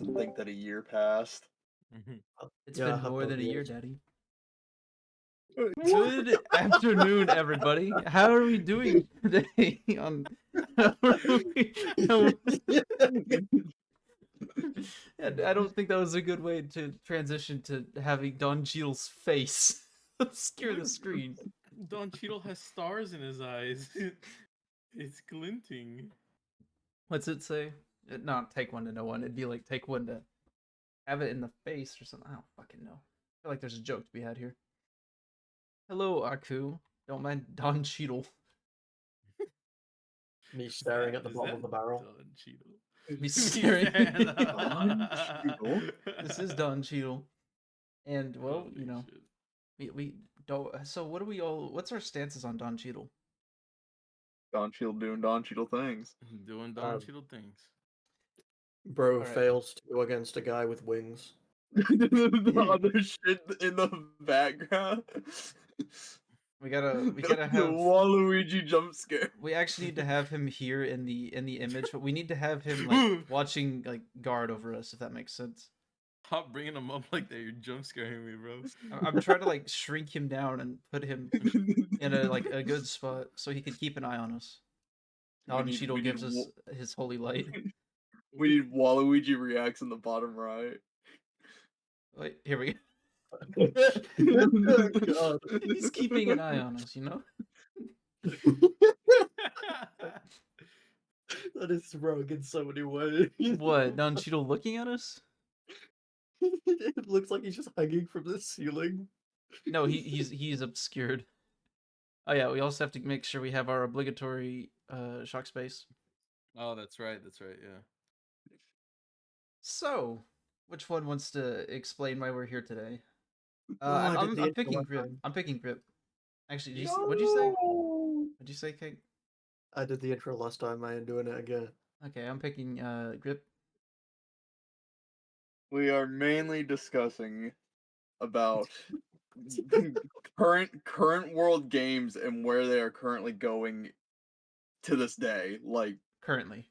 and think that a year passed. Mhm. It's Yeah, I been have more no than a year, years. Daddy. What? Good afternoon, everybody. How are we doing today? How are we- how- I don't think that was a good way to transition to having Don Cheadle's face obscure the screen. Don Cheadle has stars in his eyes. It's glinting. What's it say? Not take one to know one. It'd be like take one to have it in the face or something. I don't fucking know. I feel like there's a joke to be had here. Hello, Aku. Don't mind Don Cheadle. Me staring at the Is bottom that of the barrel. Don Cheadle? Me staring. Don Cheadle? This is Don Cheadle. And well, Holy you know, shit. we don't. So what do we all? What's our stances on Don Cheadle? Don Cheadle doing Don Cheadle things. Doing Don Um, Cheadle things. Bro Alright. fails to go against a guy with wings. The other shit in the background. We gotta The have. Waluigi jump scare. We actually need to have him here in the image, but we need to have him like watching like guard over us, if that makes sense. Stop bringing him up like that. You're jump scaring me, bro. I'm trying to like shrink him down and put him in a good spot so he could keep an eye on us. Don Cheadle gives us his holy light. We need Waluigi reacts in the bottom right. Wait, here we go. Oh, God. He's keeping an eye on us, you know? That is wrong in so many ways. What, Don Cheadle looking at us? It looks like he's just hanging from the ceiling. No, he's obscured. Oh yeah, we also have to make sure we have our obligatory shock space. Oh, that's right. That's right. Yeah. So, which one wants to explain why we're here today? Oh, I did I'm the intro picking last Grip. time. I'm picking Grip. Actually, what'd you say? What'd you say, Kate? I did the intro last time. I ain't doing it again. Okay, I'm picking Grip. We are mainly discussing about current world games and where they are currently going to this day. Like, Currently.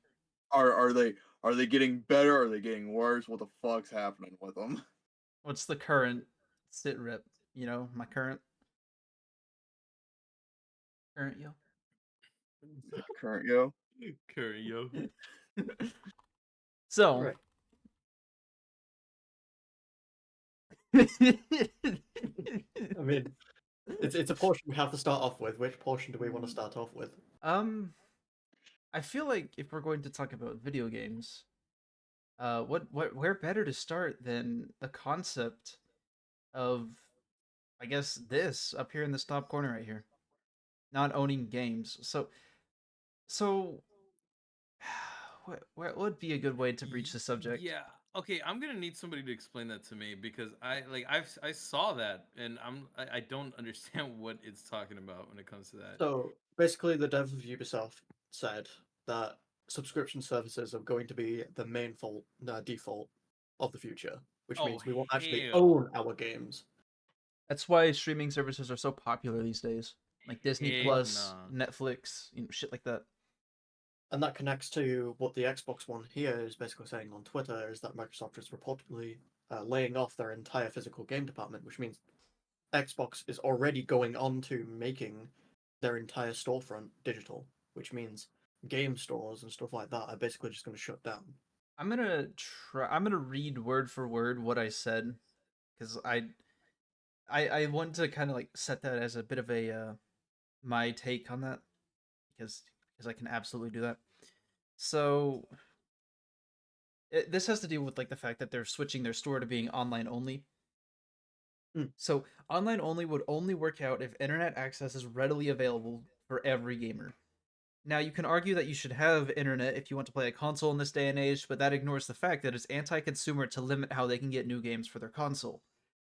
are they getting better? Are they getting worse? What the fuck's happening with them? What's the current sit rep? You know, my current yo. Current yo. Curry, yo. So, Right. I mean, it's a portion we have to start off with. Which portion do we want to start off with? I feel like if we're going to talk about video games, where better to start than the concept of, I guess, this up here in this top corner right here, not owning games. So, what would be a good way to breach the subject? Yeah. Okay, I'm gonna need somebody to explain that to me because I saw that and I don't understand what it's talking about when it comes to that. So basically, the dev of Ubisoft said that subscription services are going to be the main default of the future, which Oh, means we won't actually hell. own our games. That's why streaming services are so popular these days, like Disney Heck Plus, nah. Netflix, shit like that. And that connects to what the Xbox One here is basically saying on Twitter is that Microsoft is reportedly laying off their entire physical game department, which means Xbox is already going on to making their entire storefront digital, which means game stores and stuff like that are basically just going to shut down. I'm gonna read word for word what I said, because I want to kind of like set that as a bit of a my take on that, because I can absolutely do that. So this has to do with like the fact that they're switching their store to being online only. So online only would only work out if internet access is readily available for every gamer. Now, you can argue that you should have internet if you want to play a console in this day and age, but that ignores the fact that it's anti-consumer to limit how they can get new games for their console,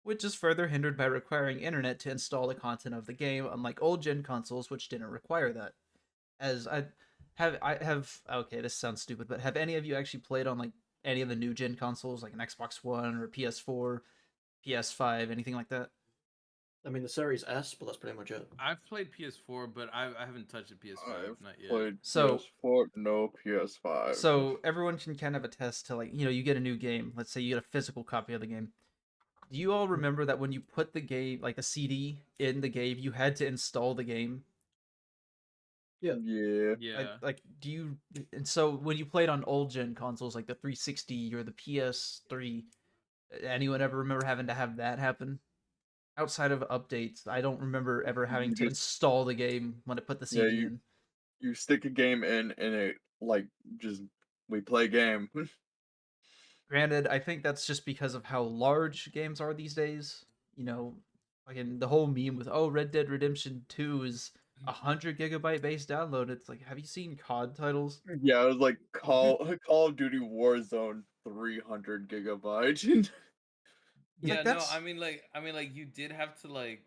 which is further hindered by requiring internet to install the content of the game, unlike old-gen consoles which didn't require that. As okay, this sounds stupid, but have any of you actually played on like any of the new-gen consoles, like an Xbox One or PS4, PS5, anything like that? I mean, the Series S, but that's pretty much it. I've played PS4, but I haven't touched the PS5, I've not yet. played So PS4, no PS5. so everyone can kind of attest to, like, you get a new game. Let's say you get a physical copy of the game. Do you all remember that when you put the game, like the CD in the game, you had to install the game? Yeah. Yeah. Yeah. Do you? And so when you played on old gen consoles like the 360 or the PS3, anyone ever remember having to have that happen? Outside of updates, I don't remember ever having You to just install the game when I put the yeah, CD in. you stick a game in and it like just we play game. Granted, I think that's just because of how large games are these days. You know, fucking the whole meme with, oh, Red Dead Redemption 2 is 100 GB base download. It's like, have you seen COD titles? Yeah, it was like Call of Duty Warzone 300 gigabytes. It's like Yeah, no, that's I mean, like, you did have to, like,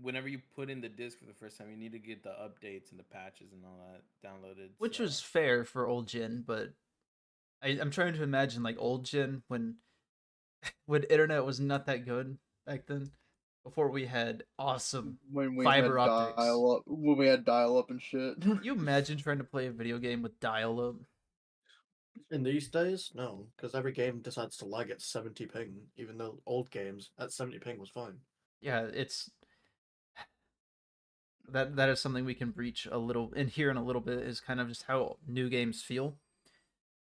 whenever you put in the disc for the first time, you need to get the updates and the patches and all that downloaded. which was So fair for old gen, but I'm trying to imagine like old gen when internet was not that good back then, before we had awesome when we fiber had optics. dial up and shit. Can you imagine trying to play a video game with dial up? In these days, no, because every game decides to lag at 70 ping, even though old games at 70 ping was fine. Yeah, it's that is something we can breach a little in here in a little bit, is kind of just how new games feel.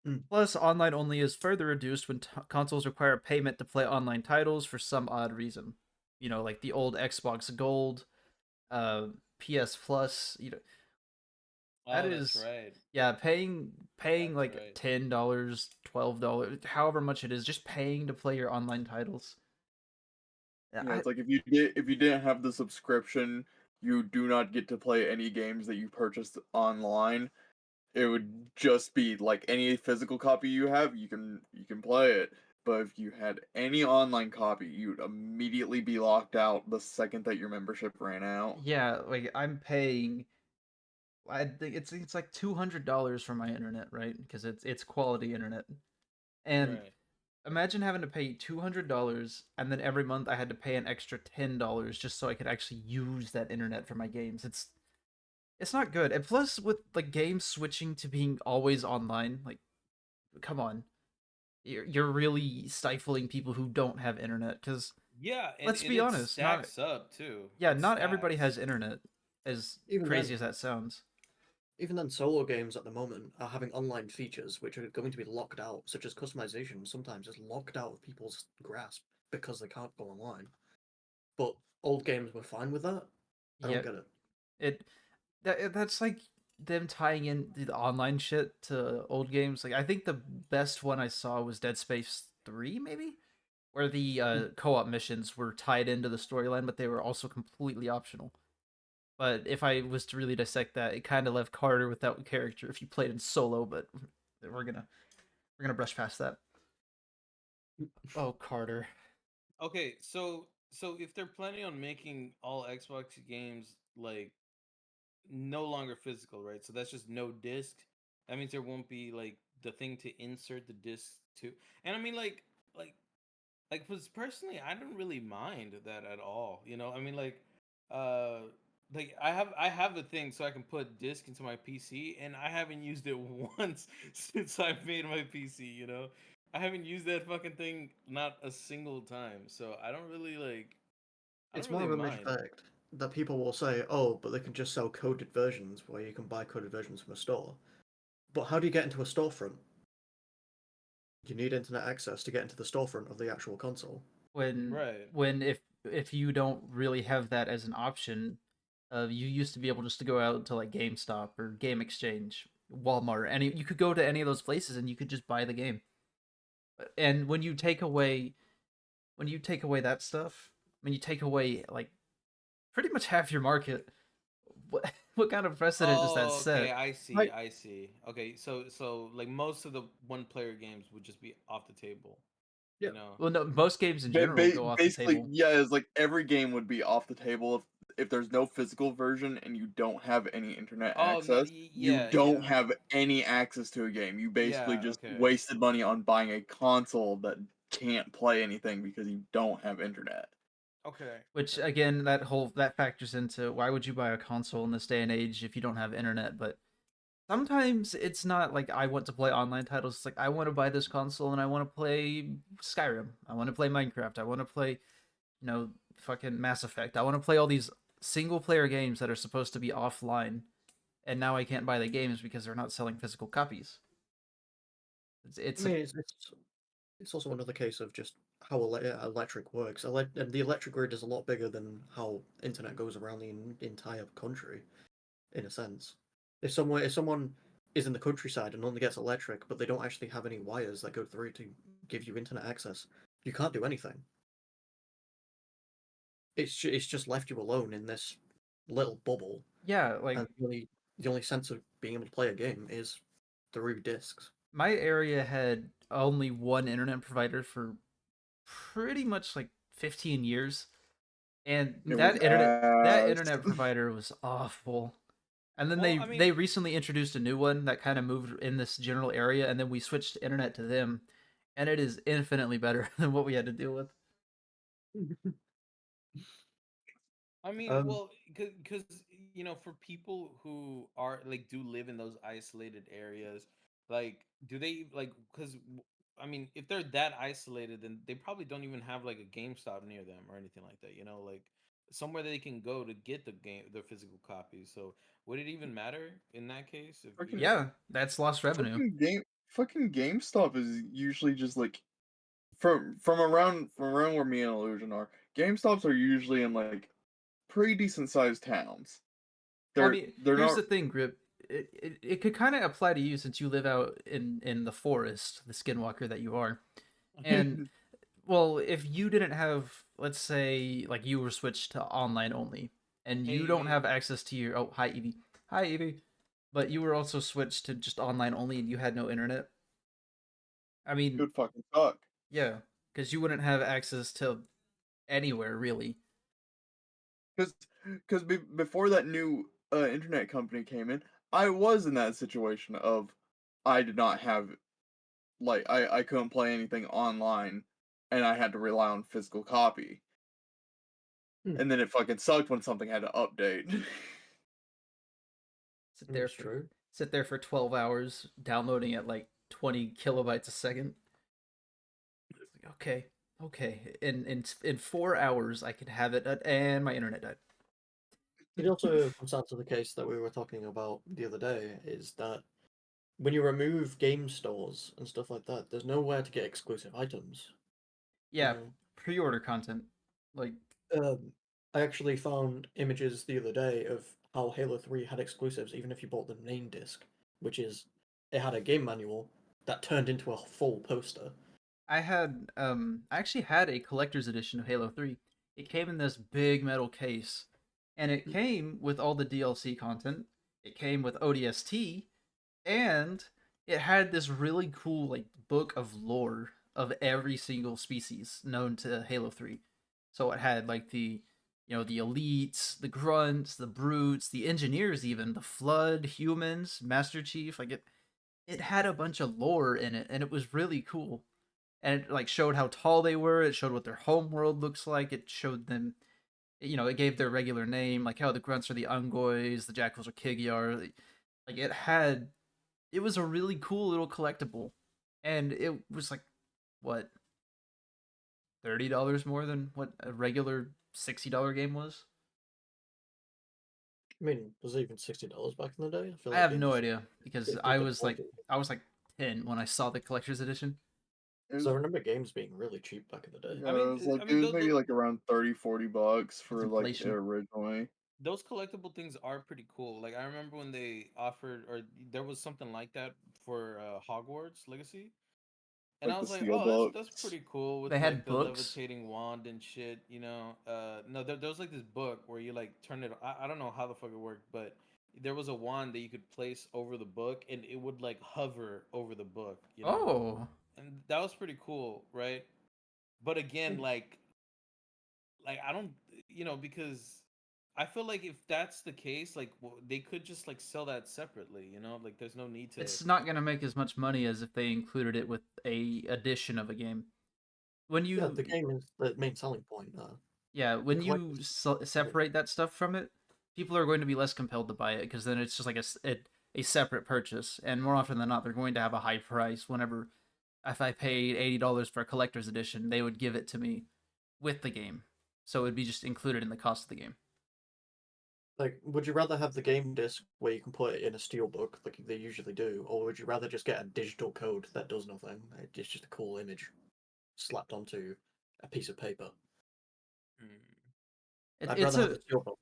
Mm. Plus, online only is further reduced when consoles require payment to play online titles for some odd reason. Like the old Xbox Gold, uh, PS Plus. That oh, that's is, right. yeah, paying That's like right. $10, $12, however much it is, just paying to play your online titles. Yeah, Yeah, it's like if you didn't have the subscription, you do not get to play any games that you purchased online. It would just be like any physical copy you have, you can play it. But if you had any online copy, you'd immediately be locked out the second that your membership ran out. yeah, like I'm paying. I think it's like $200 for my internet, right? Because it's quality internet. And Right. imagine having to pay $200 and then every month I had to pay an extra $10 just so I could actually use that internet for my games. It's not good. And plus, with like games switching to being always online, like, come on, you're really stifling people who don't have internet. Because Yeah, and let's it, be it honest, not stacks up too. yeah, It not everybody stacks. has internet. As Even crazy then, as that sounds. even then, solo games at the moment are having online features which are going to be locked out, such as customization. Sometimes is locked out of people's grasp because they can't go online. But old games were fine with that. I don't Yeah, get it. it that's like them tying in the online shit to old games. Like I think the best one I saw was Dead Space 3, maybe, where the Mm. co-op missions were tied into the storyline, but they were also completely optional. But if I was to really dissect that, it kind of left Carter without character if you played in solo. But we're gonna we're gonna brush past that. Oh, Carter. Okay, so if they're planning on making all Xbox games like no longer physical, right? So that's just no disc. That means there won't be like the thing to insert the disc to. And I mean like cuz personally I don't really mind that at all. I mean uh I have a thing so I can put disc into my PC and I haven't used it once since I made my PC. I haven't used that fucking thing not a single time. So I don't It's more really of a mind. mixed that people will say, "Oh, but they can just sell coded versions where you can buy coded versions from a store." But how do you get into a storefront? You need internet access to get into the storefront of the actual console. when Right. when if you don't really have that as an option, you used to be able just to go out to like GameStop or Game Exchange, Walmart, any you could go to any of those places and you could just buy the game. And when you take away that stuff, when you take away like pretty much half your market, what kind of precedent does that Oh, okay, set? I see, Right. I see. Okay, so like most of the one player games would just be off the table, Yeah. you know? Well, no, most games in general go off the Basically, table. yeah, it's like every game would be off the table if there's no physical version and you don't have any internet Oh, no, access. You yeah, don't yeah. have any access to a game. You basically Yeah, just okay. wasted money on buying a console that can't play anything because you don't have internet. Okay. Which okay. again, that factors into why would you buy a console in this day and age if you don't have internet? But sometimes it's not like I want to play online titles. It's like I want to buy this console and I want to play Skyrim. I want to play Minecraft. I want to play, fucking Mass Effect. I want to play all these single player games that are supposed to be offline, and now I can't buy the games because they're not selling physical copies. It's, I it's a mean, it's also another case of just how electric works. And the electric grid is a lot bigger than how internet goes around the entire country, in a sense. If someone is in the countryside and only gets electric, but they don't actually have any wires that go through to give you internet access, you can't do anything. It's just left you alone in this little bubble, yeah, like and the only sense of being able to play a game is through discs. my area had only one internet provider for pretty much like 15 years, and It was that ass. internet provider was awful. And then Well, they I mean, they recently introduced a new one that kind of moved in this general area, and then we switched internet to them, and it is infinitely better than what we had to deal with. Um, well, because for people who are like do live in those isolated areas, like, do they like? Because I mean, if they're that isolated, then they probably don't even have like a GameStop near them or anything like that. Like somewhere they can go to get their physical copies. So would it even matter in that case if Fucking Yeah, that's lost revenue. fucking GameStop is usually just like from around where me and Illusion are. GameStops are usually in like pretty decent sized towns. Well, I They're mean, they're here's not the thing, Grip. It could kind of apply to you since you live out in the forest, the skinwalker that you are. And well, if you didn't have, let's say, like you were switched to online only, and hey you don't Evie, have access to your hi Evie, hi Evie, but you were also switched to just online only, and you had no internet. I it mean, would fucking suck. yeah, because you wouldn't have access to anywhere really. Because before that new internet company came in, I was in that situation of I did not have like I couldn't play anything online, and I had to rely on physical copy. Hmm. And then it fucking sucked when something had to update. Sit there it's for true. 12 hours downloading at like 20 kilobytes a second. It's like, okay, okay. In 4 hours I could have it, and my internet died. It also comes down to the case that we were talking about the other day, is that when you remove game stores and stuff like that, there's nowhere to get exclusive items. You Yeah, know, pre-order content. Like, I actually found images the other day of how Halo 3 had exclusives, even if you bought the main disc, which is it had a game manual that turned into a full poster. I actually had a collector's edition of Halo 3. It came in this big metal case, and it came with all the DLC content. It came with ODST, and it had this really cool like book of lore of every single species known to Halo 3. So it had like the elites, the grunts, the brutes, the engineers, even the flood, humans, Master Chief. Like it had a bunch of lore in it, and it was really cool. And it like showed how tall they were. It showed what their home world looks like. It showed them, it gave their regular name, like how the grunts are the Ungoys, the jackals are Kigyar. Like it was a really cool little collectible, and it was like what, $30 more than what a regular $60 game was. I mean, was it even $60 back in the day? I feel I like have it no was idea because 50 to 40. I was like 10 when I saw the collector's edition. It Because I was, remember games being really cheap back in the day. yeah, it was like I it mean, was maybe like around 30-40 bucks It's for like inflation. originally. those collectible things are pretty cool. Like I remember when they offered, or there was something like that for Hogwarts Legacy, and I Like the was like, steel oh, that's books. pretty cool with They like had the books. levitating wand and shit. No, there was like this book where you like turn it. I don't know how the fuck it worked, but there was a wand that you could place over the book, and it would like hover over the book. Oh, And that was pretty cool, right? But again, Hmm. like I don't, because I feel like if that's the case, like they could just like sell that separately, like there's no need to. it's not gonna make as much money as if they included it with a edition of a game. When Yeah, you the game is the main selling point. Yeah, when The you collector's- separate that stuff from it, people are going to be less compelled to buy it because then it's just like a separate purchase, and more often than not, they're going to have a high price. Whenever if I paid $80 for a collector's edition, they would give it to me with the game, so it would be just included in the cost of the game. Like, would you rather have the game disc where you can put it in a steelbook, like they usually do, or would you rather just get a digital code that does nothing? It's just a cool image slapped onto a piece of paper. It, I'd it's rather have a the steelbook.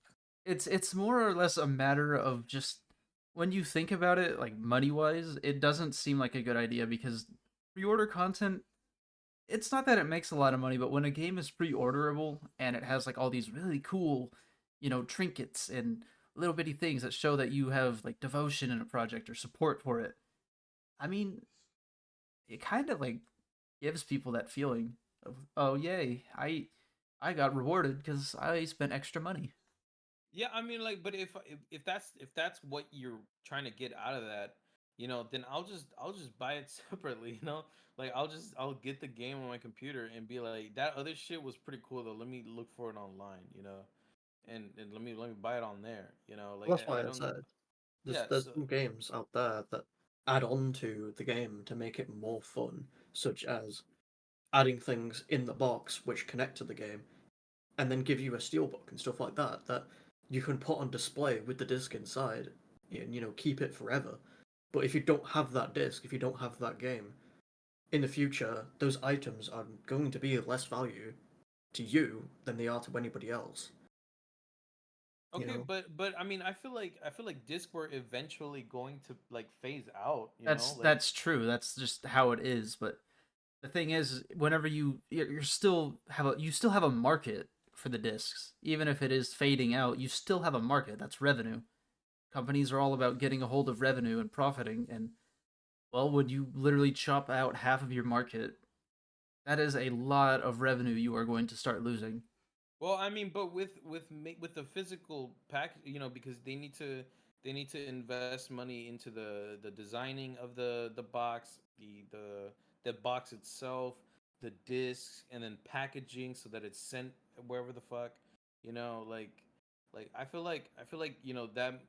it's more or less a matter of just when you think about it, like money wise, it doesn't seem like a good idea because pre-order content. It's not that it makes a lot of money, but when a game is pre-orderable and it has like all these really cool, trinkets and little bitty things that show that you have like devotion in a project or support for it, I mean, it kind of like gives people that feeling of, oh yay, I got rewarded because I spent extra money. Yeah, I mean, like, but if that's what you're trying to get out of that, then I'll just buy it separately. Like I'll get the game on my computer and be like, that other shit was pretty cool though. Let me look for it online, and let me buy it on there. Like Well, that's I why I don't. said Yeah, there's some games out there that add on to the game to make it more fun, such as adding things in the box which connect to the game, and then give you a steelbook and stuff like that that you can put on display with the disc inside and keep it forever. But if you don't have that disc, if you don't have that game, in the future those items are going to be less value to you than they are to anybody else. You okay, know, but I mean, I feel like discs were eventually going to like phase out. Like. That's true. That's just how it is. But the thing is, whenever you're still you still have a market for the discs, even if it is fading out, you still have a market. That's revenue. Companies are all about getting a hold of revenue and profiting. And well, when you literally chop out half of your market, that is a lot of revenue you are going to start losing. Well, I mean, but with the physical pack, because they need to invest money into the designing of the box, the box itself, the discs, and then packaging so that it's sent wherever the fuck, like I feel like that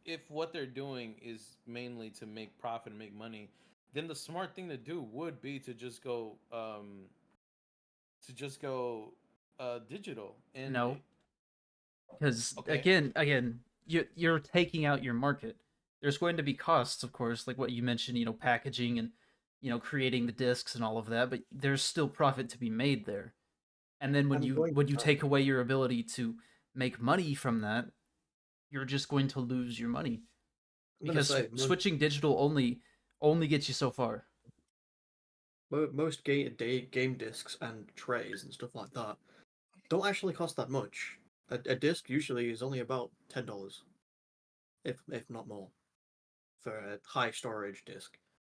if what they're doing is mainly to make profit and make money, then the smart thing to do would be to just go digital. And No, because okay. again, you're taking out your market. There's going to be costs, of course, like what you mentioned, packaging and creating the discs and all of that. But there's still profit to be made there. And then when I'm you going when to you say, take away your ability to make money from that, you're just going to lose your money I'm going to because say switching digital only gets you so far. most game discs and trays and stuff like that don't actually cost that much. A disc usually is only about $10, if not more, for a high storage disc,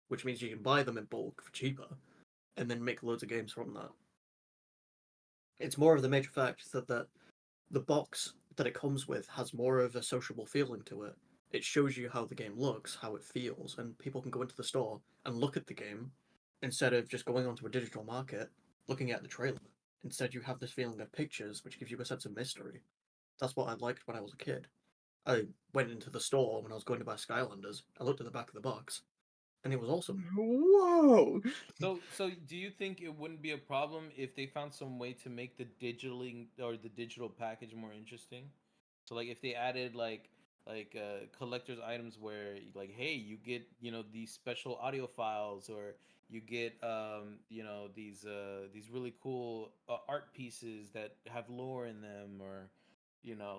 which means you can buy them in bulk for cheaper and then make loads of games from that. It's more of the major fact that the box that it comes with has more of a sociable feeling to it. It shows you how the game looks, how it feels, and people can go into the store and look at the game instead of just going onto a digital market, looking at the trailer. Instead, you have this feeling of pictures, which gives you a sense of mystery. That's what I liked when I was a kid. I went into the store when I was going to buy Skylanders. I looked at the back of the box, and it was awesome. Whoa! So do you think it wouldn't be a problem if they found some way to make the digital package more interesting? So like if they added like collector's items where like, hey, you get these special audio files, or you get these really cool art pieces that have lore in them, or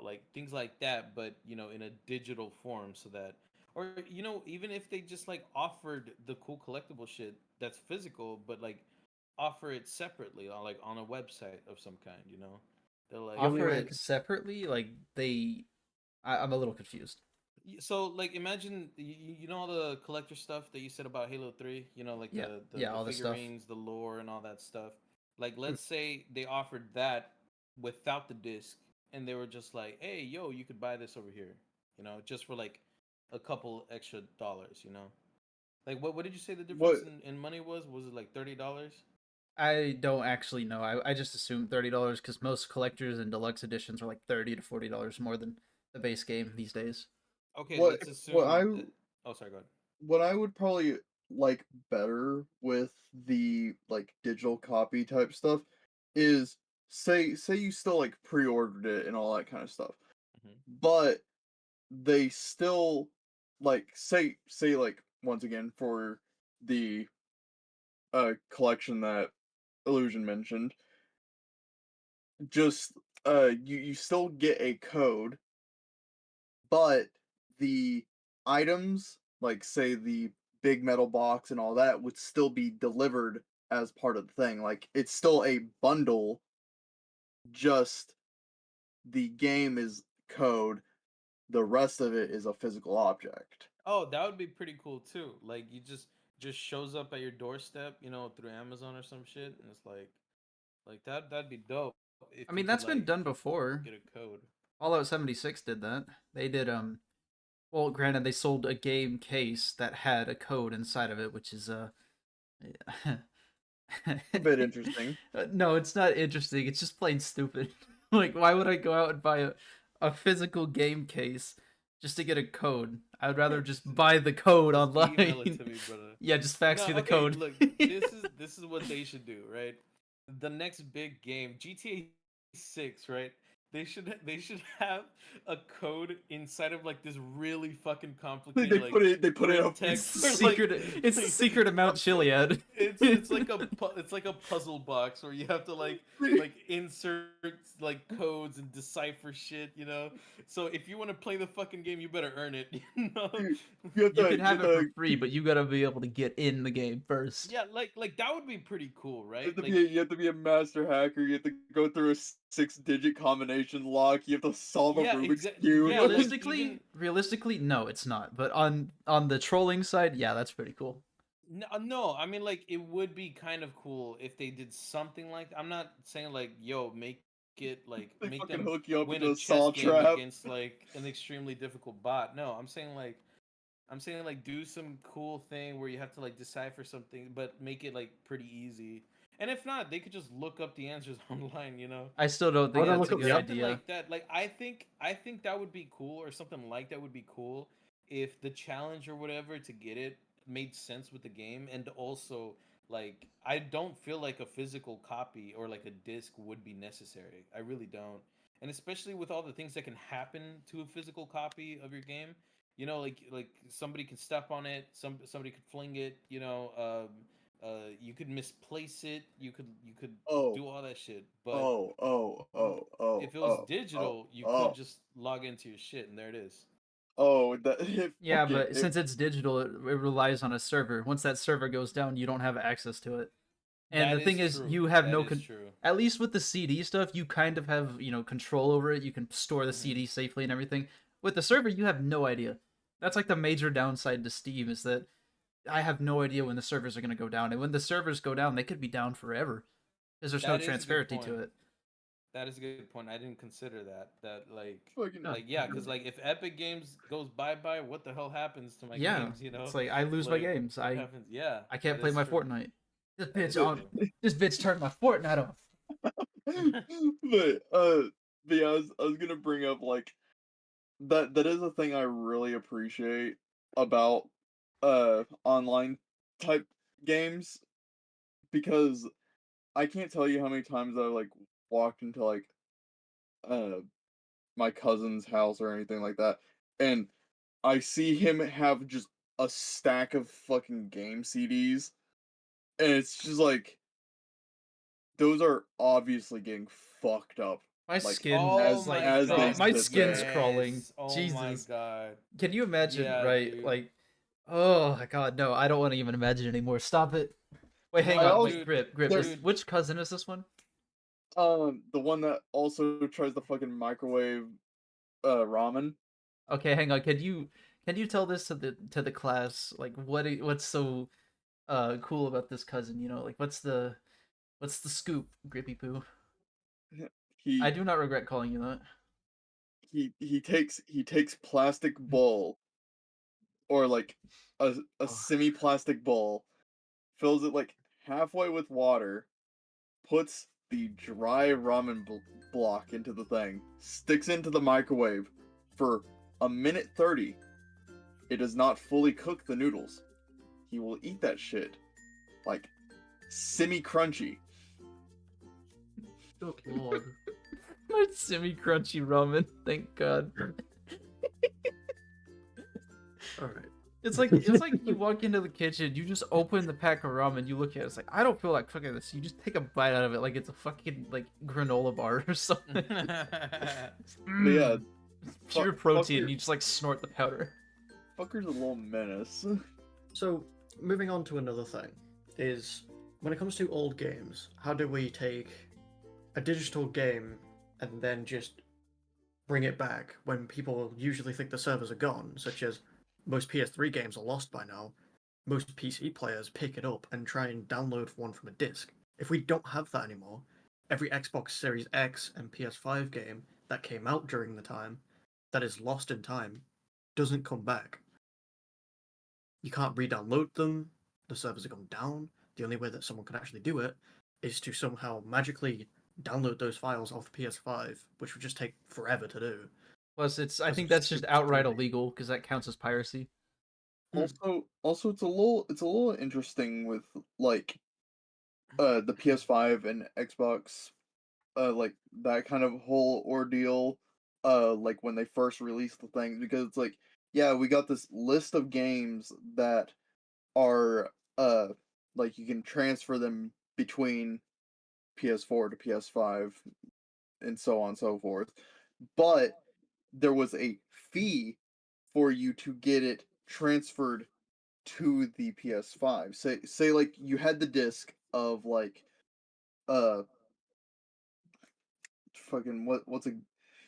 like things like that, but in a digital form, so that, or even if they just like offered the cool collectible shit that's physical, but like offer it separately on like on a website of some kind. They're The like, only Offer way I it can separately, like I'm a little confused. so like imagine you know all the collector stuff that you said about Halo 3, like Yeah, the yeah, the all this stuff. figurines, the lore, and all that stuff. Like Hmm. let's say they offered that without the disc, and they were just like, hey, yo, you could buy this over here, just for like a couple extra dollars. Like what did you say the What difference in money was? Was it like $30? I don't actually know. I just assume $30 because most collectors and deluxe editions are like $30 to $40 more than the base game these days. Okay, What let's what I assume. Oh, sorry, go ahead. what I would probably like better with the like digital copy type stuff is say you still like pre-ordered it and all that kind of stuff, Mhm. but they still like say like once again for the collection that Illusion mentioned, just you still get a code, but the items, like say the big metal box and all that, would still be delivered as part of the thing. Like it's still a bundle, just the game is code, the rest of it is a physical object. Oh, that would be pretty cool too. Like you just shows up at your doorstep, through Amazon or some shit, and it's like that'd be dope if I you mean, could that's been like done before. get a code. Fallout 76 did that. They did well, granted they sold a game case that had a code inside of it, which is A bit interesting. no, it's not interesting. It's just plain stupid. Like, why would I go out and buy a physical game case just to get a code? I would rather just buy the code Just email it online. to me, brother. Yeah, just fax No, me the okay, code. look, this is what they should do, right? The next big game, GTA 6, right? They should have a code inside of like this really fucking complicated like They put it print up. It's the text or like secret. It's the secret of Mount Chiliad. it's like a puzzle box where you have to like insert like codes and decipher shit. So if you want to play the fucking game, you better earn it. You have You to can you have have it for to free, but you gotta be able to get in the game first. Yeah, like that would be pretty cool, You right? have to Like you have to be a master hacker. You have to go through a 6-digit combination lock. You have to solve a yeah, Rubik's exactly. cube. Yeah, like even Realistically, no, it's not. But on the trolling side, yeah, that's pretty cool. no, I mean like it would be kind of cool if they did something like I'm not saying like yo They make fucking them hook you up win into a a chess saw game trap. against like an extremely difficult bot. No, I'm saying like do some cool thing where you have to like decipher something but make it like pretty easy. And if not, they could just look up the answers online. I still don't I think would Yeah, that's look a up good the something idea. like that. Like I think that would be cool, or something like that would be cool if the challenge or whatever to get it made sense with the game, and also like I don't feel like a physical copy or like a disc would be necessary. I really don't. And especially with all the things that can happen to a physical copy of your game, like somebody can step on it, somebody could fling it, you could misplace it, you could Oh, do all that shit, but oh, oh, oh, oh, if it was oh, oh, digital, you could oh, just log into your shit and there it is. oh. That Yeah, fuck it. but since it's digital, it relies on a server. Once that server goes down, you don't have access to it. And That the is thing is, true. you have That no is true. at least with the CD stuff, you kind of have, control over it. You can store the Hmm. CD safely and everything. With the server, you have no idea. That's like the major downside to Steam is that I have no idea when the servers are going to go down. And when the servers go down, they could be down forever because there's no That is a good transparency to point. it. That is a good point. I didn't consider that. That Fucking Yeah. yeah, because like if Epic Games goes bye bye, what the hell happens to my Yeah. games? It's like I lose my Like games. what happens? Yeah, I can't that play is my true. Fortnite. This That is bitch on true. this bitch turned my Fortnite off. but yeah, I was gonna bring up like that is a thing I really appreciate about online type games, because I can't tell you how many times I've like walked into like uh my cousin's house or anything like that, and I see him have just a stack of fucking game CDs, and it's just like those are obviously getting fucked up, My like skin Oh is as like my as they god, my sit skin's there. crawling. yes. Oh my Jesus. god. Can you imagine, Yeah, right? dude. Like, oh my god, no, I don't want to even imagine anymore. Stop it. Wait, hang I No, on. also Wait, dude, grip. there's Which cousin is this one? the one that also tries to fucking microwave ramen. Okay, hang on. Can you tell this to the class? Like, what's so cool about this cousin? Like what's the scoop, Grippy Poo? I He do not regret calling you that. he takes plastic bowl, or like a Oh, semi plastic bowl, fills it like halfway with water, puts the dry ramen block into the thing, sticks into the microwave for a minute 30. It does not fully cook the noodles. He will eat that shit like semi-crunchy. Good lord. My semi-crunchy ramen, thank God. Alright. It's like you walk into the kitchen, you just open the pack of ramen, you look at it, it's like, I don't feel like cooking this. You just take a bite out of it like it's a fucking like granola bar or something. But yeah, It's pure protein, and you just like snort the powder. fucker's a little menace. So, moving on to another thing, is when it comes to old games, how do we take a digital game and then just bring it back when people usually think the servers are gone, such as most PS3 games are lost by now. Most PC players pick it up and try and download one from a disc. If we don't have that anymore, every Xbox Series X and PS5 game that came out during the time that is lost in time doesn't come back. You can't re-download them, the servers are gone down. The only way that someone can actually do it is to somehow magically download those files off the PS5, which would just take forever to do. Plus, I That's think just that's just super outright stupid. illegal because that counts as piracy. Also, it's a little interesting with like the PS5 and Xbox, like that kind of whole ordeal, like when they first released the thing, because it's like, yeah, we got this list of games that are like you can transfer them between PS4 to PS5 and so on and so forth, but there was a fee for you to get it transferred to the PS5. Say like you had the disc of like uh fucking what's a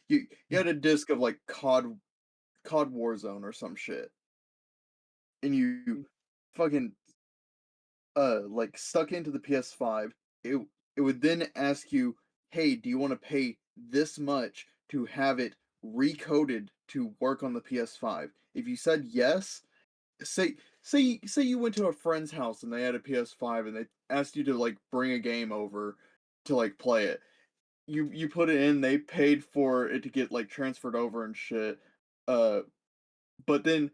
you had a disc of like COD Warzone or some shit, and you fucking like stuck into the PS5. It would then ask you, hey, do you want to pay this much to have it recoded to work on the PS5? If you said yes, say you went to a friend's house and they had a PS5 and they asked you to like bring a game over to like play it. You put it in, they paid for it to get like transferred over and shit. Uh but then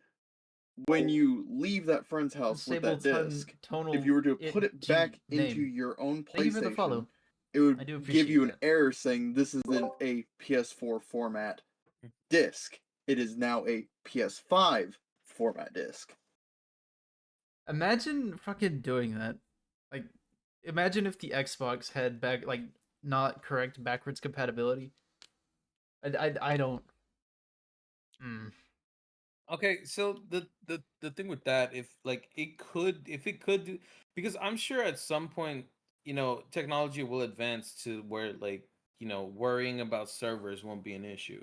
when you leave that friend's house with Disable that disc, if tonal you were to put it back into name. your own Thank you for the PlayStation, follow. it would I do give appreciate you an that. error saying this isn't a PS4 format disc. It is now a PS5 format disc. Imagine fucking doing that. Like, imagine if the Xbox had not correct backwards compatibility. I don't. Mm. Okay, so the thing with that, if it could do, because I'm sure at some point, technology will advance to where like, worrying about servers won't be an issue,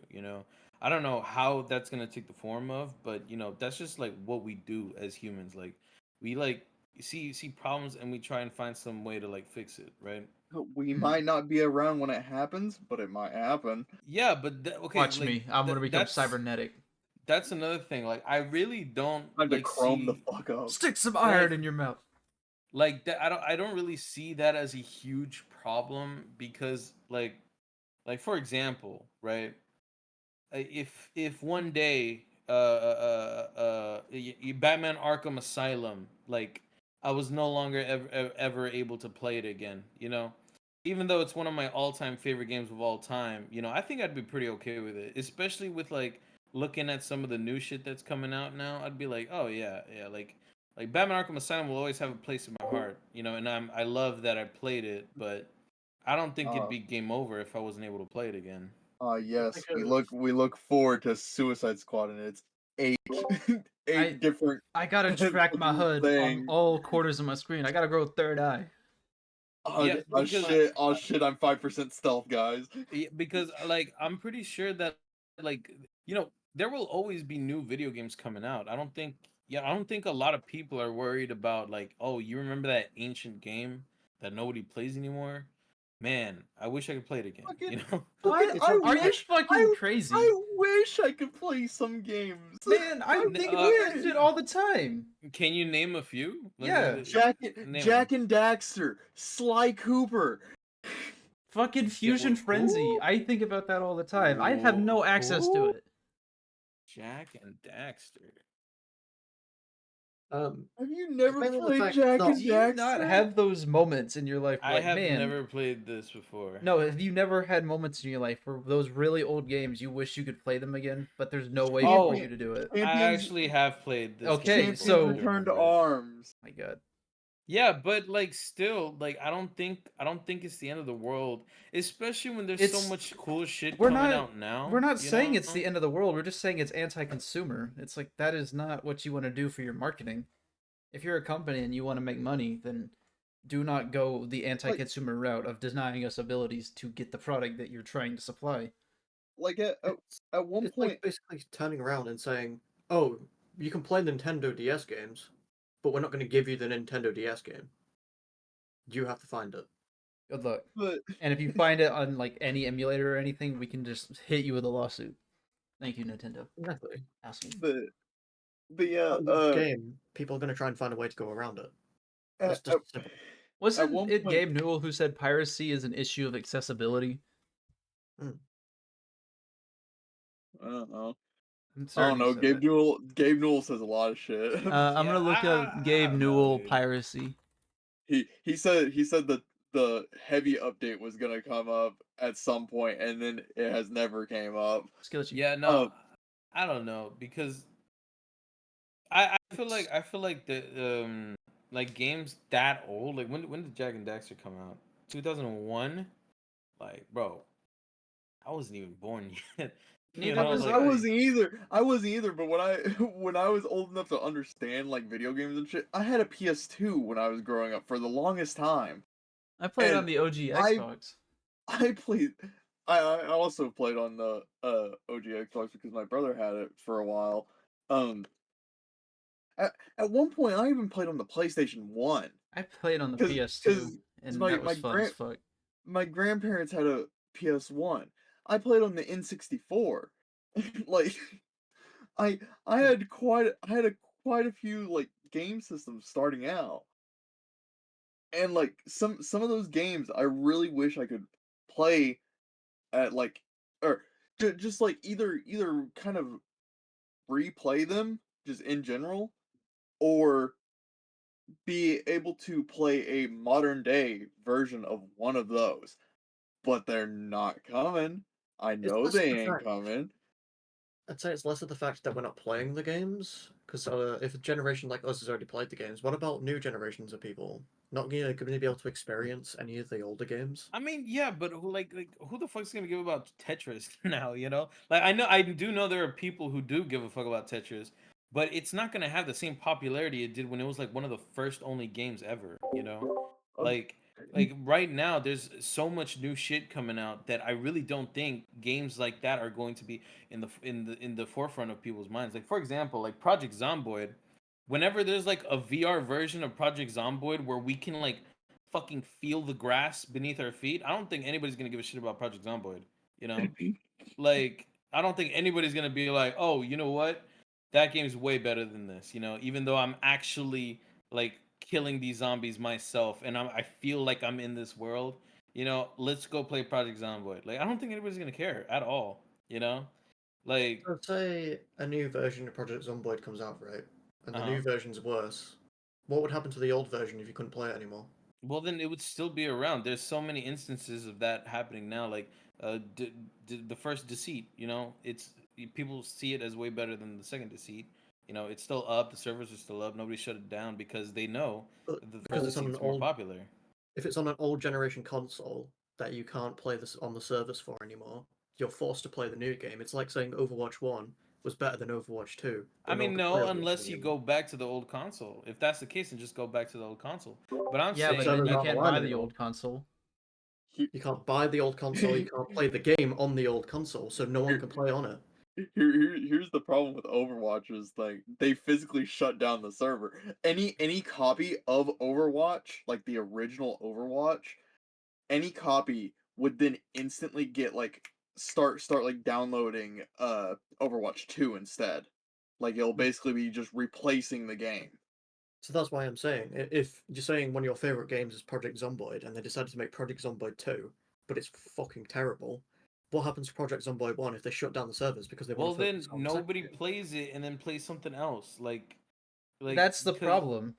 I don't know how that's gonna take the form of, but that's just like what we do as humans. Like we like see problems and we try and find some way to like fix it, right? We might not be around when it happens, but it might happen. Yeah, but okay, Watch like me. I'm gonna become that's cybernetic. another thing. Like I really don't Time to like chrome the see, fuck up. Stick some right? iron in your mouth. Like that, I don't really see that as a huge problem because like for example, right? If one day Batman Arkham Asylum, like I was no longer ever able to play it again, even though it's one of my all-time favorite games of all time, I think I'd be pretty okay with it, especially with like looking at some of the new shit that's coming out now. I'd be like, oh yeah, yeah, like Batman Arkham Asylum will always have a place in my heart, and I love that I played it, but I don't think it'd Uh, be game over if I wasn't able to play it again. yes, Think of we look forward to Suicide Squad, and it's eight I eight different I gotta track my fucking HUD on things. all quarters of my screen. I gotta grow a third eye. Yeah, Oh because shit! Oh shit! I'm 5% stealth, guys. like I'm pretty sure that like there will always be new video games coming out. I don't think a lot of people are worried about like, oh, you remember that ancient game that nobody plays anymore? Man, I wish I could play it again, Fucking, What? it's a Are you fucking crazy? I wish I could play some games. Man, I I'm thinking about that wish. shit all the time. Can you name a few? Yeah. Name Jack and Daxter, Sly Cooper, Fucking Fusion Frenzy. Who? I think about that all the time. I have no access to Who? it. Jack and Daxter. Have you never mainly the played fact Jack that- and Do you not Daxter? have those moments in your life where, I like, have man, never played this before. no, have you never had moments in your life where those really old games you wish you could play them again, but there's no way for you to do it? I Champions, actually have played this. Okay, game Champions before, I so- do Return to remember it. Arms. My God. Yeah, but like still, like I don't think it's the end of the world, especially when there's It's- so much cool shit We're coming not- out now. We're not you saying know? it's the end of the world. We're just saying it's anti-consumer. It's like that is not what you want to do for your marketing. If you're a company and you want to make money, then do not go the anti-consumer route of denying us abilities to get the product that you're trying to supply. Like at one It's point, like basically turning around and saying, "Oh, you can play Nintendo DS games, but we're not going to give you the Nintendo DS game. You have to find it." Good luck. but And if you find it on like any emulator or anything, we can just hit you with a lawsuit. Thank you, Nintendo. Exactly. Asshole. but yeah, Game, people are going to try and find a way to go around it. It's at, just simple. Wasn't one it point- Gabe Newell who said piracy is an issue of accessibility? I don't know. I'm I certain don't he know. said Gabe that. Newell says a lot of shit. I'm gonna look I up Gabe don't know, Newell dude. piracy. he said that the heavy update was gonna come up at some point, and then it has never came up. Skeleton. Yeah, no, I don't know because I feel like the like games that old, like when did Jack and Daxter come out? 2001. Like, bro, I wasn't even born yet. Neither was I wasn't either. I wasn't either. But when I when I was old enough to understand like video games and shit, I had a PS2 when I was growing up for the longest time. I played on And the OG Xbox. I played. I also played on the OG Xbox because my brother had it for a while. At one point, I even played on the PlayStation 1. I played on the 'Cause- PS2, and my- that was my fun as fuck. My grandparents had a PS1. I played on the N64. Like, I had quite a few like game systems starting out, and like some of those games I really wish I could play at like, or just like either kind of replay them just in general, or be able to play a modern day version of one of those. But they're not coming. I know less they the ain't fact- coming. I'd say it's less of the fact that we're not playing the games, because if a generation like us has already played the games, what about new generations of people? Not going to be able to experience any of the older games? I mean, yeah, but who the fuck's gonna give about Tetris now? You know, like I do know there are people who do give a fuck about Tetris, but it's not gonna have the same popularity it did when it was like one of the first only games ever. You know, like right now there's so much new shit coming out that I really don't think games like that are going to be in the forefront of people's minds. Like for example, like Project Zomboid. Whenever there's like a VR version of Project Zomboid where we can like fucking feel the grass beneath our feet, I don't think anybody's gonna give a shit about Project Zomboid. You know, like I don't think anybody's gonna be like, oh, you know what, that game's way better than this. You know, even though I'm actually like killing these zombies myself, and I feel like I'm in this world. You know, let's go play Project Zomboid. Like I don't think anybody's gonna care at all. You know, like So say a new version of Project Zomboid comes out, right? And the new version's worse. What would happen to the old version if you couldn't play it anymore? well, then it would still be around. There's so many instances of that happening now. Like, the first Deceit, you know, people see it as way better than the second Deceit. You know, it's still up. The servers are still up. Nobody shut it down because they know But that the because first it's on Deceit's an more old- popular. If it's on an old generation console that you can't play this on the servers for anymore, you're forced to play the new game. It's like saying Overwatch 1 was better than Overwatch 2. I but mean, one can no, play Overwatch unless you anymore. go back to the old console. If that's the case, then just go back to the old console. But I'm Yeah, saying but so then they're you not can't online buy the anymore. old console. You can't buy the old console, you can't play the game on the old console, so no one can play on it. Here's the problem with Overwatch is like they physically shut down the server. Any copy of Overwatch, like the original Overwatch, any copy would then instantly get like start like downloading Overwatch 2 instead. Like it'll basically be just replacing the game. So that's why I'm saying, if you're saying one of your favorite games is Project Zomboid, and they decided to make Project Zomboid 2, but it's fucking terrible. What happens to Project Zomboid 1 if they shut down the servers because they Well, want to then focus on the second nobody game? plays it and then plays something else. Like That's the because problem.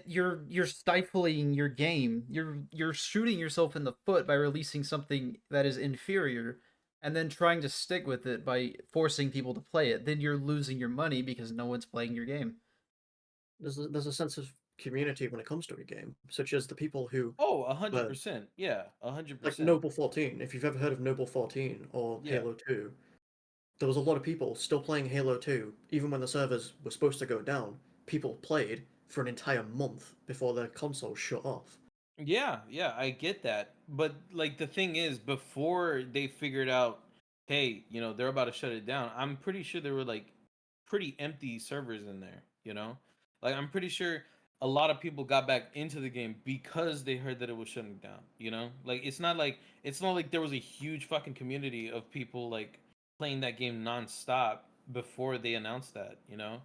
You're stifling your game. You're shooting yourself in the foot by releasing something that is inferior and then trying to stick with it by forcing people to play it. Then you're losing your money because no one's playing your game. There's a sense of community when it comes to a game, such as the people who oh, uh, 100%. Yeah, like 100%. Noble 14. If you've ever heard of Noble 14 or Yeah. Halo 2, there was a lot of people still playing Halo 2, even when the servers were supposed to go down. People played for an entire month before their console shut off. Yeah, yeah, I get that. But like the thing is, before they figured out, hey, they're about to shut it down, I'm pretty sure there were like pretty empty servers in there, you know? Like I'm pretty sure a lot of people got back into the game because they heard that it was shutting down, you know? Like it's not like there was a huge fucking community of people like playing that game nonstop before they announced that, you know?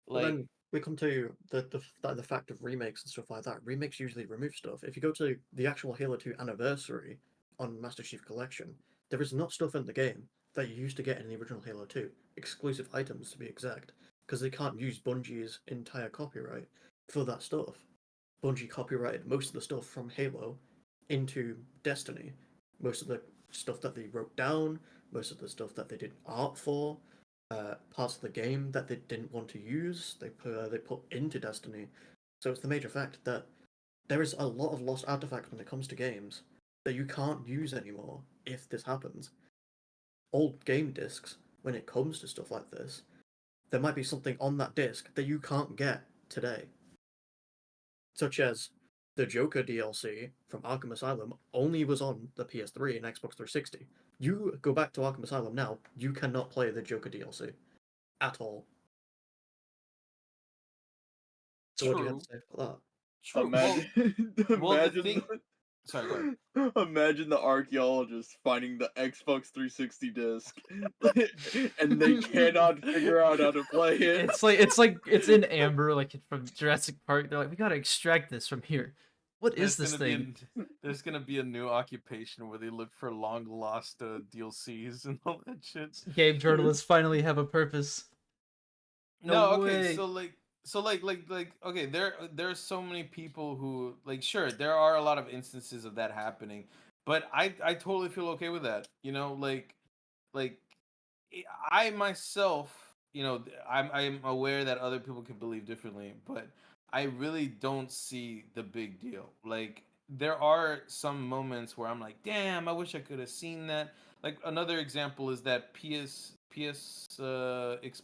But Like then we come to the fact of remakes and stuff like that. Remakes usually remove stuff. If you go to the actual Halo 2 anniversary on Master Chief Collection, there is not stuff in the game that you used to get in the original Halo 2. Exclusive items to be exact, because they can't use Bungie's entire copyright for that stuff. Bungie copyrighted most of the stuff from Halo into Destiny. Most of the stuff that they wrote down, most of the stuff that they did art for, parts of the game that they didn't want to use, they put into Destiny. So it's the major fact that there is a lot of lost artifacts when it comes to games that you can't use anymore if this happens. Old game discs, when it comes to stuff like this, there might be something on that disc that you can't get today, such as the Joker DLC from Arkham Asylum only was on the PS3 and Xbox 360. You go back to Arkham Asylum now, you cannot play the Joker DLC at all. So what do you have to true, say about true. Imagine, Well, the imagine, thing. Sorry, go ahead. imagine the archaeologists finding the Xbox 360 disc, and they cannot figure out how to play it. It's in amber, like from Jurassic Park. They're like, we gotta extract this from here. What is this thing? There's gonna be a new occupation where they look for long lost DLCs and all that shit. Game journalists finally have a purpose. No No, okay, way. okay, there are so many people who like sure, there are a lot of instances of that happening, but I totally feel okay with that. Like I myself, I'm aware that other people can believe differently, but I really don't see the big deal. Like there are some moments where I'm like, damn, I wish I could have seen that. Like another example is that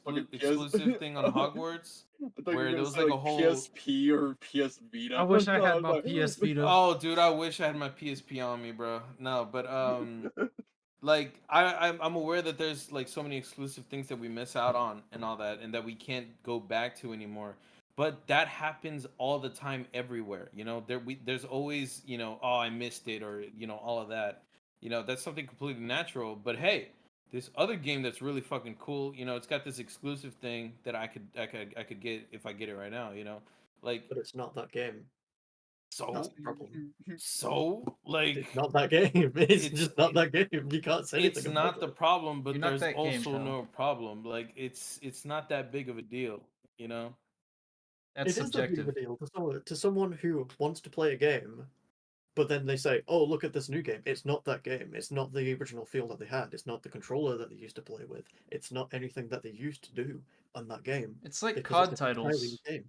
Fucking PS. exclusive thing on Hogwarts, I thought you were where there gonna was say like a like whole. PSP or PS I Vita. wish I I had was my PS Vita. Oh, dude, I wish I had my PSP on me, bro. No, but like I'm aware that there's like so many exclusive things that we miss out on and all that, and that we can't go back to anymore. But that happens all the time everywhere. There's always oh, I missed it, or all of that. That's something completely natural. But hey, this other game that's really fucking cool. It's got this exclusive thing that I could get if I get it right now. Like but it's not that game. That's so the problem. like It's not that game. It's it's just not that game. You can't say it's anything about not the it. problem, You're but not there's that game, also Kyle. no problem. Like it's not that big of a deal, you know? That's It is that big of a subjective. deal to someone who wants to play a game, but then they say, "Oh, look at this new game." It's not that game. It's not the original feel that they had. It's not the controller that they used to play with. It's not anything that they used to do on that game It's like because it's COD an entirely new titles. game.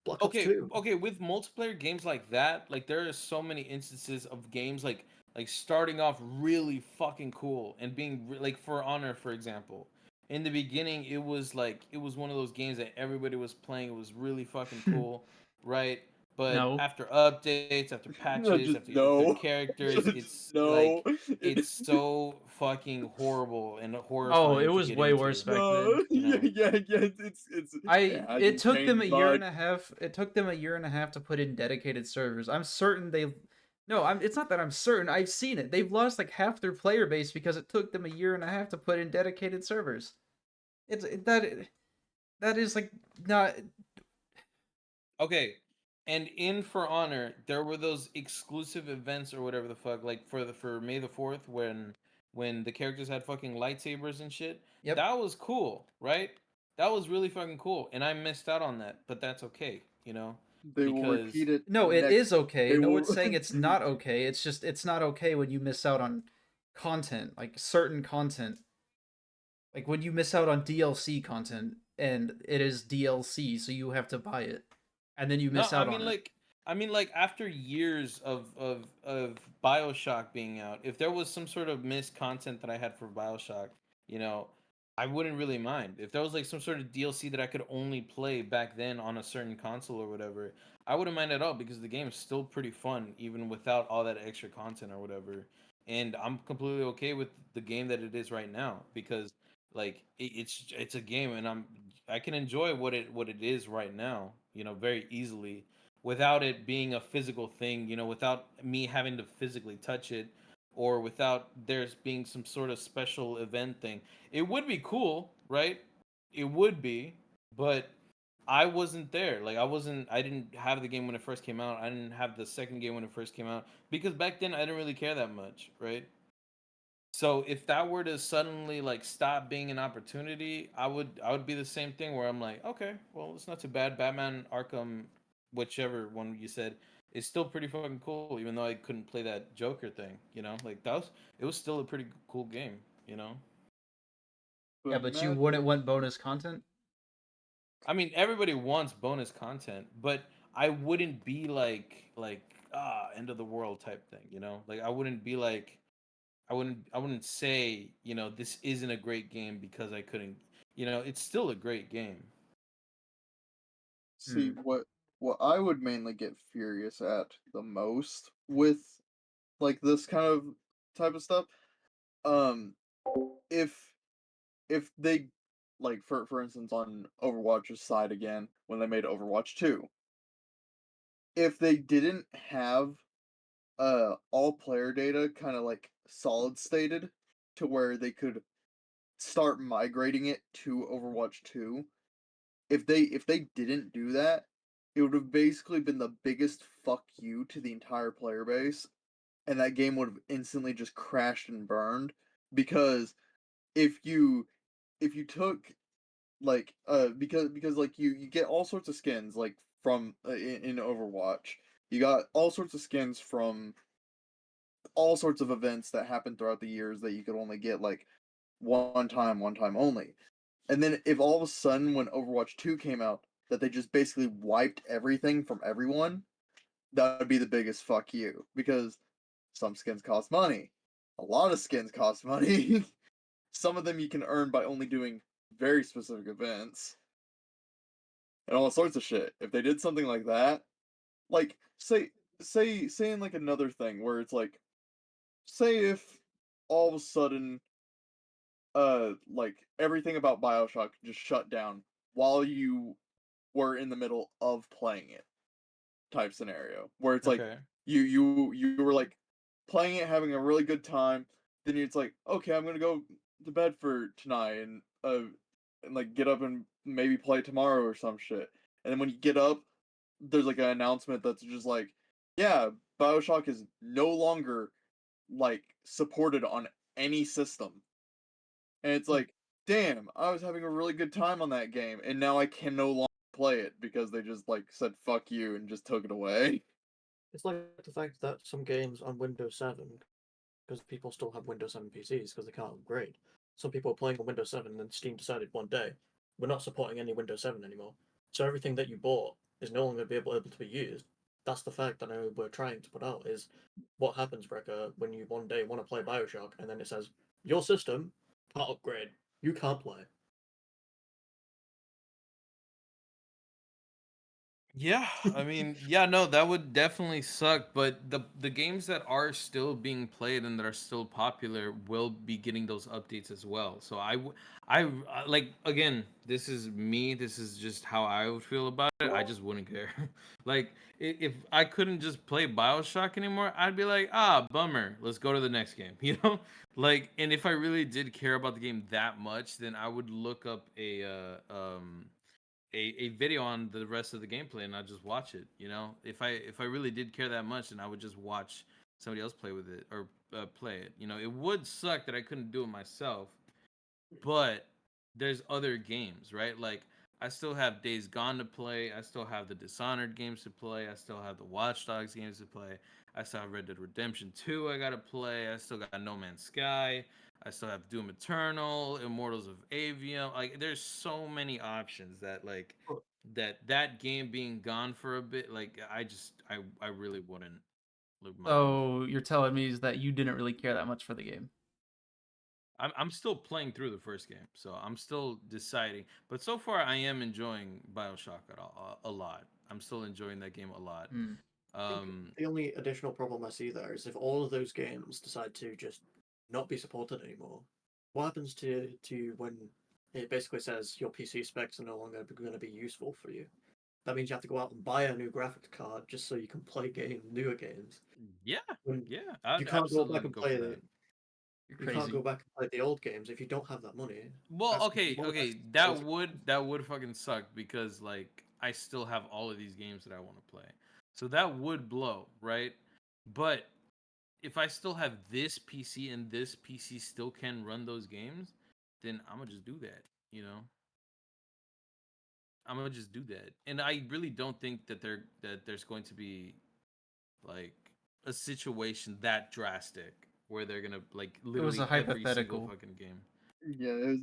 Black Ops Okay, 2. okay, with multiplayer games like that, like there are so many instances of games like starting off really fucking cool and being like For Honor, for example. In the beginning, it was one of those games that everybody was playing. It was really fucking cool, right? But No. after updates, after patches, Just after no. characters, Just it's no. like it's so fucking horrible and Oh, it horrifying to was get way worse into, back then. No. you Yeah, know. yeah, yeah. It It hasn't took them a changed year and much. a half. It took them a year and a half to put in dedicated servers. I'm certain they. No, it's not that I'm certain. I've seen it. They've lost like half their player base because it took them a year and a half to put in dedicated servers. That is like not. Okay, And in For Honor, there were those exclusive events or whatever the fuck, like for May the 4th when the characters had fucking lightsabers and shit. Yep. That was cool, right? That was really fucking cool, and I missed out on that, but that's okay, you know, They will because repeat it. No, it next. is okay. They No will. one's saying it's not okay. It's just it's not okay when you miss out on content, like certain content. Like when you miss out on DLC content and it is DLC, so you have to buy it. And then you no, miss out on it. I mean like after years of BioShock being out, if there was some sort of missed content that I had for BioShock, you know, I wouldn't really mind. If there was like some sort of DLC that I could only play back then on a certain console or whatever, I wouldn't mind at all because the game is still pretty fun even without all that extra content or whatever. And I'm completely okay with the game that it is right now because like it's a game and I can enjoy what it is right now, you know, very easily without it being a physical thing, you know, without me having to physically touch it or without there's being some sort of special event thing. It would be cool, right? It would be, but I wasn't there. Like I didn't have the game when it first came out. I didn't have the second game when it first came out because back then I didn't really care that much, right? So if that were to suddenly like stop being an opportunity, I would be the same thing where I'm like, okay, well it's not too bad. Batman Arkham, whichever one you said, is still pretty fucking cool. Even though I couldn't play that Joker thing, you know, like that was it was still a pretty cool game, you know. Yeah, But but you imagine, wouldn't want bonus content? I mean, everybody wants bonus content, but I wouldn't be like end of the world type thing, you know. Like I wouldn't be like I wouldn't say, you know, this isn't a great game because I couldn't, you know, it's still a great game. see what I would mainly get furious at the most with like this kind of type of stuff. Um, if they like for instance on Overwatch's side again when they made Overwatch 2, if they didn't have all player data kind of like solid stated to where they could start migrating it to Overwatch 2, if they didn't do that, it would have basically been the biggest fuck you to the entire player base, and that game would have instantly just crashed and burned because if you took like because like you get all sorts of skins like from in Overwatch. You got all sorts of skins from all sorts of events that happen throughout the years that you could only get like one time only. And then if all of a sudden when Overwatch 2 came out that they just basically wiped everything from everyone, that would be the biggest fuck you because some skins cost money. A lot of skins cost money. Some of them you can earn by only doing very specific events and all sorts of shit. If they did something like that, like say in like another thing where it's like say if all of a sudden like everything about BioShock just shut down while you were in the middle of playing it type scenario where it's like Okay. you were like playing it having a really good time, then it's like okay I'm gonna go to bed for tonight and like get up and maybe play tomorrow or some shit, and then when you get up there's like an announcement that's just like yeah BioShock is no longer like supported on any system, and it's like damn I was having a really good time on that game and now I can no longer play it because they just like said fuck you and just took it away. It's like the fact that some games on Windows 7, because people still have Windows 7 PCs because they can't upgrade. Some people are playing on Windows 7 and then Steam decided one day, we're not supporting any Windows 7 anymore. So everything that you bought is no longer able to be used. That's the fact that I know we're trying to put out is what happens, Wrecker, when you one day want to play Bioshock and then it says, your system can't upgrade. You can't play. Yeah, I mean, yeah, no, that would definitely suck. But the games that are still being played and that are still popular will be getting those updates as well. So like again, this is me. This is just how I would feel about it. I just wouldn't care. Like if I couldn't just play BioShock anymore, I'd be like, ah, bummer. Let's go to the next game. You know, like, and if I really did care about the game that much, then I would look up a video on the rest of the gameplay and I'd just watch it. You know, if I really did care that much, then I would just watch somebody else play with it or play it. You know, it would suck that I couldn't do it myself, but there's other games, right? Like I still have Days Gone to play. I still have the Dishonored games to play. I still have the Watch Dogs games to play. I still have Red Dead Redemption 2 I gotta play. I still got No Man's Sky. I still have Doom Eternal, Immortals of Avium. Like there's so many options that like that game being gone for a bit, like I really wouldn't mind. So you're telling me is that you didn't really care that much for the game? I'm still playing through the first game, so I'm still deciding. But so far, I am enjoying Bioshock a lot. I'm still enjoying that game a lot. Hmm. I think the only additional problem I see there is if all of those games decide to just not be supported anymore, what happens to when it basically says your PC specs are no longer going to be useful for you? That means you have to go out and buy a new graphics card just so you can play newer games. Yeah, When yeah, you I'd can't go back absolutely and go play for it. that. You're You crazy. can't go back and play the old games if you don't have that money. Well, That's okay, more or less that would fucking suck because like I still have all of these games that I want to play, so that would blow, right? But if I still have this PC and this PC still can run those games, then I'm gonna just do that, you know. I'm gonna just do that, and I really don't think that there's going to be like a situation that drastic where they're gonna like It was literally a every single hypothetical. fucking game. Yeah, it was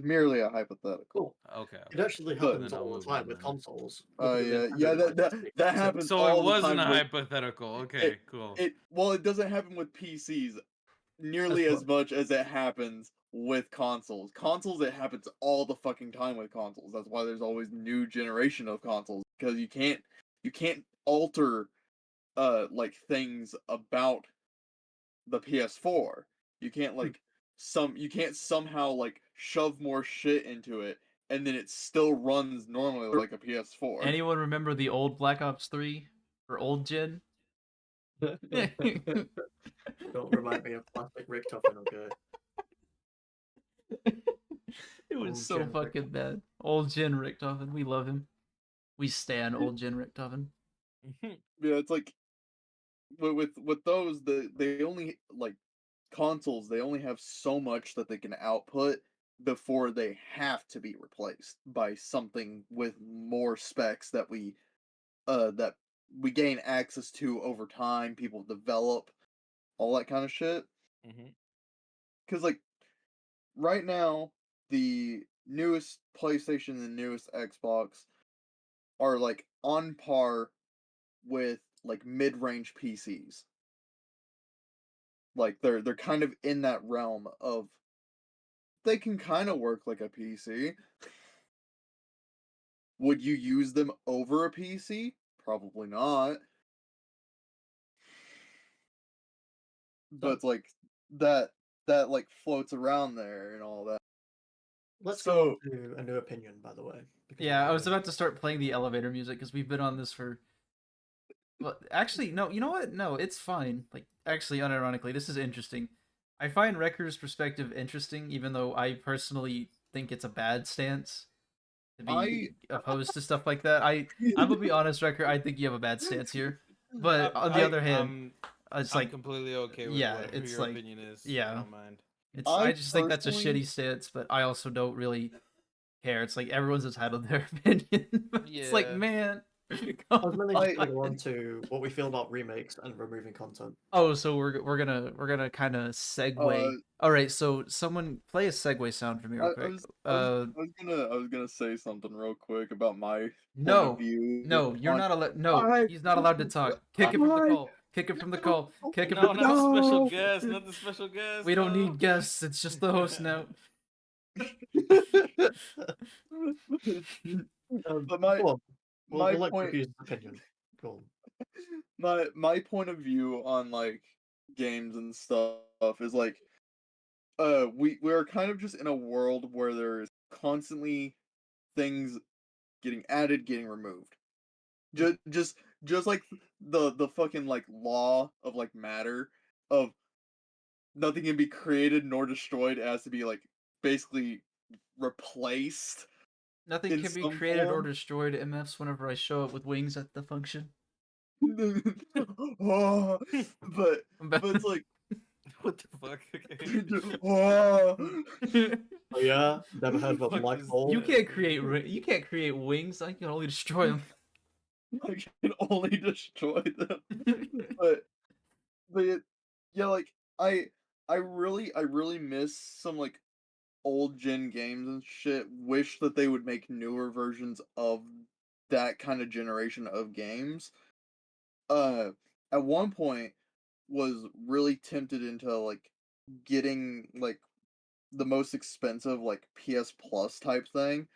merely a hypothetical. cool. Okay, It actually But- happens then I'll all the move time on with then. consoles. Oh Look at the yeah, Nintendo yeah. device That thing. that happens So all it wasn't the a time. hypothetical. Okay, cool. It doesn't happen with PCs nearly That's as much as it happens with consoles. Consoles, it happens all the fucking time with consoles. That's why there's always new generation of consoles because you can't alter like things about the PS4. You can't you can't somehow like shove more shit into it and then it still runs normally like a PS4. Anyone remember the old Black Ops 3 for old gen? Don't remind me of plastic Richtofen, okay? It was Old so gen fucking bad. Old gen Richtofen, we love him. We stan old gen Richtofen. Yeah, it's like with those they only like consoles, they only have so much that they can output before they have to be replaced by something with more specs that we gain access to over time, people develop, all that kind of shit. Cuz like right now the newest PlayStation and the newest Xbox are like on par with like mid-range PCs. Like they're kind of in that realm of they can kind of work like a PC. Would you use them over a PC? Probably not. But it's like that like floats around there and all that. Let's So- go on to a new opinion, by the way. because Yeah, I was really- about to start playing the elevator music because we've been on this for. Well, actually, no. You know what? No, it's fine. Like, actually, unironically, this is interesting. I find Wrecker's perspective interesting, even though I personally think it's a bad stance to be opposed to stuff like that. I'm gonna be honest, Wrecker. I think you have a bad stance here. But on the other hand, it's I'm like completely okay with yeah, whatever it's your like- opinion is. yeah. I don't mind. I just think that's a personally- shitty stance, but I also don't really care. It's like everyone's entitled to their opinion. It's like, Yeah. man. I was mainly just I- going to go on to what we feel about remakes and removing content. Oh, so we're gonna kind of segue. All right, so someone play a segue sound for me real I quick. was gonna say something real quick about my point No, of view. no, you're on- not allowed. No, I- he's not allowed to talk. Kick him from the call. Kick him from the call. Kick him No, from the not the call. special No! guest. Not the special guest. We don't no. need guests. It's just the host now. But my Go on. my We'll let point Confuse's opinion. Go on. my point of view on like games and stuff is like we're kind of just in a world where there's constantly things getting added, getting removed. Just like the fucking like law of like matter of nothing can be created nor destroyed. It has to be like basically replaced. Nothing in can be some created or form. destroyed MFs whenever I show up with wings at the function. Oh, but it's like What the fuck? Okay. oh. Oh yeah, never heard of a Fuck black this hole. You guy, can't dude. you can't create wings. I can only destroy them. I can only destroy them. But yeah, like I really miss some like old gen games and shit. Wish that they would make newer versions of that kind of generation of games. Uh, at one point was really tempted into like getting like the most expensive like PS Plus type thing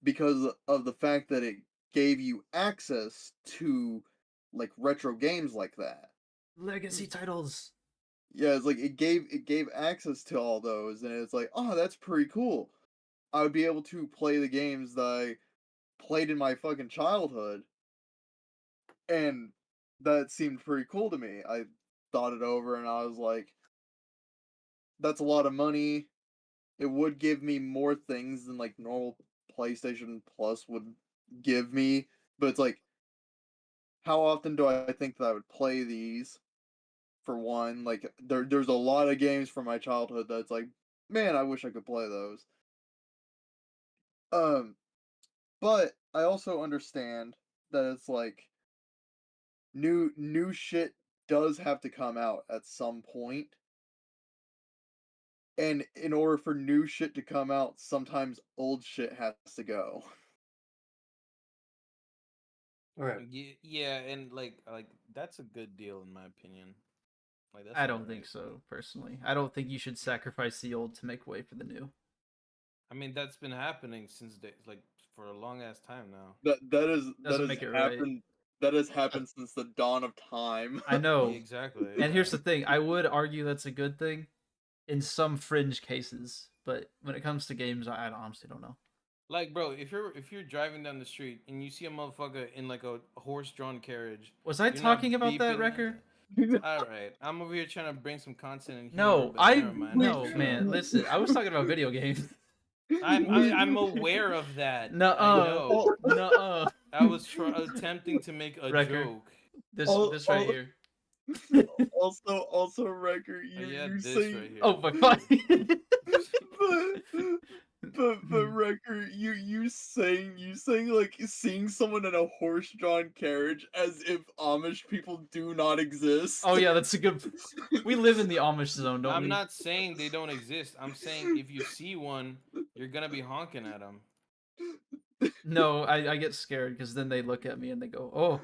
because of the fact that it gave you access to like retro games like that. Legacy titles. Yeah, it's like it gave access to all those, and it's like, oh, that's pretty cool. I would be able to play the games that I played in my fucking childhood, and that seemed pretty cool to me. I thought it over, and I was like, that's a lot of money. It would give me more things than like normal PlayStation Plus would give me, but it's like, how often do I think that I would play these? For one, like there's a lot of games from my childhood that's like, man, I wish I could play those. Um, but I also understand that it's like new shit does have to come out at some point, and in order for new shit to come out, sometimes old shit has to go. All right. Yeah, and like that's a good deal in my opinion. Like that's I all don't think right. so, personally. I don't think you should sacrifice the old to make way for the new. I mean, that's been happening since like for a long ass time now. That Doesn't has make it right. happened. That has happened since the dawn of time. I Yeah, know. exactly. And here's Yeah. the thing, I would argue that's a good thing in some fringe cases, but when it comes to games, I honestly don't know. Like, bro, if you're driving down the street and you see a motherfucker in like a horse-drawn carriage, Was I you're not talking about that, beeping. Wrecker? All right, I'm over here trying to bring some content and humor, No, but never mind. I'll no, shut man. up. Listen, I was talking about video games. I'm aware of that. I Nuh-uh, know. nuh-uh. I was attempting to make a Wrecker, joke. this right all, here. also, Wrecker, Yeah, you this say right here. Oh my fuck. but but Wrecker, you saying like seeing someone in a horse-drawn carriage as if Amish people do not exist. Oh yeah, that's a good. We live in the Amish zone, don't I'm we? not saying they don't exist. I'm saying if you see one, you're gonna be honking at them. No, I get scared because then they look at me and they go, "Oh,"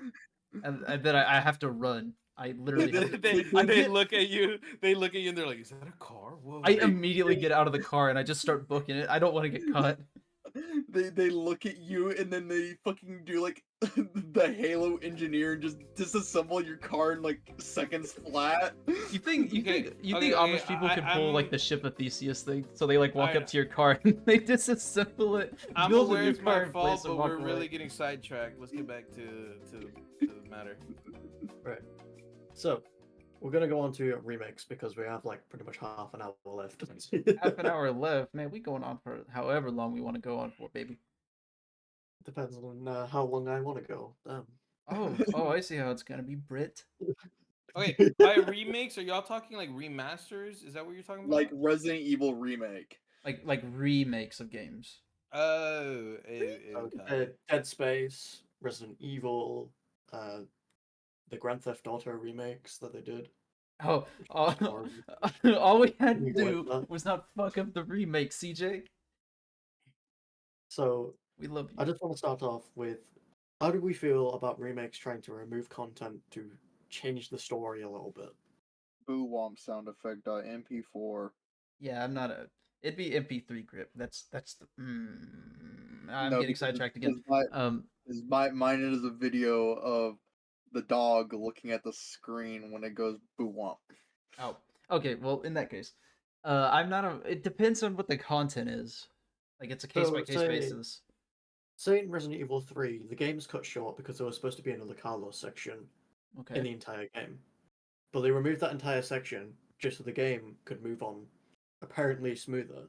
and then I have to run. I literally have to. I They get. look at you. They look at you and they're like, "Is that a car? Whoa!" I immediately get out of the car and I just start booking it. I don't want to get caught. They look at you and then they fucking do like the Halo engineer and just disassemble your car in like seconds flat. You think Okay, Amish people can pull like I'm the ship of Theseus thing? So they like walk I up to your car and they disassemble it, I'm build a aware new it's my car in place, fault, and but walk we're away. really getting sidetracked. Let's get back to the matter. Right. So, we're gonna go on to remakes because we have like pretty much half an hour left. Half an hour left, man. We going on for however long we want to go on for, baby. Depends on how long I want to go. Oh, I see how it's gonna be, Brit. Okay, by remakes, are y'all talking like remasters? Is that what you're talking about? Like Resident Evil remake. Like remakes of games. Oh, So, okay. Dead Space, Resident Evil, the Grand Theft Auto remakes that they did. Oh, all, horrible. all we had to Like do that. was not fuck up the remake, CJ. So, We love I you. just want to start off with how do we feel about remakes trying to remove content to change the story a little bit? Boo womp sound effect. MP4. Yeah, I'm not a. It'd be MP3 grip. That's the. I'm No, getting sidetracked again. because mine is a video of the dog looking at the screen when it goes boo womp. Oh, okay. Well, in that case, I'm not a. It depends on what the content is. Like it's a case by case basis. Say in Resident Evil 3, the game's cut short because there was supposed to be another Carlos section in Okay. the entire game. But they removed that entire section just so the game could move on apparently smoother.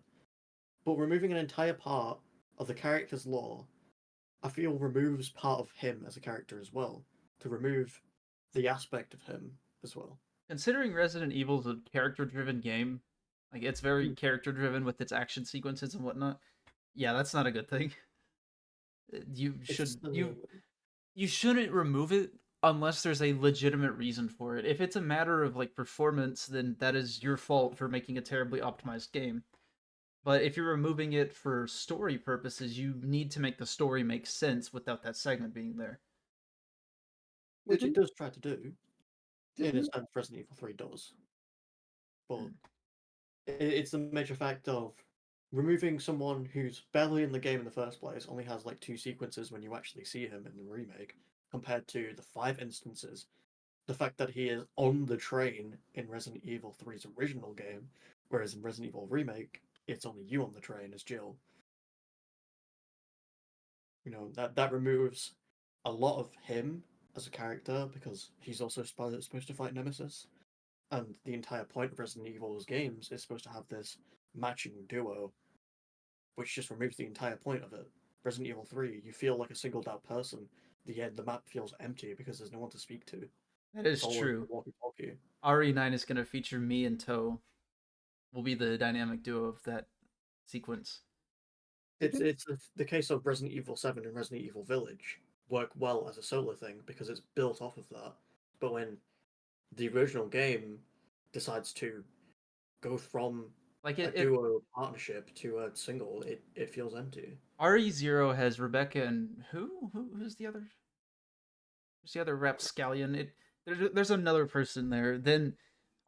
But removing an entire part of the character's lore, I feel removes part of him as a character as well. To remove the aspect of him as well. Considering Resident Evil's a character-driven game, like it's very character-driven with its action sequences and whatnot. Yeah, that's not a good thing. You should you shouldn't remove it unless there's a legitimate reason for it. If it's a matter of like performance, then that is your fault for making a terribly optimized game. But if you're removing it for story purposes, you need to make the story make sense without that segment being there. Which it does try to do. In a Didn't sense, Resident Evil 3 does. But it's the major fact of removing someone who's barely in the game in the first place, only has like 2 sequences when you actually see him in the remake, compared to the 5 instances. The fact that he is on the train in Resident Evil 3's original game, whereas in Resident Evil Remake, it's only you on the train as Jill. You know, that removes a lot of him as a character because he's also supposed to fight Nemesis. And the entire point of Resident Evil's games is supposed to have this matching duo, which just removes the entire point of it. Resident Evil 3, you feel like a singled out person. The map feels empty because there's no one to speak to. That is It's always true. the walkie-talkie. RE9 is going to feature me and Toe. Will be the dynamic duo of that sequence. It's the case of Resident Evil 7 and Resident Evil Village work well as a solo thing because it's built off of that. But when the original game decides to go from Like a duo partnership to a single, it feels empty. RE0 has Rebecca and who's the other? Who's the other rapscallion? There's another person there. Then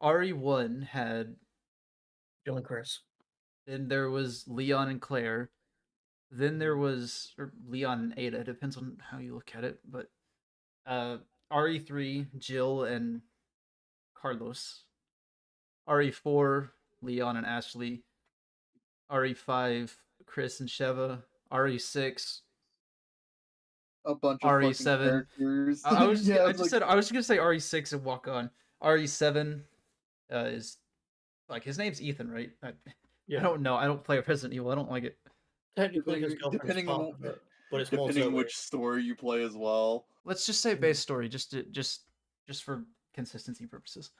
RE1 had Jill and Chris. then there was Leon and Claire. Then there was Leon and Ada. It depends on how you look at it, but RE3 Jill and Carlos. RE4 Leon and Ashley. RE5 Chris and Sheva. RE6 a bunch of fucking RE7. characters. I was Yeah, I it's just said I was gonna say RE6 and walk on. RE7 is like his name's Ethan, right? I don't know. I don't play Resident Evil. I don't like it. Technically, his girlfriend's depending part on of it, but it's more depending so which story you play as well. Let's just say base story, just for consistency purposes.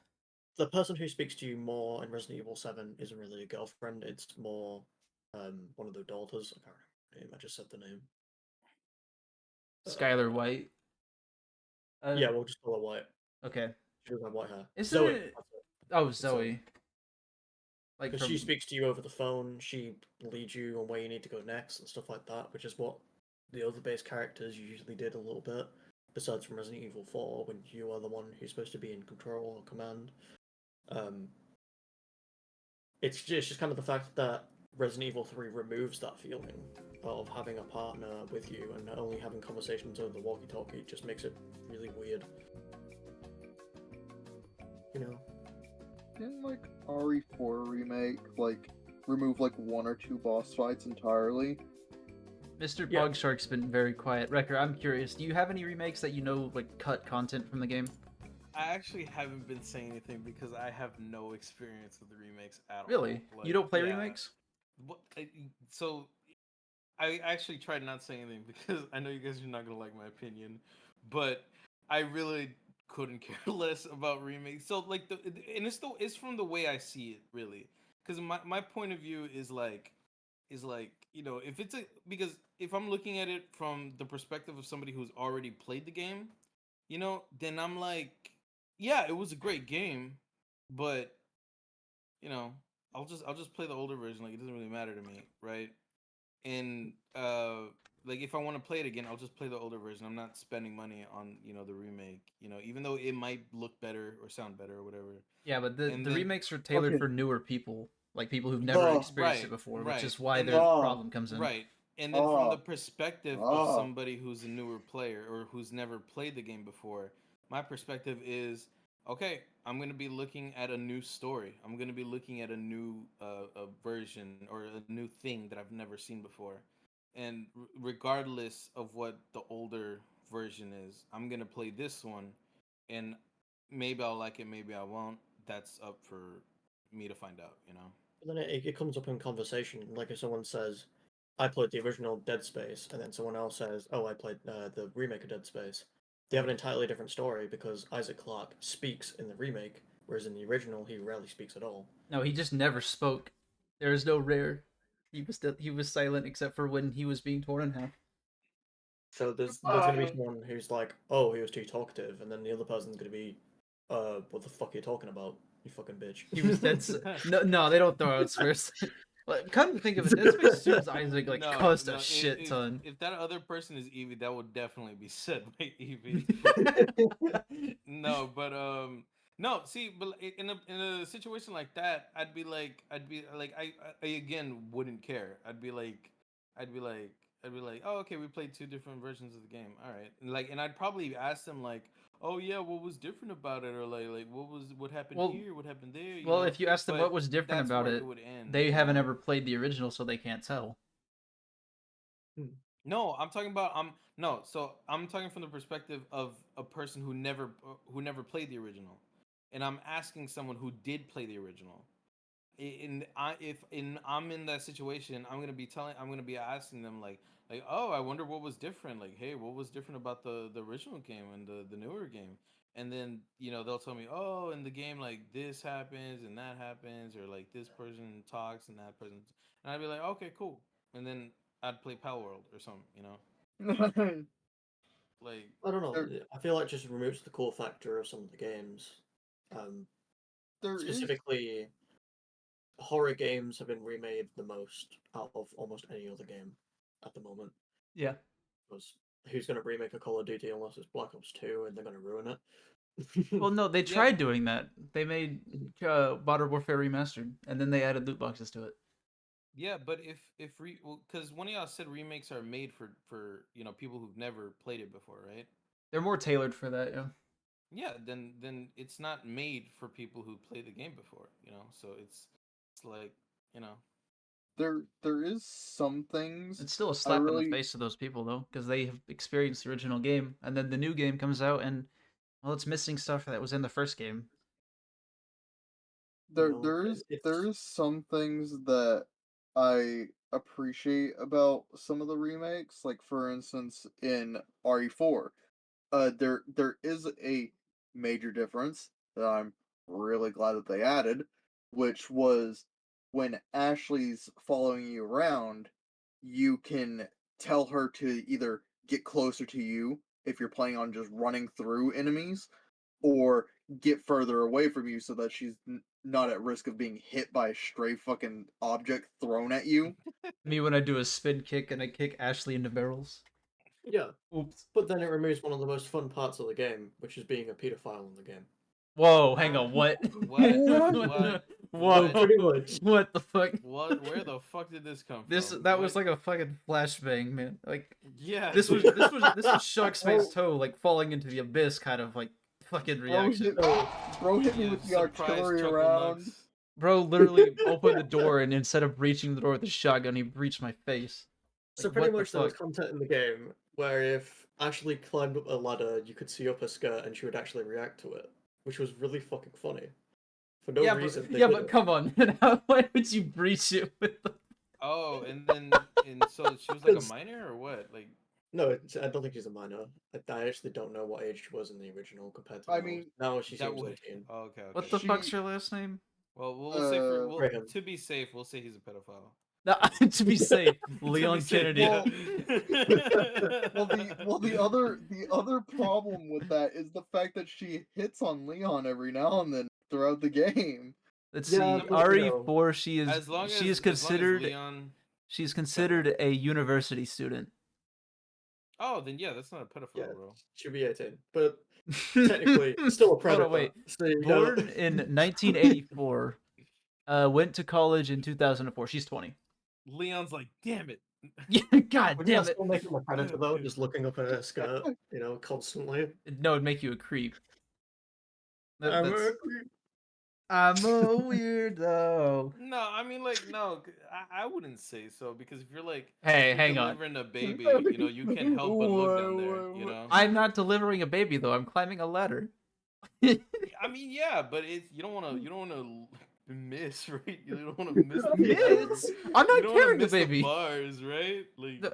the person who speaks to you more in Resident Evil 7 isn't really a girlfriend. It's more one of the daughters. I can't remember her name. I just said the name. Skylar White. Yeah, we'll just call her White. Okay. She doesn't have white hair. Isn't Zoe. it? Oh, Zoe. Like Because she speaks to you over the phone, she leads you on where you need to go next and stuff like that, which is what the other base characters usually did a little bit. Besides from Resident Evil 4, when you are the one who's supposed to be in control or command. It's just kind of the fact that Resident Evil 3 removes that feeling of having a partner with you and only having conversations over the walkie-talkie. It just makes it really weird. You know? Didn't like RE4 remake remove like 1 or 2 boss fights entirely? Mr. Yeah. Bogshark's been very quiet. Wrecker, I'm curious. Do you have any remakes that you know like cut content from the game? I actually haven't been saying anything because I have no experience with the remakes at all. Really? Like, You don't play yeah. remakes? So I actually tried not saying anything because I know you guys are not gonna like my opinion, but I really couldn't care less about remakes. So like it's from the way I see it really, because my point of view is like if it's because if I'm looking at it from the perspective of somebody who's already played the game, then I'm like, yeah, it was a great game, but I'll just play the older version. Like it doesn't really matter to me, right? And like if I want to play it again, I'll just play the older version. I'm not spending money on the remake. Even though it might look better or sound better or whatever. Yeah, but the then, remakes are tailored for newer people, like people who've never Oh, experienced it before, which right. is why And their then- problem comes in. Right. And then from the Oh. perspective of Oh. somebody who's a newer player or who's never played the game before, my perspective is, okay, I'm going to be looking at a new story. I'm going to be looking at a new a version or a new thing that I've never seen before. And regardless of what the older version is, I'm going to play this one, and maybe I'll like it, maybe I won't. That's up for me to find out, But then it comes up in conversation. Like if someone says, I played the original Dead Space, and then someone else says, "Oh, I played the remake of Dead Space." They have an entirely different story because Isaac Clarke speaks in the remake, whereas in the original he rarely speaks at all. No, he just never spoke. There is no rare. He was silent except for when he was being torn in half. So there's gonna be someone who's like, "Oh, he was too talkative," and then the other person's gonna be, what the fuck are you talking about, you fucking bitch?" He was dead. No, they don't throw out swears. Like, come to think of it, Dead Space 2's Isaac like cussed a shit ton. If that other person is Evie, that would definitely be said by Evie. No, but no. See, but in a situation like that, I'd be like, I again wouldn't care. I'd be like, oh, okay, we played two different versions of the game. All right, and I'd probably ask them like, oh yeah, what was different about it, or like what happened here, what happened there. Well, if you ask them what was different about it, would end, they haven't ever played the original, so they can't tell. No, I'm talking about no. So I'm talking from the perspective of a person who never played the original, and I'm asking someone who did play the original. I'm in that situation, I'm gonna be asking them like, oh, I wonder what was different. Like, hey, what was different about the original game and the newer game? And then they'll tell me, oh, in the game like this happens and that happens, or like this person talks and that person, and I'd be like, okay, cool. And then I'd play Pal World or something. Like, I don't know. I feel like it just removes the cool factor of some of the games. Specifically, horror games have been remade the most out of almost any other game at the moment. Yeah. Because who's going to remake a Call of Duty unless it's Black Ops 2 and they're going to ruin it? Well, no, they tried doing that. They made Modern Warfare Remastered, and then they added loot boxes to it. Yeah, but because one of y'all said remakes are made for people who've never played it before, right? They're more tailored for that, yeah. Yeah, then it's not made for people who played the game before, So it's like, There is some things. It's still a slap in the face to those people though, because they have experienced the original game, and then the new game comes out, and well, it's missing stuff that was in the first game. There is some things that I appreciate about some of the remakes. Like for instance, in RE4, there is a major difference that I'm really glad that they added, which was when Ashley's following you around, you can tell her to either get closer to you if you're planning on just running through enemies, or get further away from you so that she's not at risk of being hit by a stray fucking object thrown at you. Me when I do a spin kick and I kick Ashley into barrels. Yeah. Oops. But then it removes one of the most fun parts of the game, which is being a pedophile in the game. Whoa, hang on, what? Whoa, pretty much. What the fuck? Where the fuck did this come from? That was like a fucking flashbang, man. Like, yeah, this was Shark Space Toe like falling into the abyss kind of like fucking reaction. Bro hit me with the artillery round. Bro literally opened the door, and instead of breaching the door with the shotgun, he breached my face. So pretty much there was content in the game where if Ashley climbed up a ladder, you could see up her skirt and she would actually react to it, which was really fucking funny. For no reason. But come on, why would you breach it with the... Oh, so she was like a minor or what? Like, no, I don't think she's a minor. I actually don't know what age she was in the original compared to now she seems 18. Oh, okay. What the fuck's her last name? Well, we'll say to be safe, we'll say he's a pedophile. No, to be safe, Leon Kennedy. The other problem with that is the fact that she hits on Leon every now and then throughout the game. Let's see, RE4. She is considered a university student. Oh, then yeah, that's not a pedophile, bro. She'll be 18, but technically still a predator. Wait. Born in 1984, went to college in 2004. She's 20. Leon's like, damn it. God damn it. Still making a predator though, just looking up at her skirt, constantly. No, it'd make you a creep. I'm a creep. I'm a weirdo. No, I mean, like, no, I wouldn't say so, because if you're like, hey, hang on, delivering a baby, you can't help but look down there, I'm not delivering a baby though. I'm climbing a ladder. I mean, yeah, but you don't want to miss, right? You don't want to miss the Miss? I'm You not don't wanna carrying the miss baby. bars, right? Like, No,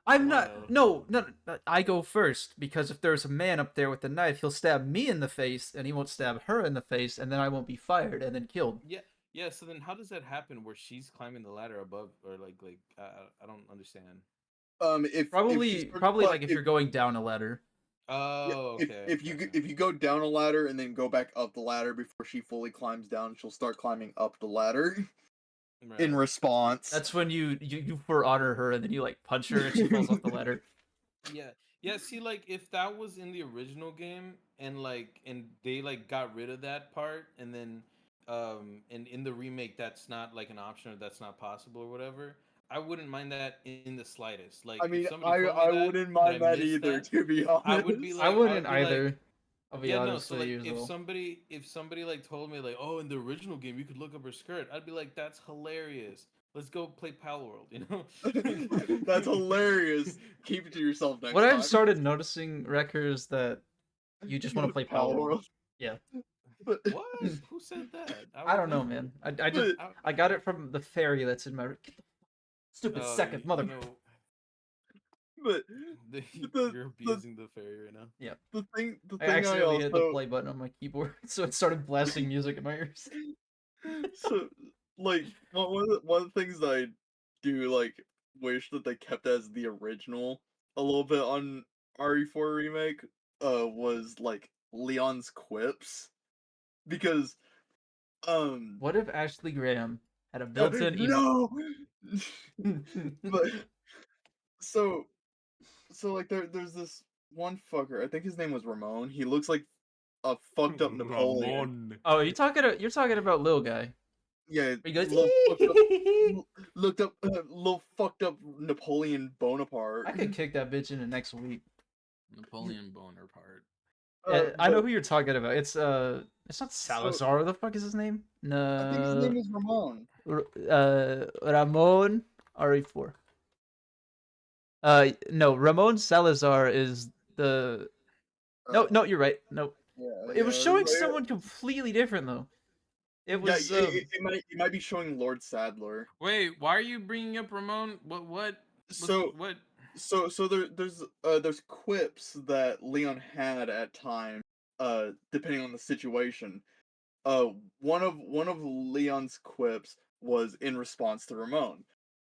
I'm come on not. now. No, I go first because if there's a man up there with a knife, he'll stab me in the face, and he won't stab her in the face, and then I won't be fired and then killed. Yeah. So then, how does that happen? Where she's climbing the ladder above, or I don't understand. If she starts Probably like if if you're going down a ladder. Oh, okay. if you gotcha. if you go down a ladder and then go back up the ladder before she fully climbs down, she'll start climbing up the ladder in Right. response. That's when you for honor her, and then you like punch her, and she falls off the ladder. Yeah. See, like, if that was in the original game, and they like got rid of that part, and then and in the remake that's not like an option, or that's not possible or whatever, I wouldn't mind that in the slightest. Like, I if mean, somebody told me I that wouldn't and I mind that missed either, that, to be honest. I would be I like, wouldn't either. I'll be yeah, no. honest So with like, you as well. if somebody like told me like, oh, in the original game you could look up her skirt, I'd be like, that's hilarious. Let's go play Pal World, you know? That's hilarious. Keep it to yourself next What time. I've started noticing, Wrecker, is that you just want to play Power World. Yeah. But, What? Who said that? I don't would know, never. man. I just I- I got it from the fairy that's in my stupid second mother. You know, but you're abusing the fairy right now. Yeah. the thing I I accidentally hit the also play button on my keyboard, so it started blasting music in my ears. so like one of the things that I do like wish that they kept as the original a little bit on RE4 remake was like Leon's quips, because What if Ashley Graham had a built-in no emote? but so like there's this one fucker, I think his name was Ramon. He looks like a fucked up Napoleon. Oh, you're talking about Lil Guy. Yeah, He goes, looked up little fucked up Napoleon Bonaparte. I could kick that bitch in the next week. Napoleon Bonaparte. I know but who you're talking about. It's not Salazar. What the fuck is his name? I think his name No, is Ramon. Ramon RE4. No, Ramon Salazar is the. No, you're right. No, Yeah, it was showing like- someone completely different though. It Yeah, was. it might be showing Lord Sadler. Wait, why are you bringing up Ramon? What? So what? so there's quips that Leon had at times, depending on the situation. One of Leon's quips was in response to Ramon.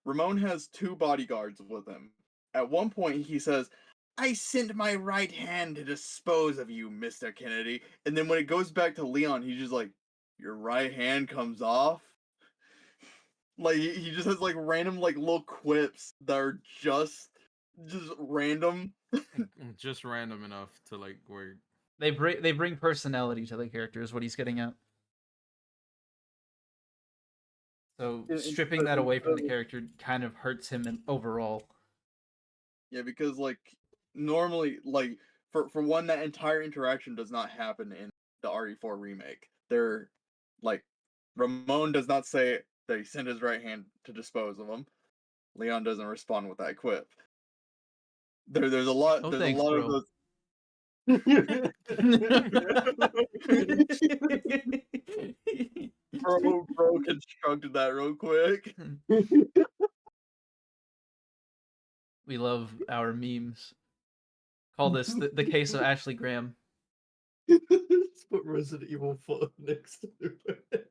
Ramon has two bodyguards with him. At one point, he says, "I sent my right hand to dispose of you, Mr. Kennedy." And then when it goes back to Leon, he's just like, "Your right hand comes off?" Like, he just has, like, random, like, little quips that are just random. Just random enough to like where. They bring personality to the character is what he's getting at. So stripping that away from the character kind of hurts him overall. Yeah, because, like, normally, like, for one, that entire interaction does not happen in the RE4 remake. They're, like, Ramon does not say that he sent his right hand to dispose of him. Leon doesn't respond with that quip. There's a lot. Oh, There's thanks, a lot bro. of those. Bro constructed that real quick. We love our memes. Call this the case of Ashley Graham. Let's put Resident Evil 4 next to it.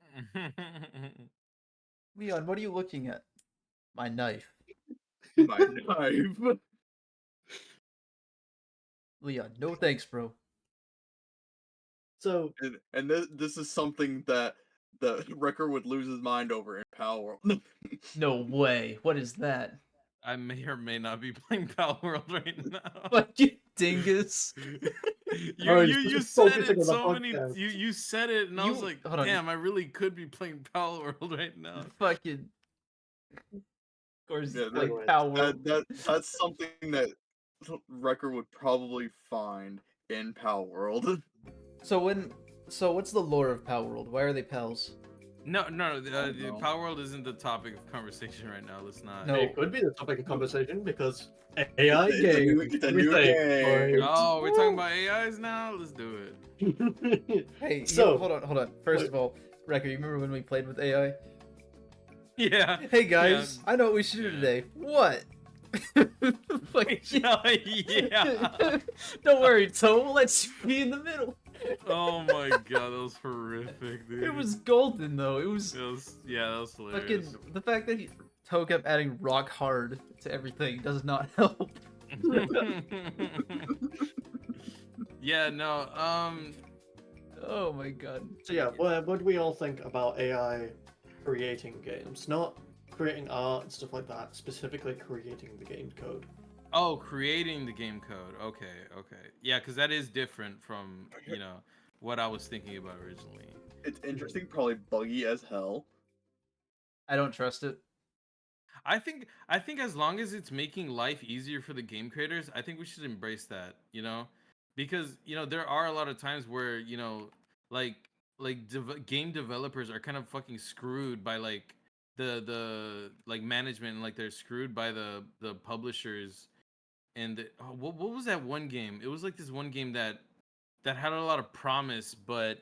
Leon, what are you looking at? My knife. My knife. Leon, no thanks, bro. So, And this is something that the Wrecker would lose his mind over in Power World. No way. What is that? I may or may not be playing Pal World right now. Fucking dingus. You said focusing it on the so many. podcast. You said it, and I was You- like, hold on. damn, I really could be playing Pal World right now. Fucking. Of course, Yeah, like anyways, power. That's something that Wrecker would probably find in Power World. So what's the lore of Power World? Why are they pals? No, the no. Pal World isn't the topic of conversation right now. Let's not. No. it could be the topic of conversation because AI It's a game. new- it's a new game. Oh, we're talking about AIs now. Let's do it. Hey, So- hold on. First wait. of all, Wrecker, you remember when we played with AI? Yeah. Hey guys, I know what we should do Yeah. today. What? Like, Yeah. Don't worry, Toe. Let's be in the middle. Oh my god, that was horrific, dude. It was golden though. It was Yeah, that was hilarious. fucking the fact that Toe kept adding rock hard to everything does not help. Yeah, no, Oh my god. So yeah, what do we all think about AI creating games? Not creating art and stuff like that, specifically creating the game code. oh, creating the game code. Okay. Yeah, because that is different from, what I was thinking about originally. It's interesting, probably buggy as hell. I don't trust it. I think as long as it's making life easier for the game creators, I think we should embrace that, because there are a lot of times where like game developers are kind of fucking screwed by like the like management, and like they're screwed by the publishers. And what was that one game? It was like this one game that had a lot of promise, but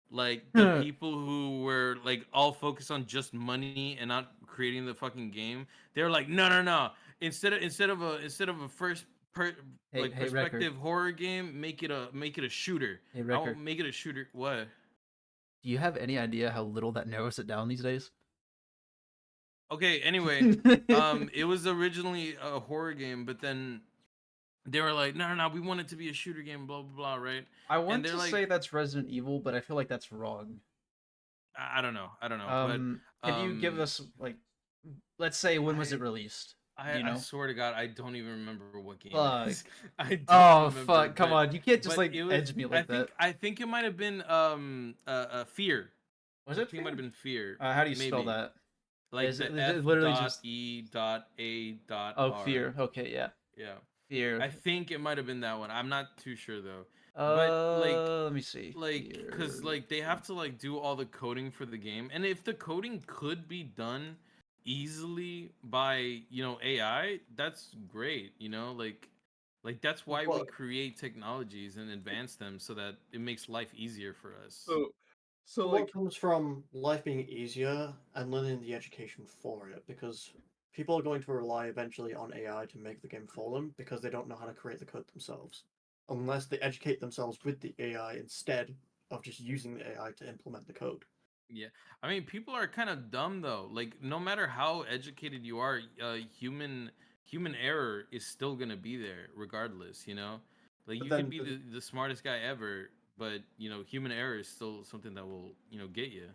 like the people who were like all focused on just money and not creating the fucking game, they're like, no. Instead of a first perspective horror game, make it a shooter. Hey, I Wrecker. won't make it a shooter. What? Do you have any idea how little that narrows it down these days? Okay, anyway, it was originally a horror game, but then they were like, no, we want it to be a shooter game, blah blah blah, right? I want they're to like- say that's Resident Evil, but I feel like that's wrong. I don't know, Can you give us like, let's say when was it released? Do you know? I swear to God, I don't even remember what game Fuck. it is. I don't Oh remember, fuck! Come but- on, you can't just but like it was- edge me like that. I think it might have been Fear. Was I it? think it might have been Fear. How do you spell maybe. that? Like Is the it F literally dot just- E dot A dot Oh, R. Fear. Okay, yeah. Yeah. Fear. I think it might have been that one. I'm not too sure though. But like, let me see. because Fear. like they have to like do all the coding for the game, and if the coding could be done easily by AI, that's great. Like that's why we Well- create technologies and advance them so that it makes life easier for us. So What like, comes from life being easier and learning the education for it, because people are going to rely eventually on AI to make the game for them because they don't know how to create the code themselves. Unless they educate themselves with the AI instead of just using the AI to implement the code. I mean, people are kind of dumb though. Like, no matter how educated you are, human error is still gonna be there regardless. Like, But you then could be the smartest guy ever, but human error is still something that will get you.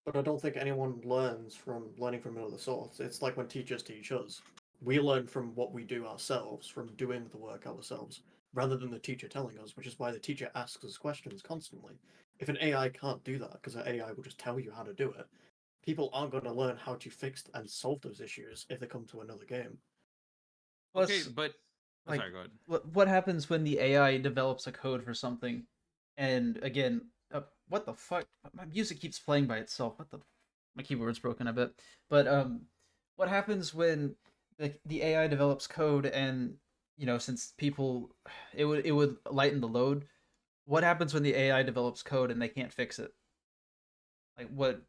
But I don't think anyone learns from learning from another source. It's like when teachers teach us. We learn from what we do ourselves, from doing the work ourselves, rather than the teacher telling us, which is why the teacher asks us questions constantly. If an AI can't do that, because an AI will just tell you how to do it, people aren't going to learn how to fix and solve those issues if they come to another game. Plus, Okay, but like, sorry, go ahead. what happens when the AI develops a code for something, and again, what the fuck? My music keeps playing by itself. My keyboard's broken, I bet. But what happens when the AI develops code, and since people, it would lighten the load. What happens when the AI develops code and they can't fix it? Like, what?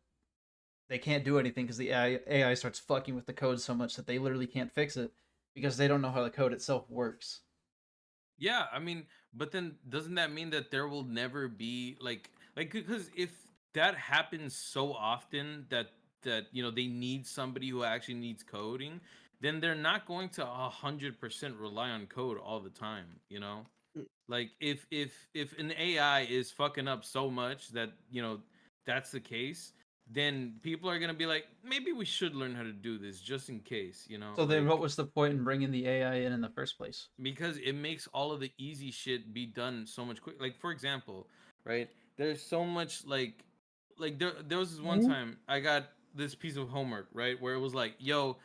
They can't do anything because the AI starts fucking with the code so much that they literally can't fix it because they don't know how the code itself works. Yeah, I mean, but then doesn't that mean that there will never be like because if that happens so often that they need somebody who actually needs coding, then they're not going to 100% rely on code all the time. Mm. Like if an AI is fucking up so much that that's the case, then people are gonna be like, maybe we should learn how to do this just in case. So then, like- what was the point in bringing the AI in the first place? because it makes all of the easy shit be done so much quick. Like, for example, right, there's so much like there was this one time I got this piece of homework, right, where it was like, yo,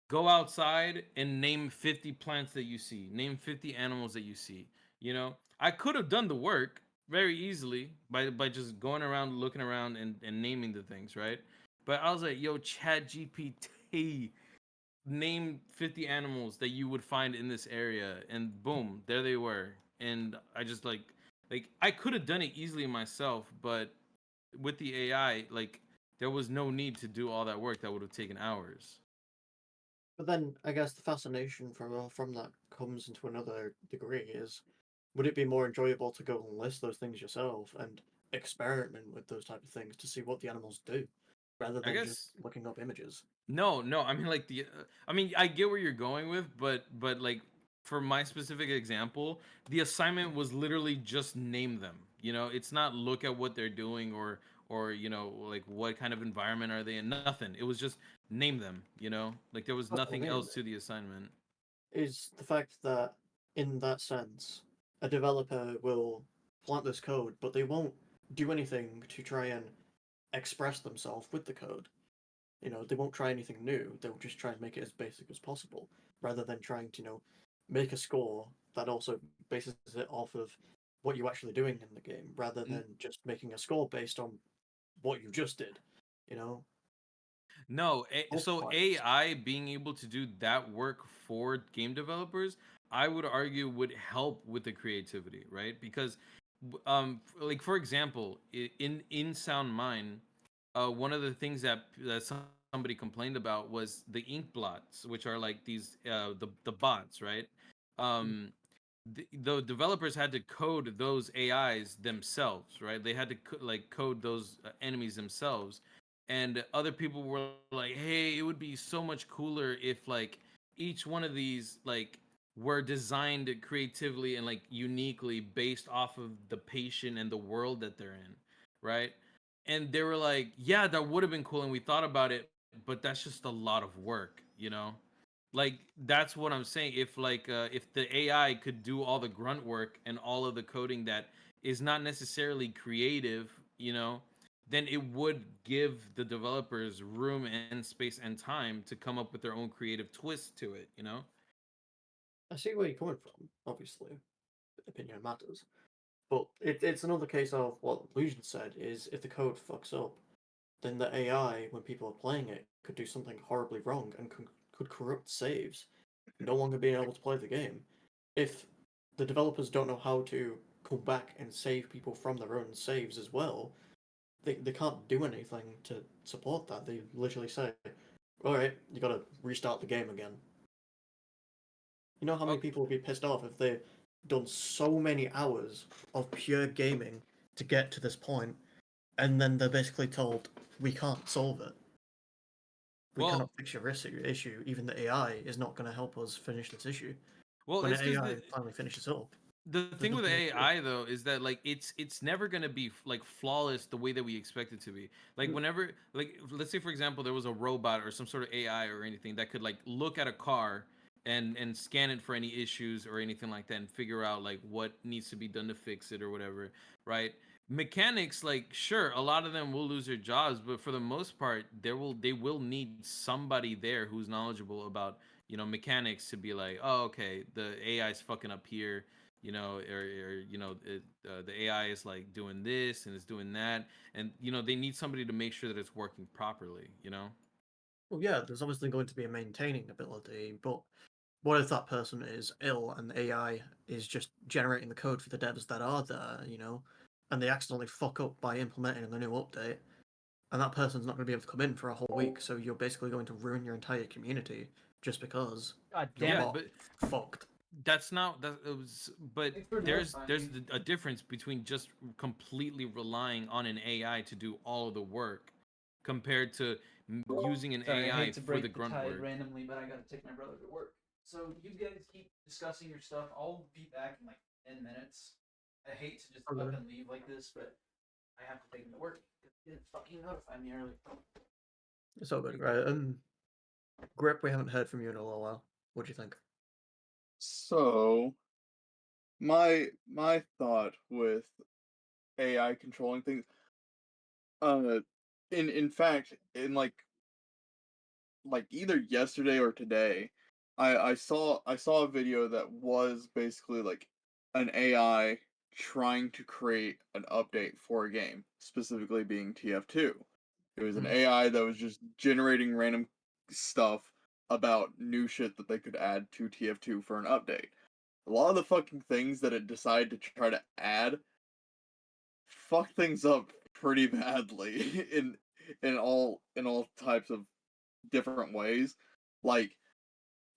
go outside and name 50 plants that you see, name 50 animals that you see. I could have done the work very easily by just going around, looking around, and naming the things, right? But I was like, yo, Chat GPT, name 50 animals that you would find in this area, and boom, there they were. And I just like I could have done it easily myself, but with the AI, like there was no need to do all that work that would have taken hours. But then I guess the fascination from that comes into another degree is, would it be more enjoyable to go and list those things yourself and experiment with those type of things to see what the animals do, rather I than just guess looking up images? no, no. I mean, like I mean, I get where you're going with, but like for my specific example, the assignment was literally just name them. You know, it's not look at what they're doing or you know like what kind of environment are they in. Nothing. It was just name them. You know, like there was That's what I nothing mean. else to the assignment. Is the fact that in that sense, a developer will plant this code, but they won't do anything to try and express themselves with the code. You know, they won't try anything new. They'll just try and make it as basic as possible, rather than trying to, make a score that also bases it off of what you're actually doing in the game, rather than just making a score based on what you just did. You know, No, both so parties. AI being able to do that work for game developers, I would argue would help with the creativity, right? Because, like for example, in Sound Mind, one of the things that somebody complained about was the ink blots, which are like these the bots, right? Um, the developers had to code those AIs themselves, right? They had to like code those enemies themselves, and other people were like, "Hey, it would be so much cooler if like each one of these like were designed creatively and like uniquely based off of the patient and the world that they're in, right?" And they were like, "Yeah, that would have been cool, and we thought about it, but that's just a lot of work, you know." Like that's what I'm saying. If the AI could do all the grunt work and all of the coding that is not necessarily creative, you know, then it would give the developers room and space and time to come up with their own creative twist to it, you know? I see where you're coming from. Obviously, opinion matters. But it's another case of what Illusion said is, if the code fucks up, then the AI, when people are playing it, could do something horribly wrong and could corrupt saves, no longer being able to play the game. If the developers don't know how to come back and save people from their own saves as well, they can't do anything to support that. They literally say, alright, you gotta restart the game again. You know how many Oh, people would be pissed off if they've done so many hours of pure gaming to get to this point, and then they're basically told, we can't solve it. We cannot well, fix your issue. Even the AI is not going to help us finish this issue. well, When it's the because AI finally finishes up, the there's thing with nothing they can do. AI though is that like it's never gonna be like flawless the way that we expect it to be. Like whenever like let's say for example there was a robot or some sort of AI or anything that could like look at a car and scan it for any issues or anything like that and figure out like what needs to be done to fix it or whatever, right? Mechanics, like sure, a lot of them will lose their jobs, but for the most part, they will need somebody there who's knowledgeable about mechanics to be like, oh okay, the AI is fucking up here, or the AI is like doing this and it's doing that, and they need somebody to make sure that it's working properly. Well, yeah, there's obviously going to be a maintaining ability, but what if that person is ill and the AI is just generating the code for the devs that are there, and they accidentally fuck up by implementing the new update, and that person's not going to be able to come in for a whole week, so you're basically going to ruin your entire community just because God your damn Yeah, it. bot but fucked. that's not that it was, but Thanks for there's notifying me. a difference between just completely relying on an AI to do all of the work compared to using an Sorry, I AI hate to for the break the grunt tide work. randomly, but I gotta take my brother to work. So you guys keep discussing your stuff. I'll be back in like 10 minutes. I hate to just up Okay. and leave like this, but I have to take him to work because he didn't fucking notify me early. It's all good, right? Grip, we haven't heard from you in a little while. What do you think? So my thought with AI controlling things, uh, in fact, in like either yesterday or today, I saw a video that was basically like an AI trying to create an update for a game, specifically being TF2. It was an Mhm. AI that was just generating random stuff about new shit that they could add to TF2 for an update. A lot of the fucking things that it decided to try to add fuck things up pretty badly. in all types of different ways. Like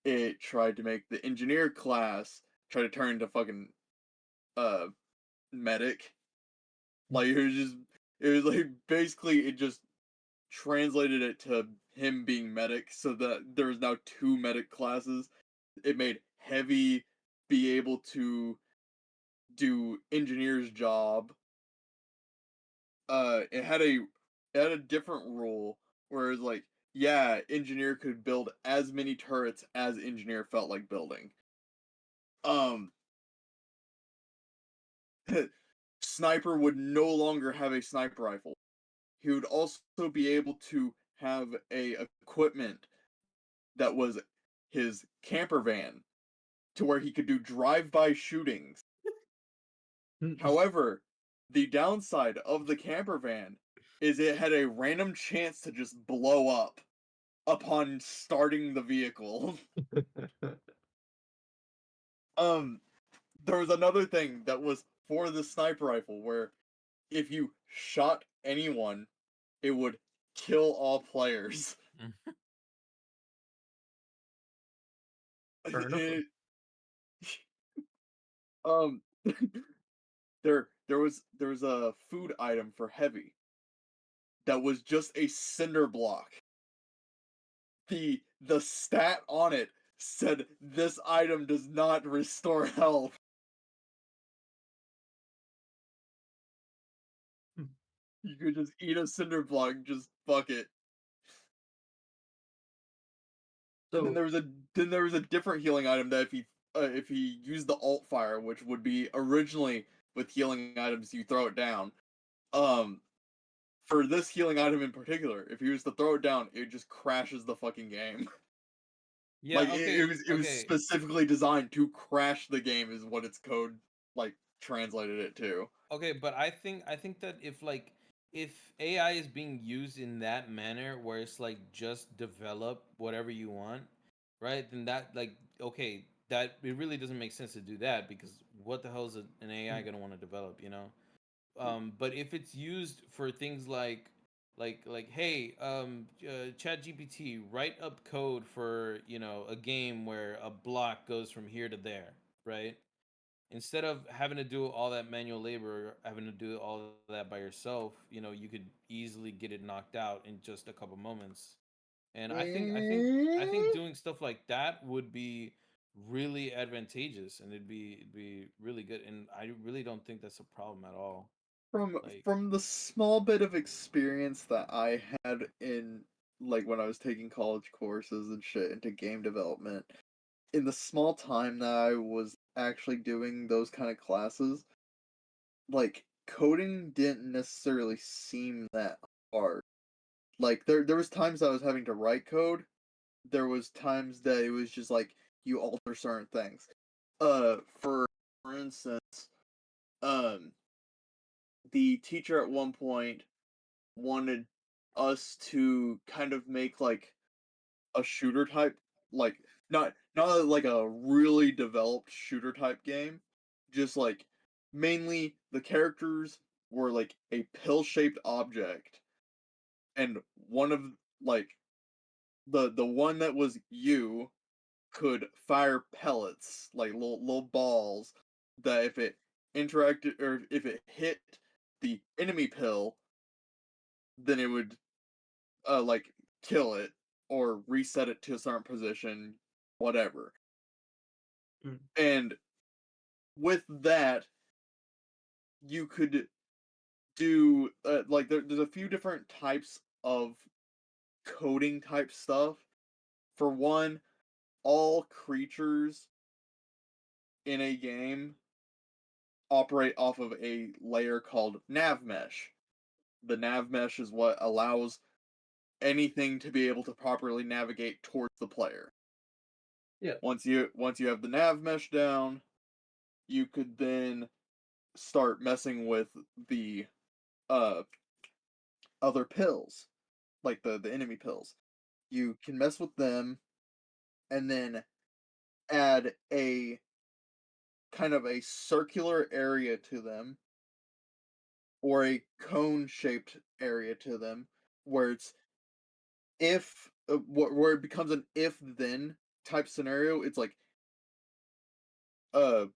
it tried to make the engineer class try to turn into fucking uh medic. Like it was like basically it just translated it to him being medic so that there's now two medic classes. It made heavy be able to do engineer's job. It had a different rule where it's like, yeah, engineer could build as many turrets as engineer felt like building. Um, sniper would no longer have a sniper rifle. He would also be able to have a equipment that was his camper van to where he could do drive-by shootings. However, the downside of the camper van is it had a random chance to just blow up upon starting the vehicle. um there was another thing that was for the sniper rifle where if you shot anyone, it would kill all players. Fair enough. It- um there was a food item for heavy that was just a cinder block. The stat on it said this item does not restore health. You could just eat a cinder block, just fuck it. And then So there was a different healing item that if he used the alt fire, which would be originally with healing items you throw it down. Um, for this healing item in particular, if he was to throw it down, it just crashes the fucking game. Yeah. Like Okay. it was Okay. specifically designed to crash the game, is what its code like translated it to. Okay, but I think that if AI is being used in that manner where it's like just develop whatever you want, right? Then that like okay, that it really doesn't make sense to do that because what the hell is an AI gonna want to develop, you know? But if it's used for things like hey, Chat GPT, write up code for a game where a block goes from here to there, right? Instead of having to do all that manual labor, having to do all that by yourself, you could easily get it knocked out in just a couple moments. And I think doing stuff like that would be really advantageous, and it'd be really good. And I really don't think that's a problem at all. Like, From the small bit of experience that I had in like when I was taking college courses and shit into game development, in the small time that I was actually doing those kind of classes, like coding didn't necessarily seem that hard. Like there was times I was having to write code. There was times that it was just like you alter certain things. For instance, um the teacher at one point wanted us to kind of make like a shooter type, like not like a really developed shooter type game, just like mainly the characters were like a pill-shaped object, and one of like the one that was you could fire pellets, like little balls that if it interacted or if it hit the enemy pill, then it would like kill it or reset it to a certain position, whatever. Mm. And with that, you could do like there's a few different types of coding type stuff. For one, all creatures in a game operate off of a layer called nav mesh. The nav mesh is what allows anything to be able to properly navigate towards the player. Yeah. Once you have the nav mesh down, you could then start messing with the uh other pills, like the enemy pills. You can mess with them and then add a kind of a circular area to them or a cone shaped area to them where it's if where it becomes an if then type scenario. It's like uh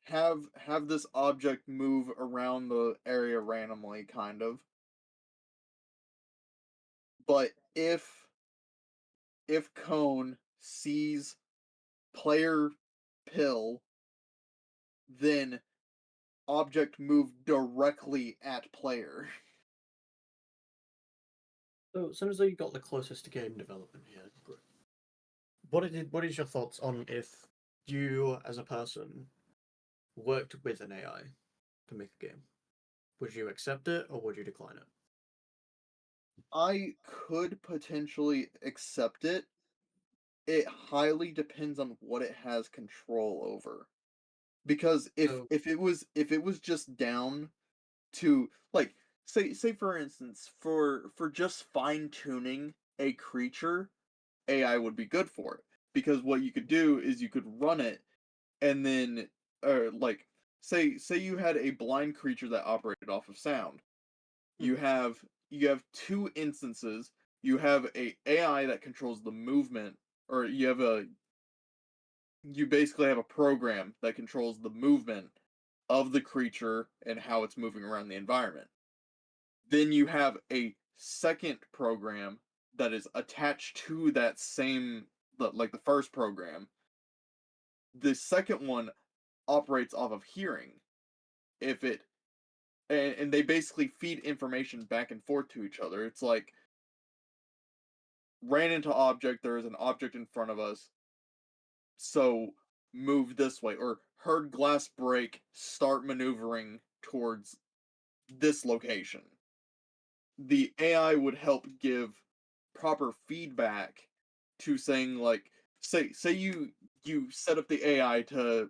have this object move around the area randomly, kind of. But if Cone sees player pill, then object move directly at player. So, as soon as you got the closest to game development here, what is your thoughts on if you, as a person, worked with an AI to make a game? Would you accept it or would you decline it? I could potentially accept it. It highly depends on what it has control over. Because So, if it was just down to, like, say for instance, for just fine tuning a creature, AI would be good for it. Because what you could do is you could run it, and then like, say you had a blind creature that operated off of sound. You have two instances. You have a AI that controls the movement, or you basically have a program that controls the movement of the creature and how it's moving around the environment. Then you have a second program that is attached to that same, like the first program. The second one operates off of hearing. If it and they basically feed information back and forth to each other. It's like, ran into object, there is an object in front of us, so move this way, or heard glass break, start maneuvering towards this location. The AI would help give proper feedback to saying, like, say you set up the AI to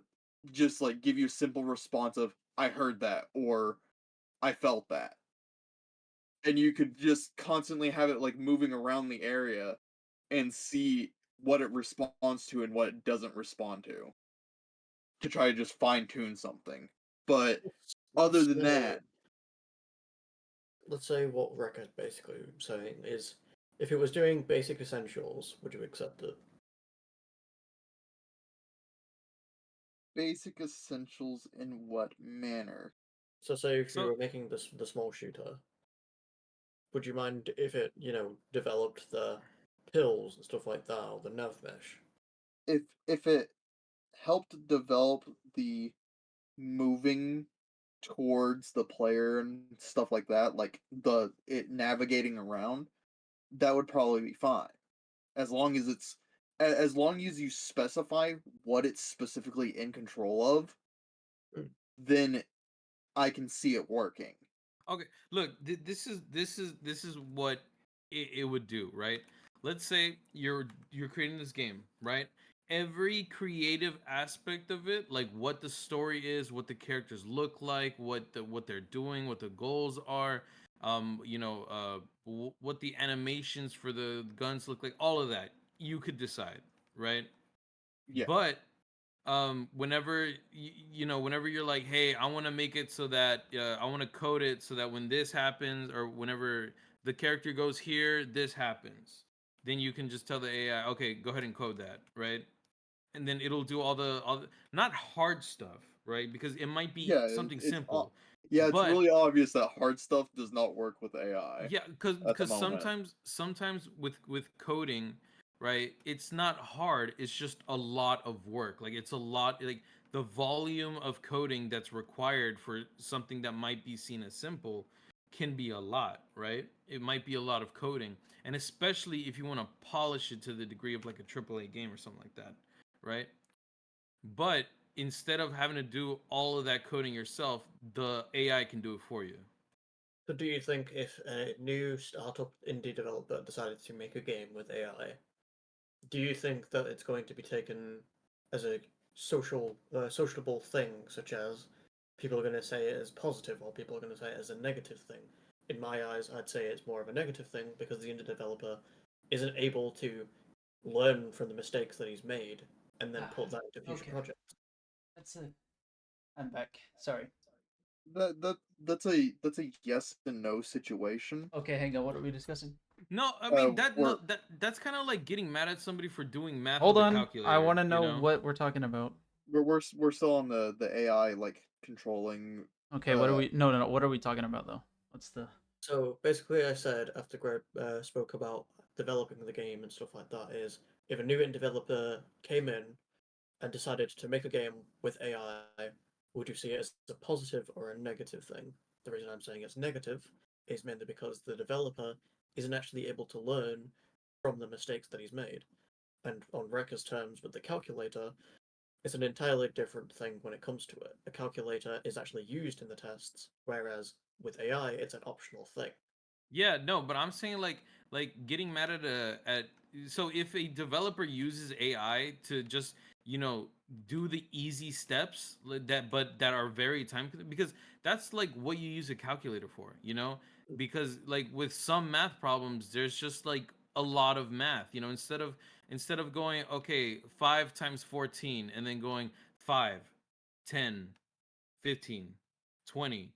just like give you a simple response of I heard that or I felt that. And you could just constantly have it like moving around the area and see what it responds to and what it doesn't respond to try to just fine tune something. But other let's than that, let's say what Record's basically saying is, if it was doing basic essentials, would you accept it? basic essentials in what manner? So, say if you So were making the small shooter, would you mind if it, developed the pills and stuff like that, or the nerve mesh? If it helped develop the moving towards the player and stuff like that, like the it navigating around, that would probably be fine. As long as as long as you specify what it's specifically in control of, Mm. then I can see it working. okay, look, this is what it would do, right? Let's say you're creating this game, right? Every creative aspect of it, like what the story is, what the characters look like, what they're doing, what the goals are, what the animations for the guns look like, all of that you could decide, right? Yeah. But whenever whenever you're like, hey, I want to make it so that I want to code it so that when this happens, or whenever the character goes here, this happens, then you can just tell the AI, okay, go ahead and code that, right? And then it'll do all the not hard stuff, right? Because it might be Yeah, something simple, yeah, it's but really obvious that hard stuff does not work with AI yeah, at the because moment. sometimes with coding, right? It's not hard. It's just a lot of work. Like it's a lot. Like the volume of coding that's required for something that might be seen as simple can be a lot, right? It might be a lot of coding, and especially if you want to polish it to the degree of like a AAA game or something like that, right? But instead of having to do all of that coding yourself, the AI can do it for you. So, do you think if a new startup indie developer decided to make a game with AI, do you think that it's going to be taken as a sociable thing, such as people are going to say it as positive or people are going to say it as a negative thing? In my eyes, I'd say it's more of a negative thing because the indie developer isn't able to learn from the mistakes that he's made and then put that into future Okay, projects. that's it. I'm back. Sorry. That's a yes and no situation. Okay, hang on. What are we discussing? No, I mean We're that's kind of like getting mad at somebody for doing math Hold with a on. calculator. I want to You know know? what we're talking about. we're still on the AI like controlling. Okay, what are we? No. What are we talking about though? What's the? So basically, I said after Greg spoke about developing the game and stuff like that, is if a new game developer came in and decided to make a game with AI, would you see it as a positive or a negative thing? The reason I'm saying it's negative is mainly because the developer isn't actually able to learn from the mistakes that he's made. And on Rekka's terms with the calculator, it's an entirely different thing when it comes to it. A calculator is actually used in the tests, whereas with AI, it's an optional thing. Yeah, no, but I'm saying like getting mad at so if a developer uses AI to just, do the easy steps that are very because that's like what you use a calculator for, because like with some math problems there's just like a lot of math, instead of going okay, 5 times 14 and then going 5, 10, 15, 20,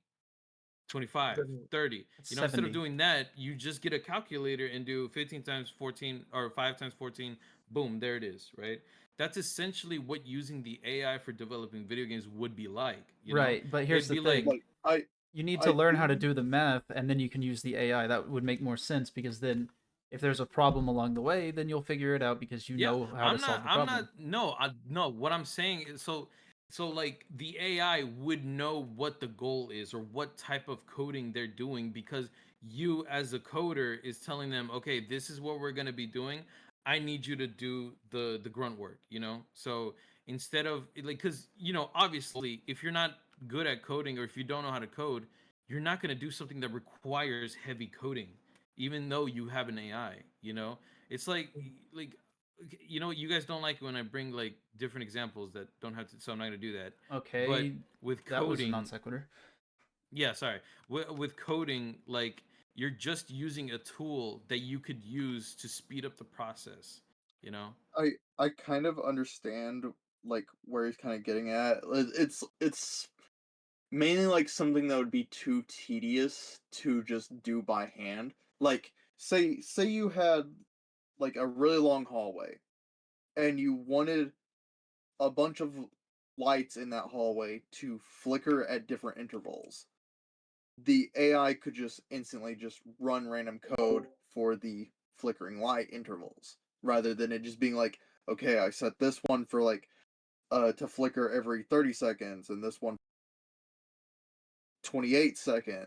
25, Then 30. That's Instead of 70. doing that, you just get a calculator and do 15 times 14 or 5 times 14. Boom, there it is, right? That's essentially what using the AI for developing video games would be like. Right, but here's It'd the be thing. like, Like I You need to I learn how to do do the math, and then you can use the AI. That would make more sense because then, if there's a problem along the way, then you'll figure it out because you yeah, know how to solve the I'm problem. not, no, no, what I'm saying is so like the AI would know what the goal is or what type of coding they're doing because you as a coder is telling them, okay, this is what we're going to be doing. I need you to do the grunt work, So instead of like, cuz obviously if you're not good at coding or if you don't know how to code, you're not going to do something that requires heavy coding even though you have an AI, It's like you guys don't like it when I bring like different examples that don't have to, so I'm not gonna do that. But Okay, with that was a non coding, sequitur. yeah, sorry. With coding, like you're just using a tool that you could use to speed up the process. You know? I kind of understand like where he's kind of getting at. It's mainly like something that would be too tedious to just do by hand. Like say you had like a really long hallway and you wanted a bunch of lights in that hallway to flicker at different intervals. The AI could just instantly just run random code for the flickering light intervals rather than it just being like, okay, I set this one for like to flicker every 30 seconds and this one 28 second,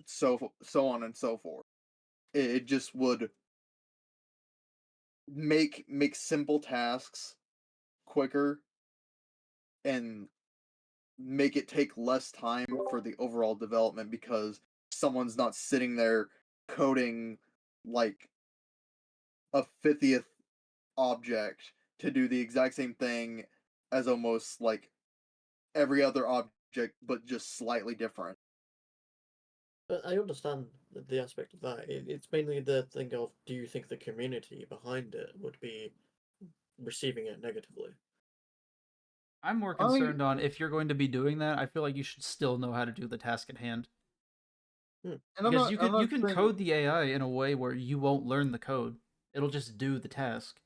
so on and so forth. It just would make simple tasks quicker and make it take less time for the overall development because someone's not sitting there coding like a 50th object to do the exact same thing as almost like every other object but just slightly different. But I understand the aspect of that. It's mainly the thing of, do you think the community behind it would be receiving it negatively? I'm more I concerned on if you're going to be doing that. I feel like you should still know how to do the task at hand Hmm. and because I'm you not can saying code the AI in a way where you won't learn the code. It'll just do the task,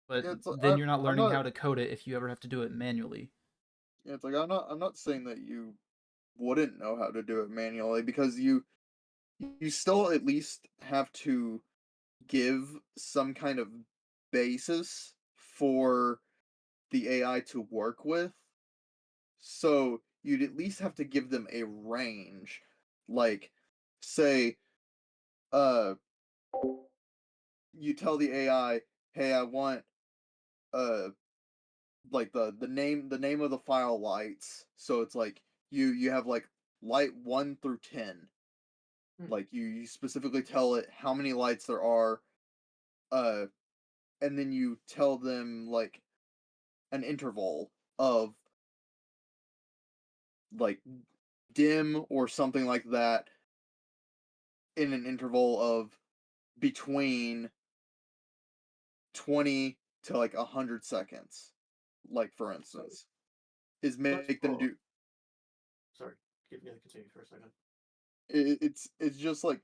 but it's then you're not I'm learning not how to code it if you ever have to do it manually. it's like I'm not saying that you wouldn't know how to do it manually because you still at least have to give some kind of basis for the AI to work with. So you'd at least have to give them a range. Like say uh you tell the AI, "Hey, I want uh like the name of the file lights." So it's like you have like light 1 through 10. Hmm. Like you specifically tell it how many lights there are uh and then you tell them like an interval of like dim or something like that in an interval of between 20 to like 100 seconds, like for So instance, is that's make them what. do Sorry. continue for a second. It's just like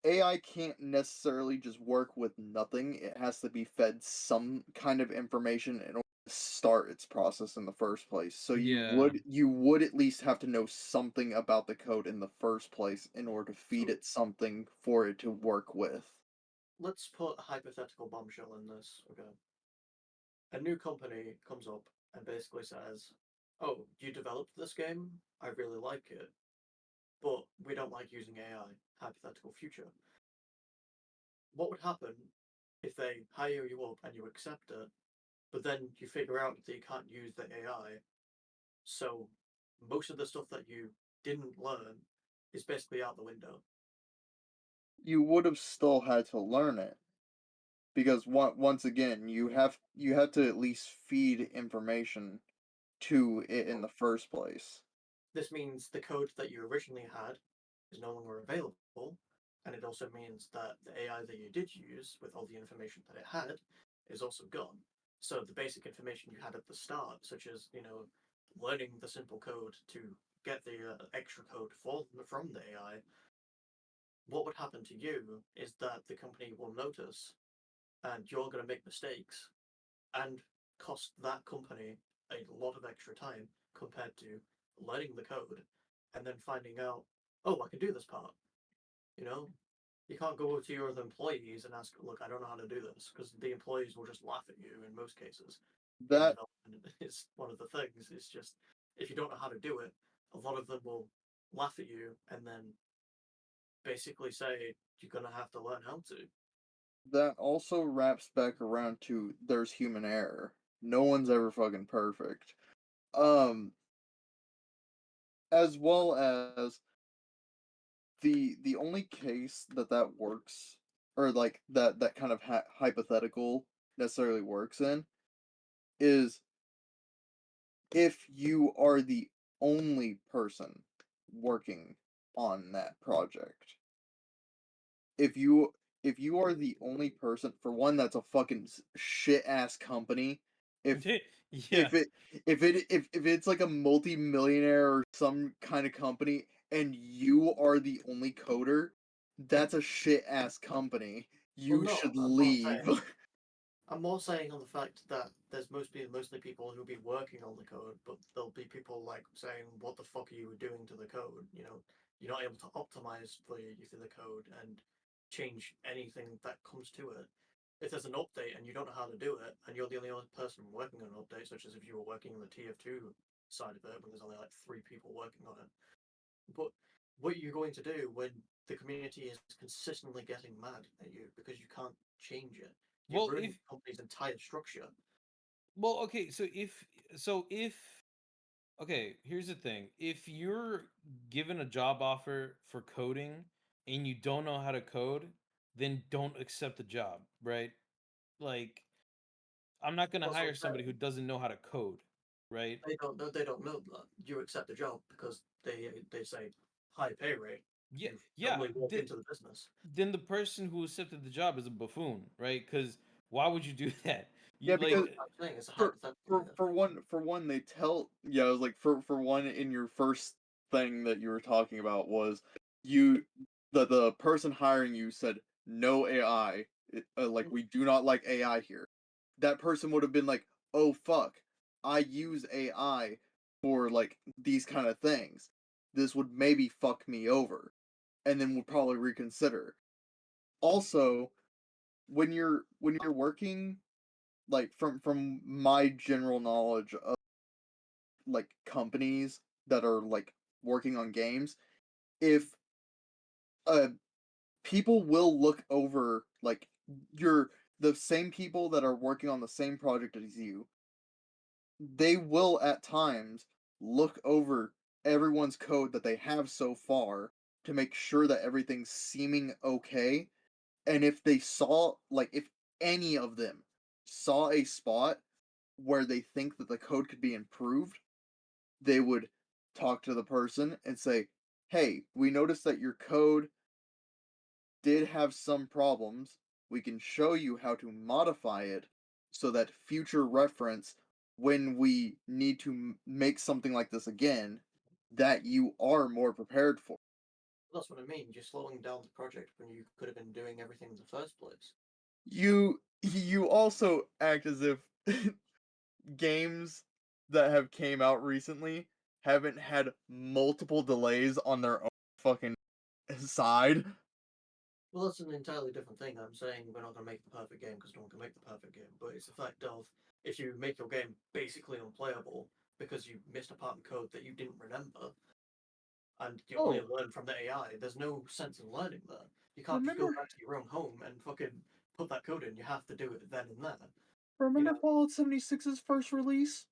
AI can't necessarily just work with nothing. It has to be fed some kind of information in order to start its process in the first place. So Yeah. you would at least have to know something about the code in the first place in order to feed So- it something for it to work with. Let's put a hypothetical bombshell in this. Okay. A new company comes up and basically says, "Oh, you developed this game? I really like it, but we don't like using AI." Hypothetical future. What would happen if they hire you up and you accept it, but then you figure out that you can't use the AI? So most of the stuff that you didn't learn is basically out the window. You would have still had to learn it because once again, you have to at least feed information to it in the first place. This means the code that you originally had is no longer available, and it also means that the AI that you did use with all the information that it had is also gone. So the basic information you had at the start, such as learning the simple code to get the extra code from the AI, what would happen to you is that the company will notice, and you're going to make mistakes, and cost that company a lot of extra time compared to learning the code and then finding out, oh, I can do this part. You know, you can't go to your other employees and ask, look, I don't know how to do this, because the employees will just laugh at you in most cases. In That development, is one of the things. It's just if you don't know how to do it, a lot of them will laugh at you and then basically say you're gonna have to learn how to. that also wraps back around to there's human error. No one's ever fucking perfect. Um, as well as the only case that works, or like that kind of hypothetical necessarily works in, is if you are the only person working on that project. If you if you are the only person, for one, that's a fucking shit ass company. If Yeah. if it's like a multi-millionaire or some kind of company and you are the only coder, that's a shit ass company. Well, You no, should I'm not leave. saying. I'm more saying on the fact that there's mostly people who'll be working on the code, but there'll be people like saying, "What the fuck are you doing to the code?" You're not able to optimize the code and change anything that comes to it. If there's an update and you don't know how to do it, and you're the only other person working on an update, such as if you were working on the TF2 side of it, when there's only like 3 people working on it. But what you're going to do when the community is consistently getting mad at you because you can't change it? You're Well, ruining if the company's entire structure. well, okay, so if okay, here's the thing. If you're given a job offer for coding and you don't know how to code, then don't accept the job, right? Like I'm not going to That's what hire I'm somebody who saying. doesn't know how to code, right? They don't know. They don't know that you accept the job because they say high pay rate. Yeah, You yeah. suddenly walk into the business. Then the person who accepted the job is a buffoon, right? Because why would you do that? Yeah, You That's because like, what I'm saying. It's a for hypothetical here. for one they tell, yeah, I was like, for one, in your first thing that you were talking about was you the person hiring you said no AI, like, we do not like AI here. That person would have been like, oh fuck, I use AI for like these kind of things, this would maybe fuck me over, and then would probably reconsider. Also, when you're working, like, from my general knowledge of like companies that are like working on games, if uh people will look over, like, you're the same people that are working on the same project as you, they will at times look over everyone's code that they have so far to make sure that everything's seeming okay. And if they saw, like, if any of them saw a spot where they think that the code could be improved, they would talk to the person and say, "Hey, we noticed that your code did have some problems. We can show you how to modify it so that future reference, when we need to make something like this again, that you are more prepared for. That's what I mean. You're slowing down the project when you could have been doing everything in the first place. You also act as if games that have came out recently haven't had multiple delays on their own fucking side. Well, that's an entirely different thing. I'm saying we're not going to make the perfect game because no one can make the perfect game, but it's the fact of if you make your game basically unplayable because you missed a part in code that you didn't remember, and you only learn from the AI, there's no sense in learning there. You can't just go back to your own home and fucking put that code in. You have to do it then and there. Remember Fallout 76's first release?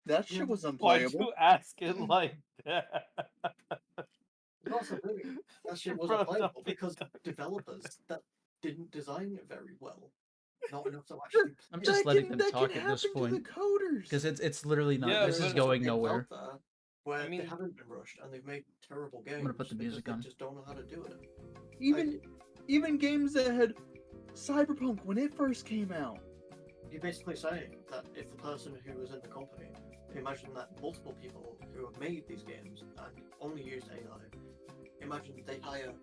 That shit was Why'd unplayable. you ask it like that? Also, really, that shit was Bro, unplayable don't be because dumb. developers that didn't design it very well. Not enough to actually. I'm just letting them that talk can at this happen to the point coders. because it's literally not. Yeah, This is but- going games nowhere. out there where I mean- they haven't been rushed and they've made terrible games. gonna put the because music they on. just don't know how to do it. Even games that had Cyberpunk when it first came out. You're basically saying that if the person who was in the company, imagine that multiple people who have made these games and only used AI, imagine they hire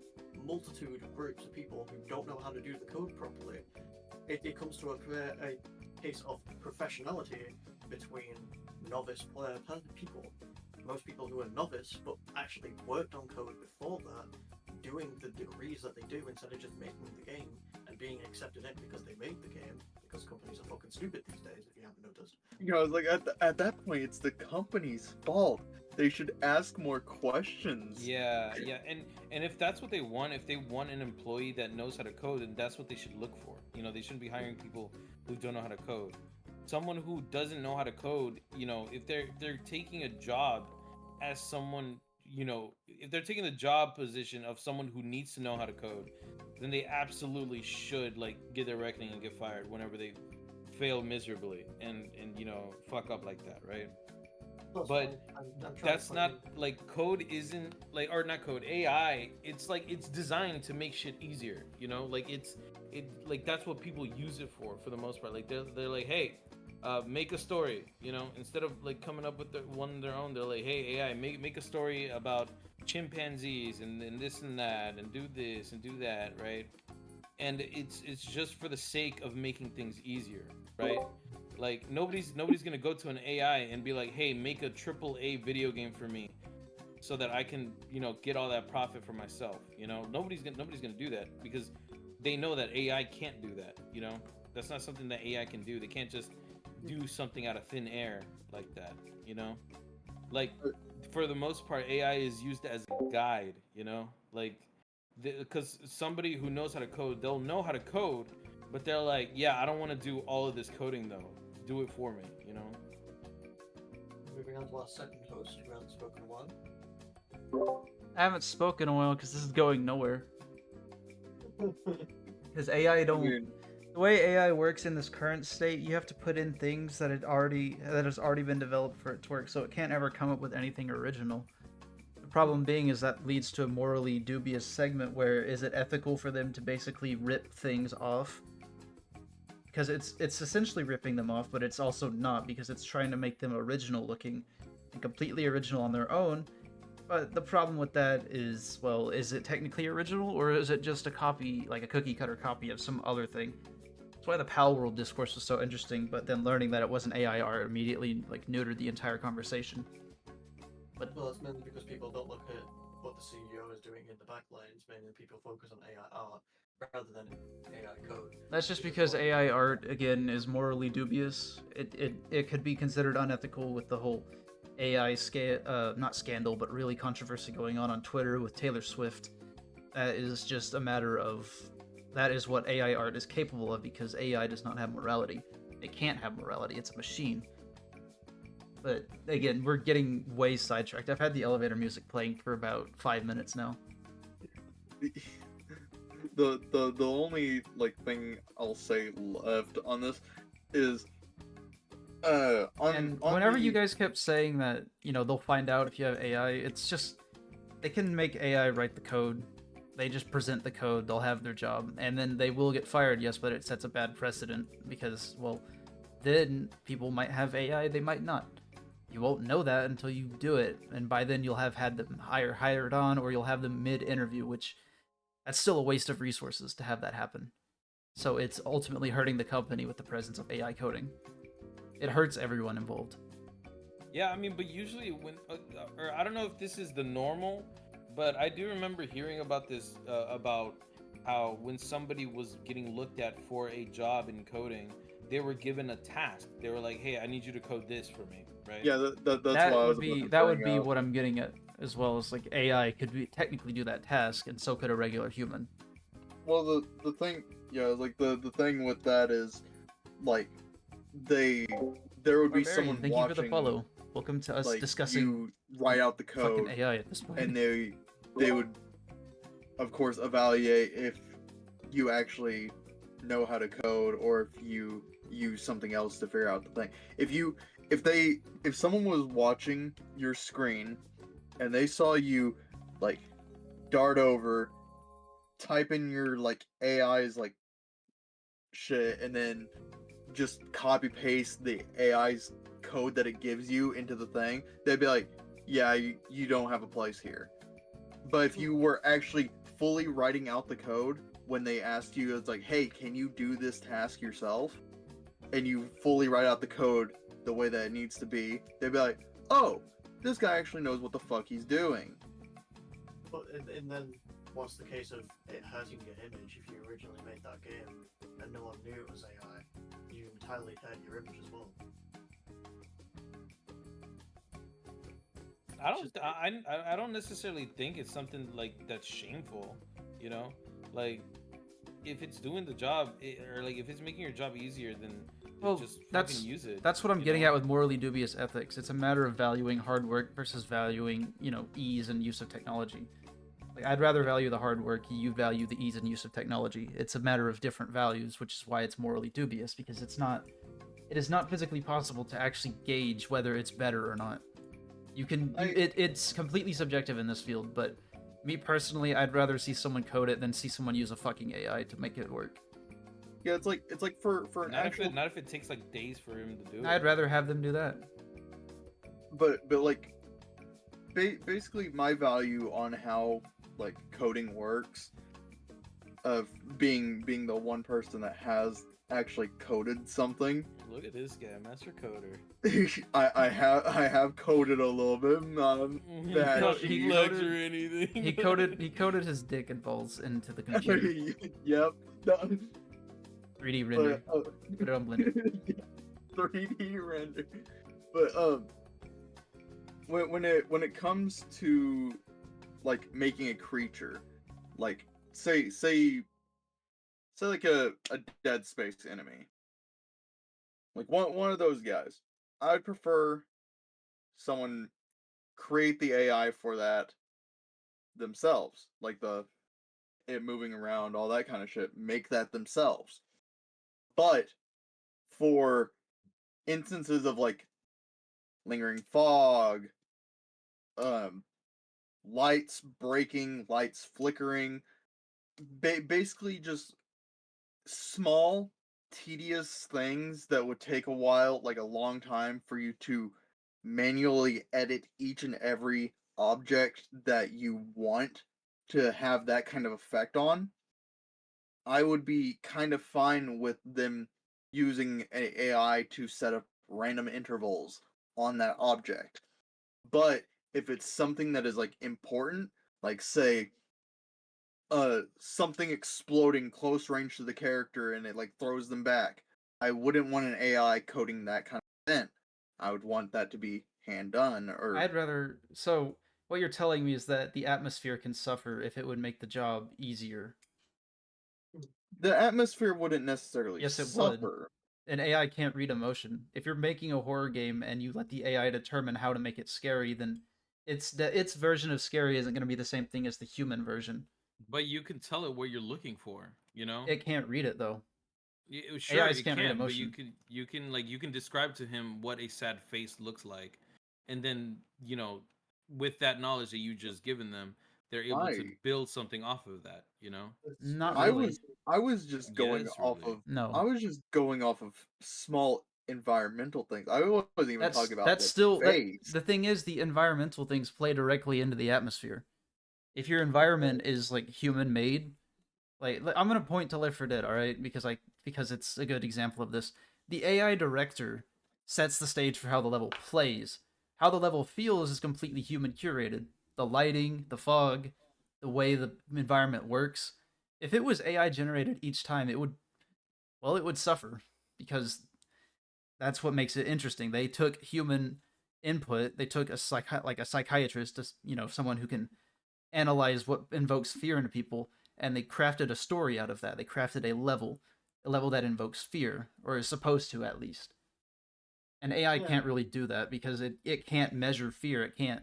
multitude of groups of people who don't know how to do the code properly. It comes to a case of professionality between novice player people. Most people who are novice but actually worked on code before that, doing the degrees that they do instead of just making the game and being accepted in because they made the game, because companies are fucking stupid these days, if you haven't noticed. Like at that point, it's the company's fault. They should ask more questions. Yeah, and if that's what they want, if they want an employee that knows how to code, then that's what they should look for. They shouldn't be hiring people who don't know how to code. Someone who doesn't know how to code, if they're taking a job as someone, if they're taking the job position of someone who needs to know how to code, then they absolutely should get their reckoning and get fired whenever they fail miserably and fuck up like that, right? But that's not code isn't or not code AI. It's it's designed to make shit easier. That's what people use it for the most part. They're like, hey, make a story. Instead of coming up with one of their own, they're like, hey, AI, make a story about chimpanzees and this and that and do this and do that, right? And it's just for the sake of making things easier, right? Nobody's gonna go to an AI and be like, hey, make a AAA video game for me so that I can get all that profit for myself. Nobody's gonna do that because they know that AI can't do that. That's not something that AI can do. They can't just do something out of thin air like that. For the most part, AI is used as a guide. Because somebody who knows how to code, they'll know how to code, but they're like, yeah, I don't want to do all of this coding though. Do it for me, Moving on to our second host, who hasn't spoken in a while. I haven't spoken in a while because this is going nowhere. Because AI don't. Weird. The way AI works in this current state, you have to put in things that has already been developed for it to work, so it can't ever come up with anything original. The problem being is that leads to a morally dubious segment where is it ethical for them to basically rip things off? Because it's essentially ripping them off, but it's also not, because it's trying to make them original looking and completely original on their own. But the problem with that is, well, is it technically original, or is it just a copy, like a cookie cutter copy of some other thing? That's why the Pal World discourse was so interesting, but then learning that it wasn't AI art immediately neutered the entire conversation. But well, it's mainly because people don't look at what the CEO is doing in the backlines. Mainly people focus on AI art rather than AI code. that's just because AI art, again, is morally dubious. It could be considered unethical with the whole AI not scandal, but really controversy going on Twitter with Taylor Swift. That is just a matter of, that is what AI art is capable of, because AI does not have morality. It can't have morality, it's a machine. But again, we're getting way sidetracked. I've had the elevator music playing for about 5 minutes now. The only thing I'll say left on this is whenever you guys kept saying that, they'll find out if you have AI, it's just, they can make AI write the code. They just present the code, they'll have their job, and then they will get fired, yes, but it sets a bad precedent because, well, then people might have AI, they might not. You won't know that until you do it, and by then you'll have had them hired on, or you'll have them mid-interview, which that's still a waste of resources to have that happen. So it's ultimately hurting the company with the presence of AI coding. It hurts everyone involved. Yeah, I mean, but usually when, or I don't know if this is the normal, but I do remember hearing about this, about how when somebody was getting looked at for a job in coding, they were given a task. They were like, "Hey, I need you to code this for me," right? Yeah, that's That why I was would about be to that would bring be up. what I'm getting at, as well as like AI could technically do that task, and so could a regular human. Well, the thing, yeah, like the thing with that is, like, there would be Barbarian, someone thank you for the watching, follow. Welcome to us like, discussing you write out the fucking code, AI at this point. and they would, of course, evaluate if you actually know how to code or if you use something else to figure out the thing. If someone was watching your screen and they saw you, like, dart over, type in your, like, AI's, like, shit, and then just copy paste the AI's code that it gives you into the thing, they'd be like, yeah, you don't have a place here. But if you were actually fully writing out the code when they asked you, it's like, hey, can you do this task yourself? And you fully write out the code the way that it needs to be, they'd be like, oh, this guy actually knows what the fuck he's doing. But and then what's the case of it hurting your image if you originally made that game and no one knew it was AI? You entirely hurt your image as well. I don't necessarily think it's something like that's shameful, you know? Like, if it's doing the job, or like if it's making your job easier, then Well, just that's fucking use it. that's what I'm you getting know? at with morally dubious ethics. It's a matter of valuing hard work versus valuing, ease and use of technology. Like, I'd rather value the hard work. You value the ease and use of technology. It's a matter of different values, which is why it's morally dubious, because it is not physically possible to actually gauge whether it's better or not. It's completely subjective in this field, but me personally, I'd rather see someone code it than see someone use a fucking AI to make it work. Yeah, it's like for an Not actual, not if it takes like days for him to do it. I'd rather have them do that. but like, basically my value on how, like, coding works, of being the one person that has actually coded something. Look at this guy, master coder. I have coded a little bit. Bad Not he legs coded- or anything. He coded his dick and balls into the computer. Yep. No, 3D render. but, Put it on Blender. 3D render. But when it comes to, like, making a creature, like, say like a Dead Space enemy, like one of those guys, I'd prefer someone create the AI for that themselves, like it moving around, all that kind of shit, make that themselves. But for instances of, like, lingering fog, lights breaking, lights flickering, basically just small, tedious things that would take a while, like a long time, for you to manually edit each and every object that you want to have that kind of effect on. I would be kind of fine with them using a AI to set up random intervals on that object. But if it's something that is, like, important, like, say, something exploding close range to the character and it, like, throws them back, I wouldn't want an AI coding that kind of event. I would want that to be hand done, or I'd rather. So what you're telling me is that the atmosphere can suffer if it would make the job easier. the atmosphere wouldn't necessarily Yes, it would. suffer. An AI can't read emotion. If you're making a horror game and you let the AI determine how to make it scary, then its version of scary isn't going to be the same thing as the human version. But you can tell it what you're looking for, you know? It can't read it though. Sure, AIs it can't read can, but you emotion. you can describe to him what a sad face looks like, and then with that knowledge that you just given them, they're able to Right. build something off of that. You know? Not I really. was just going Yes, off really. of No. I was just going off of small environmental things. I wasn't even talking about That's the still face. the thing is the environmental things play directly into the atmosphere. If your environment is like human made, like I'm gonna point to Left 4 Dead, all right, because it's a good example of this. The AI director sets the stage for how the level plays. How the level feels is completely human curated. The lighting, the fog, the way the environment works. If it was AI generated each time, it would suffer because that's what makes it interesting. They took human input. They took like a psychiatrist, someone who can analyze what invokes fear into people, and they crafted a story out of that. They crafted a level that invokes fear, or is supposed to at least. And AI Yeah. can't really do that because it can't measure fear. It can't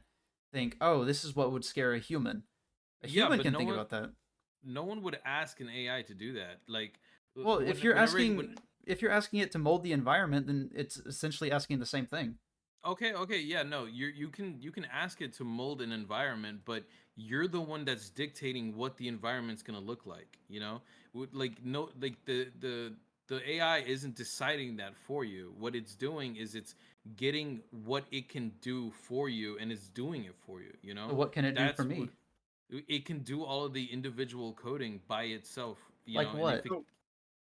think, oh, this is what would scare a human. A Yeah, human but can think about that. no one would ask an AI to do that. Like, Well, whenever if you're asking it to mold the environment, then it's essentially asking the same thing. okay, yeah, no, you can ask it to mold an environment, but you're the one that's dictating what the environment's gonna look like. You know, like no, like the AI isn't deciding that for you. What it's doing is it's getting what it can do for you, and it's doing it for you. You So know, what can it do for that's what me? it can do all of the individual coding by itself. You Like know, and if what? it So,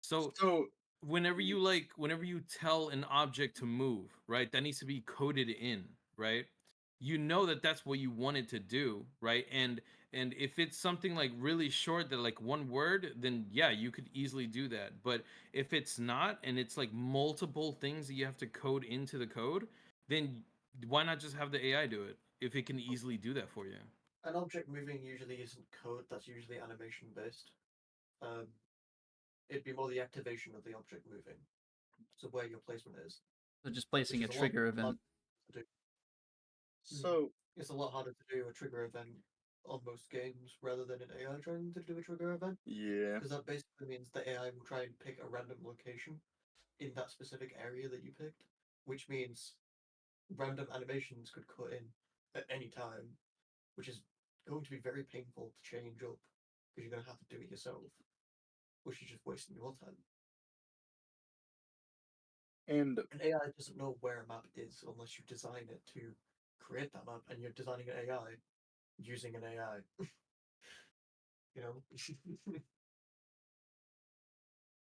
so so whenever you tell an object to move, right, that needs to be coded in, right? You know that that's what you want it to do, right? And if it's something like really short, that like one word, then yeah, you could easily do that. But if it's not, and it's like multiple things that you have to code into the code, then why not just have the AI do it if it can easily do that for you? An object moving usually isn't code, that's usually animation based. Um, it'd be more the activation of the object moving, so where your placement is, So just which placing a is a lot trigger harder event. to do. so It's a lot harder to do a trigger event on most games rather than an AI trying to do a trigger event, yeah. because that basically means the AI will try and pick a random location in that specific area that you picked, which means random animations could cut in at any time, which is going to be very painful to change up because you're going to have to do it yourself, which is just wasting your time. And An AI doesn't know where a map is unless you design it to create that map, and you're designing an AI using an AI. You know?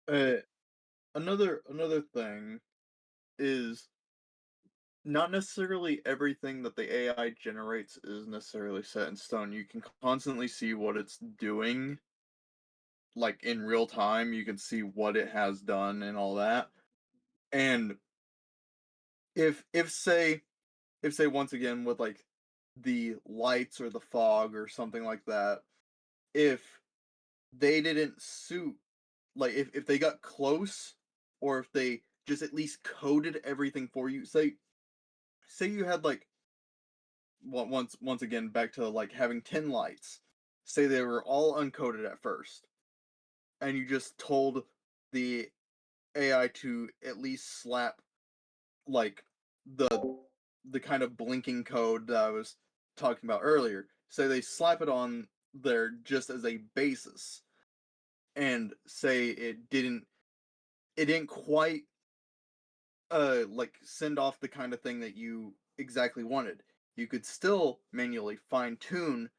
uh, another thing is not necessarily everything that the AI generates is necessarily set in stone. You can constantly see what it's doing, like in real time. You can see what it has done and all that. And if say once again with like the lights or the fog or something like that, if they didn't suit, like if they got close, or if they just at least coded everything for you, say you had like once again back to like having 10 lights, say they were all uncoded at first, and you just told the AI to at least slap like the the kind of blinking code that I was talking about earlier. Say they slap it on there just as a basis, and say it didn't quite like send off the kind of thing that you exactly wanted. You could still manually fine tune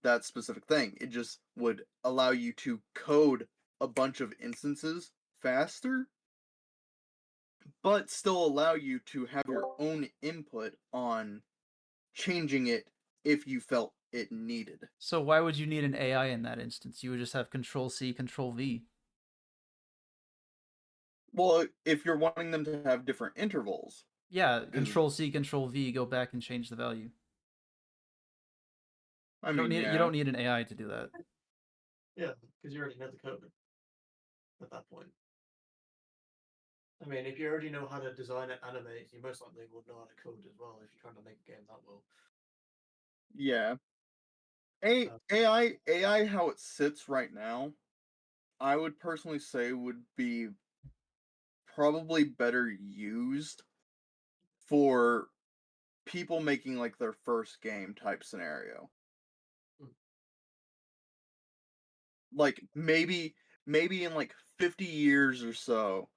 that specific thing. It just would allow you to code a bunch of instances faster, but still allow you to have your own input on changing it if you felt it needed. So why would you need an AI in that instance? You would just have Control C, Control V. Well, if you're wanting them to have different intervals, Yeah, is Control C, Control V, go back and change the value. I You don't mean, need yeah, an AI to do that. Yeah, because you already know the code at that point. I mean, if you already know how to design and animate, you most likely would know how to code as well if you're trying to make a game that well. yeah. Um, AI how it sits right now, I would personally say would be probably better used for people making like their first game type scenario. Hmm. Like maybe in like 50 years or so,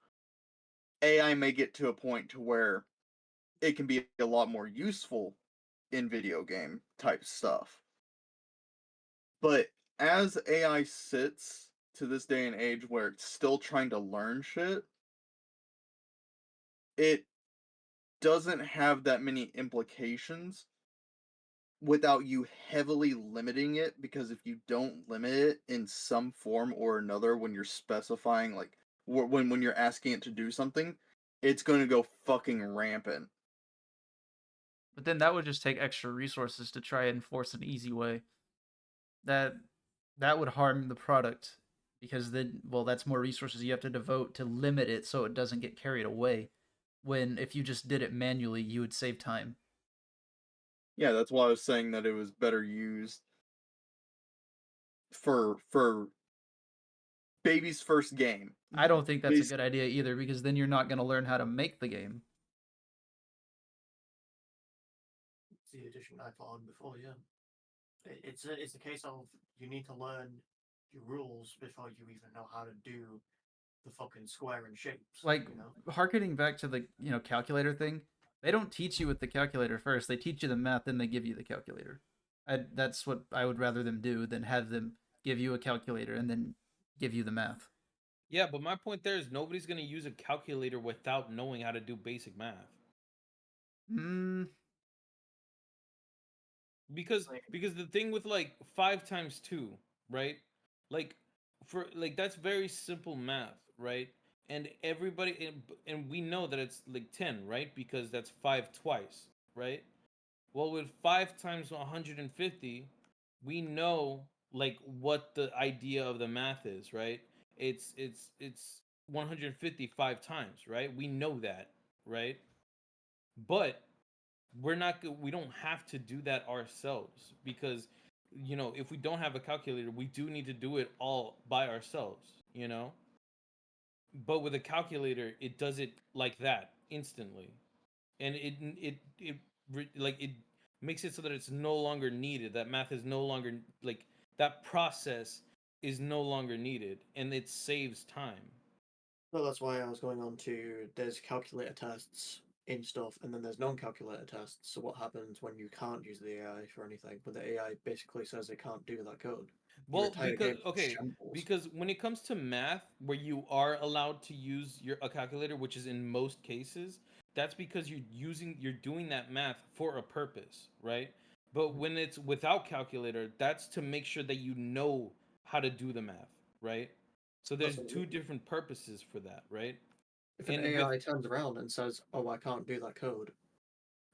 AI may get to a point to where it can be a lot more useful in video game type stuff. But as AI sits to this day and age where it's still trying to learn shit, it doesn't have that many implications without you heavily limiting it, because if you don't limit it in some form or another when you're specifying, like, when you're asking it to do something, it's going to go fucking rampant. But then that would just take extra resources to try and force an easy way. That would harm the product because then, well, that's more resources you have to devote to limit it so it doesn't get carried away. When if you just did it manually, you would save time. Yeah, that's why I was saying that it was better used for baby's first game. I don't think that's a Bas- good idea either because then you're not going to learn how to make the game. It's the addition I put on before, yeah. It's a case of you need to learn your rules before you even know how to do the fucking square and shapes. Like, you know? harkening back to the calculator thing, they don't teach you with the calculator first. They teach you the math, then they give you the calculator. That's what I would rather them do than have them give you a calculator and then give you the math. Yeah, but my point there is nobody's gonna use a calculator without knowing how to do basic math. Hmm. Because the thing with like 5 times 2, right? Like for like that's very simple math, right? And everybody and we know that it's like 10, right? Because that's 5 twice, right? Well, with 5 times 150, we know like what the idea of the math is, right? It's 155 times, right? We know that, right? But we don't have to do that ourselves because if we don't have a calculator, we do need to do it all by ourselves. But with a calculator, it does it like that instantly, and it makes it so that it's no longer needed. That math is no longer like that process is no longer needed, and it saves time. Well, that's why I was going on to there's calculator tests in stuff, and then there's non-calculator tests. So what happens when you can't use the AI for anything, but the AI basically says it can't do that code? Your Well, entire game okay, shambles. because when it comes to math, where you are allowed to use a calculator, which is in most cases, that's because you're doing that math for a purpose, right? But when it's without calculator, that's to make sure that you know how to do the math, right? So That's there's what I two mean. different purposes for that, right? If an And with AI turns around and says, "Oh, I can't do that code,"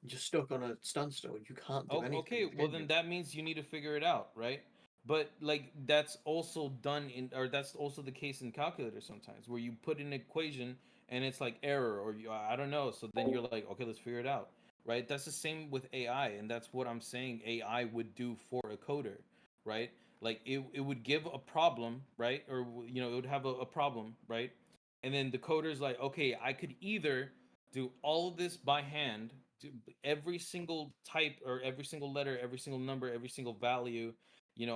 you're stuck on a standstill. You can't do Oh, anything okay. with the Well, game then yet. that means you need to figure it out, right? But like that's also done or that's also the case in calculator sometimes, where you put an equation and it's like error or I don't know. So then you're like, okay, let's figure it out, right? That's the same with AI, and that's what I'm saying AI would do for a coder, right? Like it would give a problem, right? Or it would have a problem, right? And then the coder's like, okay, I could either do all of this by hand, do every single type or every single letter, every single number, every single value.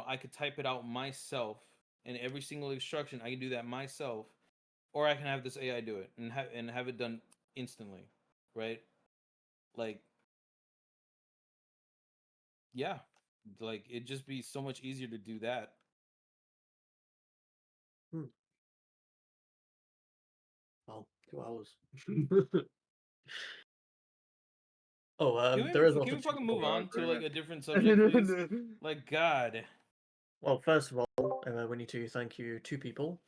I could type it out myself, and every single instruction I can do that myself, or I can have this AI do it and have it done instantly, right? Like, yeah, like it'd just be so much easier to do that. Hmm. Well, 2 hours. Oh, there is Can also we two fucking people. move God on to damn like it. a different subject, please? Like, God. Well, first of all, we need to thank you 2 people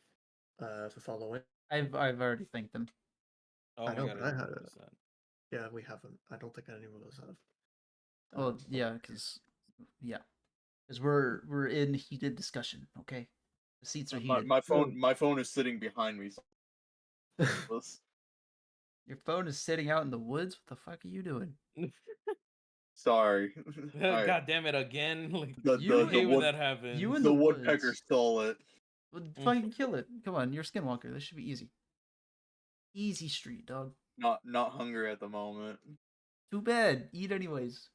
for following. I've already thanked them. Oh I my know, God, but I I didn't had it. notice that. Yeah, we haven't. I don't think any of us have. Well, yeah, because we're in heated discussion. Okay, the seats are My heated. my phone is sitting behind me. So useless. Your phone is sitting out in the woods. What the fuck are you doing? Sorry. I God damn it again! Like, the I the You the hate when wood that happens. you in the the woodpecker woods. stole it. Well, fucking kill it. Come on, you're a skinwalker. This should be easy. Easy street, dog. Not hungry at the moment. Too bad. Eat anyways.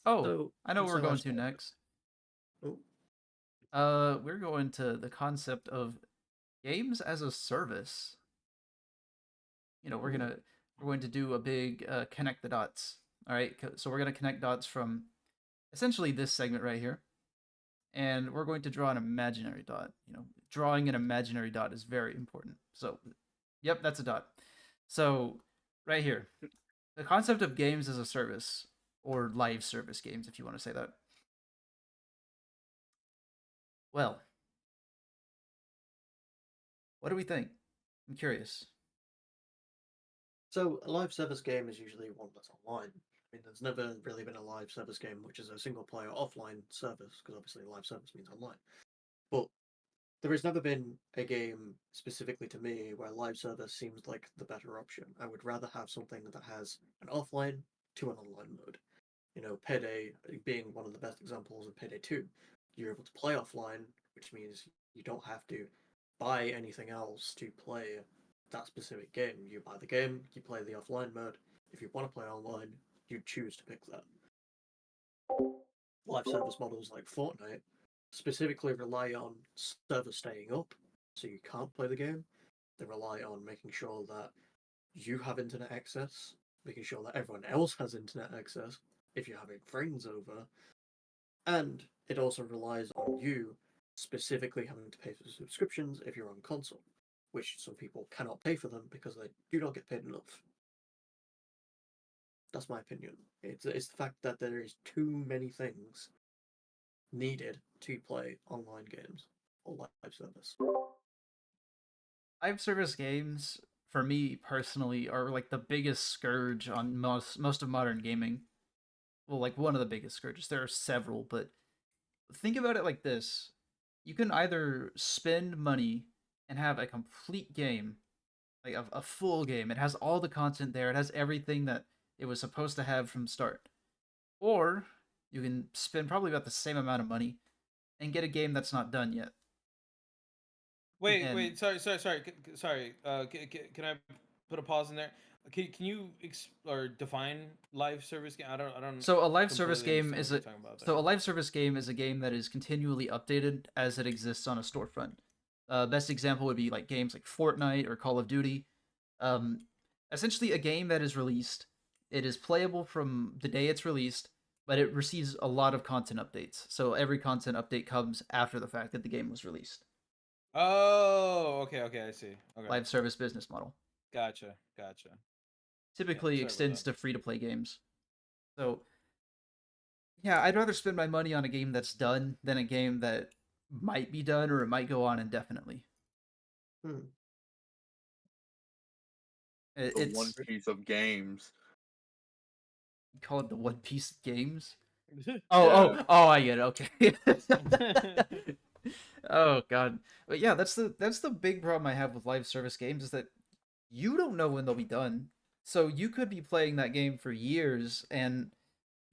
Oh, So I know where we're instead of going to actually, next. oh, We're going to the concept of games as a service. We're going to do a big connect the dots. All right, so we're going to connect dots from essentially this segment right here, and we're going to draw an imaginary dot. Drawing an imaginary dot is very important. So, yep, that's a dot. So, right here, the concept of games as a service, or live service games, if you want to say that. Well, what do we think? I'm curious. So a live service game is usually one that's online. I mean, there's never really been a live service game which is a single player offline service, because obviously live service means online. But there has never been a game specifically to me where live service seems like the better option. I would rather have something that has an offline to an online mode. Payday being one of the best examples of Payday 2. You're able to play offline, which means you don't have to buy anything else to play that specific game. You buy the game, you play the offline mode. If you want to play online, you choose to pick that. Live service models like Fortnite specifically rely on servers staying up, so you can't play the game. They rely on making sure that you have internet access, making sure that everyone else has internet access if you're having friends over, and it also relies on you specifically having to pay for subscriptions if you're on console, which some people cannot pay for them because they do not get paid enough. That's my opinion. It's the fact that there is too many things needed to play online games or live service. Live service games, for me personally, are like the biggest scourge on most of modern gaming. Well, like one of the biggest scourges. There are several, but think about it like this. You can either spend money and have a complete game, like a full game. It has all the content there. It has everything that it was supposed to have from start. Or you can spend probably about the same amount of money and get a game that's not done yet. Wait. Sorry. Can I put a pause in there? Can you or define live service game? I don't. So a live service game is a live service game is a game that is continually updated as it exists on a storefront. Best example would be like games like Fortnite or Call of Duty. Essentially, a game that is released, it is playable from the day it's released, but it receives a lot of content updates. So every content update comes after the fact that the game was released. Oh, okay, I see. Okay. Live service business model. Gotcha. Typically extends to free-to-play games. So, yeah, I'd rather spend my money on a game that's done than a game that might be done or it might go on indefinitely. It's One Piece of games. You call it the One Piece games? Yeah. I get it. Okay. Oh god. But yeah, that's the big problem I have with live service games is that you don't know when they'll be done. So you could be playing that game for years and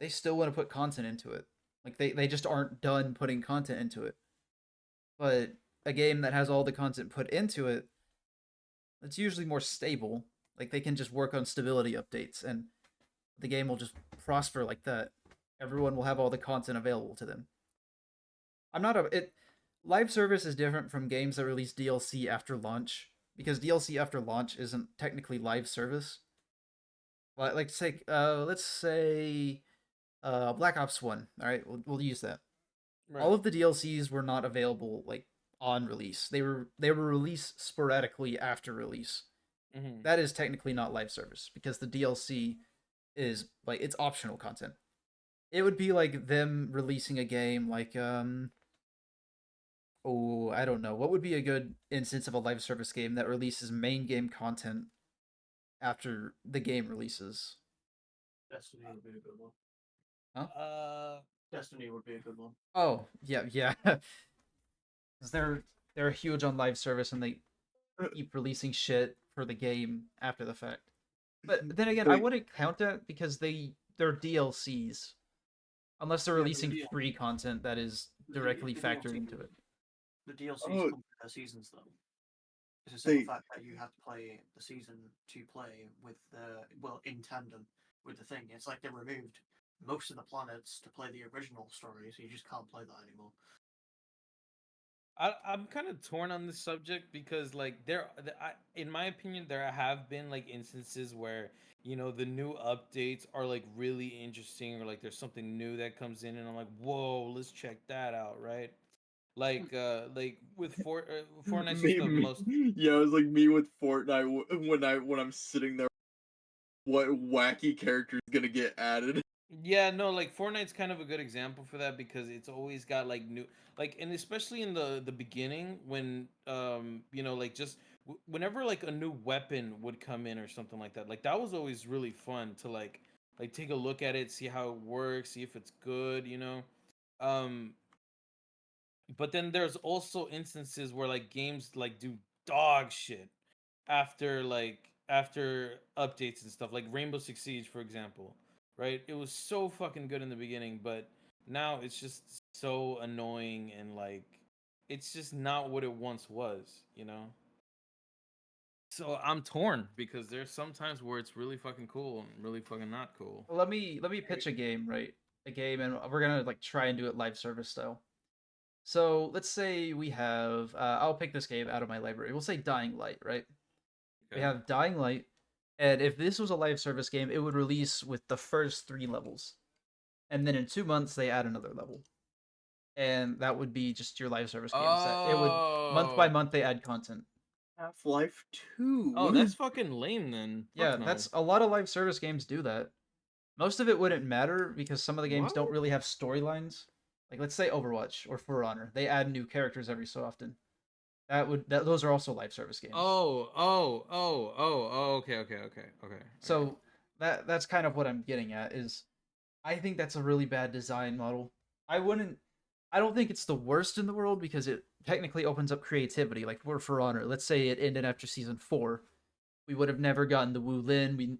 they still want to put content into it. Like they just aren't done putting content into it. But a game that has all the content put into it, it's usually more stable. Like they can just work on stability updates and the game will just prosper like that. Everyone will have all the content available to them. Live service is different from games that release DLC after launch because DLC after launch isn't technically live service. Let's say Black Ops 1. All right, we'll use that. Right. All of the DLCs were not available like on release. They were released sporadically after release. Mm-hmm. That is technically not live service because the DLC is like it's optional content. It would be like them releasing a game like I don't know. What would be a good instance of a live service game that releases main game content after the game releases? Destiny would be a good one. Huh? Destiny would be a good one. Oh, yeah. Cuz they're huge on live service and they keep releasing shit for the game after the fact. But then again, I wouldn't count that because they're DLCs. Unless they're releasing free content that is directly factored into it. The DLCs come with their seasons, though. It's a simple fact that you have to play the season to play with in tandem with the thing. It's like they removed most of the planets to play the original story, so you just can't play that anymore. I'm kind of torn on this subject because like in my opinion there have been like instances where the new updates are like really interesting, or like there's something new that comes in and I'm like, whoa, let's check that out, right? Like with Fortnite's just Me, the me, most. yeah, it was like me with Fortnite when I'm sitting there. What wacky character is gonna get added? Yeah, no, like Fortnite's kind of a good example for that because it's always got like new, like, and especially in the beginning when like just whenever like a new weapon would come in or something like that was always really fun to like take a look at it, see how it works, see if it's good. Um but then there's also instances where like games like do dog shit after updates and stuff, like Rainbow Six Siege, for example, right? It was so fucking good in the beginning, but now it's just so annoying and like it's just not what it once was. So I'm torn because there's sometimes where it's really fucking cool and really fucking not cool. Let me pitch a game, right? A game, and we're gonna like try and do it live service style. So let's say we have. I'll pick this game out of my library. We'll say Dying Light, right? We Okay. have Dying Light, and if this was a live service game, it would release with the first 3 levels, and then in 2 months they add another level, and that would be just your live service games. That it would month by Oh. month they add content. Half-Life Oh, 2. that's fucking lame then. Yeah, Fuck no. that's a lot of live service games do that. Most of it wouldn't matter because some of the games What? don't really have storylines. Like let's say Overwatch or For Honor, they add new characters every so often. Those are also live service games. Oh, okay, okay, okay, okay, okay. So that's kind of what I'm getting at is I think that's a really bad design model. I don't think it's the worst in the world because it technically opens up creativity. Like For Honor, let's say it ended after season 4, we would have never gotten the Wu Lin. We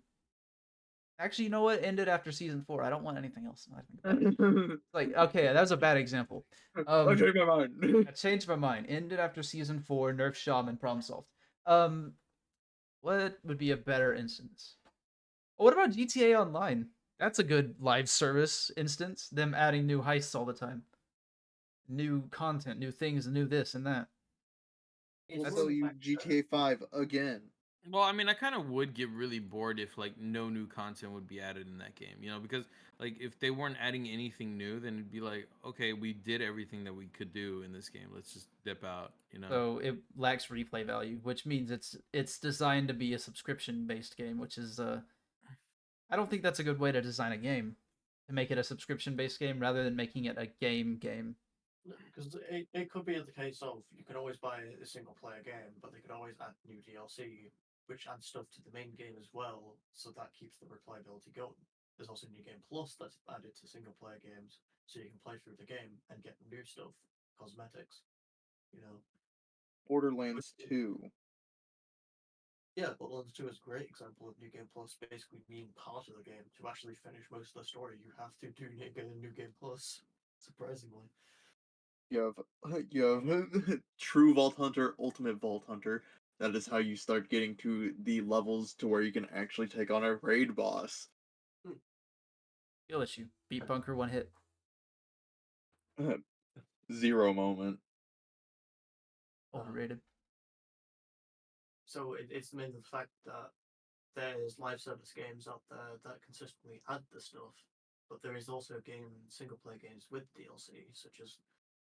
actually, you know what? Ended after season 4. I don't want anything else. Now I think about it. Like, okay, that was a bad example. I changed my mind. I changed my mind. Ended after season 4. Nerf Shaman. Problem solved. What would be a better instance? What about GTA Online? That's a good live service instance. Them adding new heists all the time, new content, new things, new this and that. It's We'll more sell the you fact that GTA 5 again. Well, I mean, I kind of would get really bored if like no new content would be added in that game, because like if they weren't adding anything new, then it'd be like, okay, we did everything that we could do in this game. Let's just dip out. So it lacks replay value, which means it's designed to be a subscription based game, which is I don't think that's a good way to design a game. To make it a subscription based game rather than making it a game. because it could be the case of you can always buy a single player game, but they could always add new DLC, which adds stuff to the main game as well, so that keeps the replayability going. There's also New Game Plus that's added to single player games, so you can play through the game and get new stuff, cosmetics, you know. Borderlands 2. Yeah, Borderlands 2 is a great example of New Game Plus basically being part of the game. To actually finish most of the story, you have to do New Game Plus, surprisingly. You have True Vault Hunter, Ultimate Vault Hunter. That is how you start getting to the levels to where you can actually take on a raid boss. Feel issue. Beat Bunker one hit. Zero moment. Overrated. So it's mainly the fact that there's live service games out there that consistently add the stuff, but there is also single player games with DLC, such as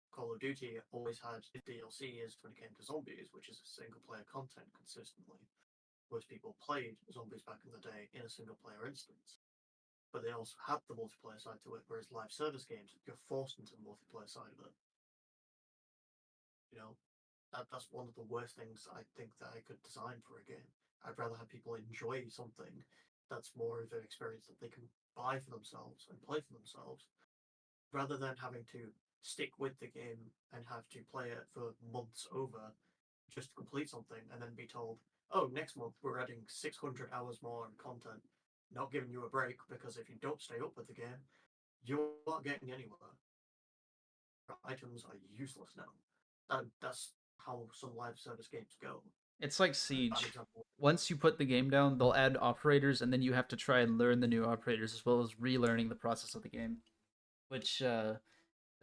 Call of Duty always had DLCs when it came to zombies, which is single player content consistently. Most people played zombies back in the day in a single player instance, but they also had the multiplayer side to it, whereas live service games, you're forced into the multiplayer side of it. You know, that's one of the worst things I think that I could design for a game. I'd rather have people enjoy something that's more of an experience that they can buy for themselves and play for themselves, rather than having to stick with the game and have to play it for months over just to complete something and then be told, oh, next month we're adding 600 hours more content, not giving you a break because if you don't stay up with the game, you're not getting anywhere. Items are useless now. That's how some live service games go. It's like Bad Siege. example. Once you put the game down, they'll add operators, and then you have to try and learn the new operators as well as relearning the process of the game. Which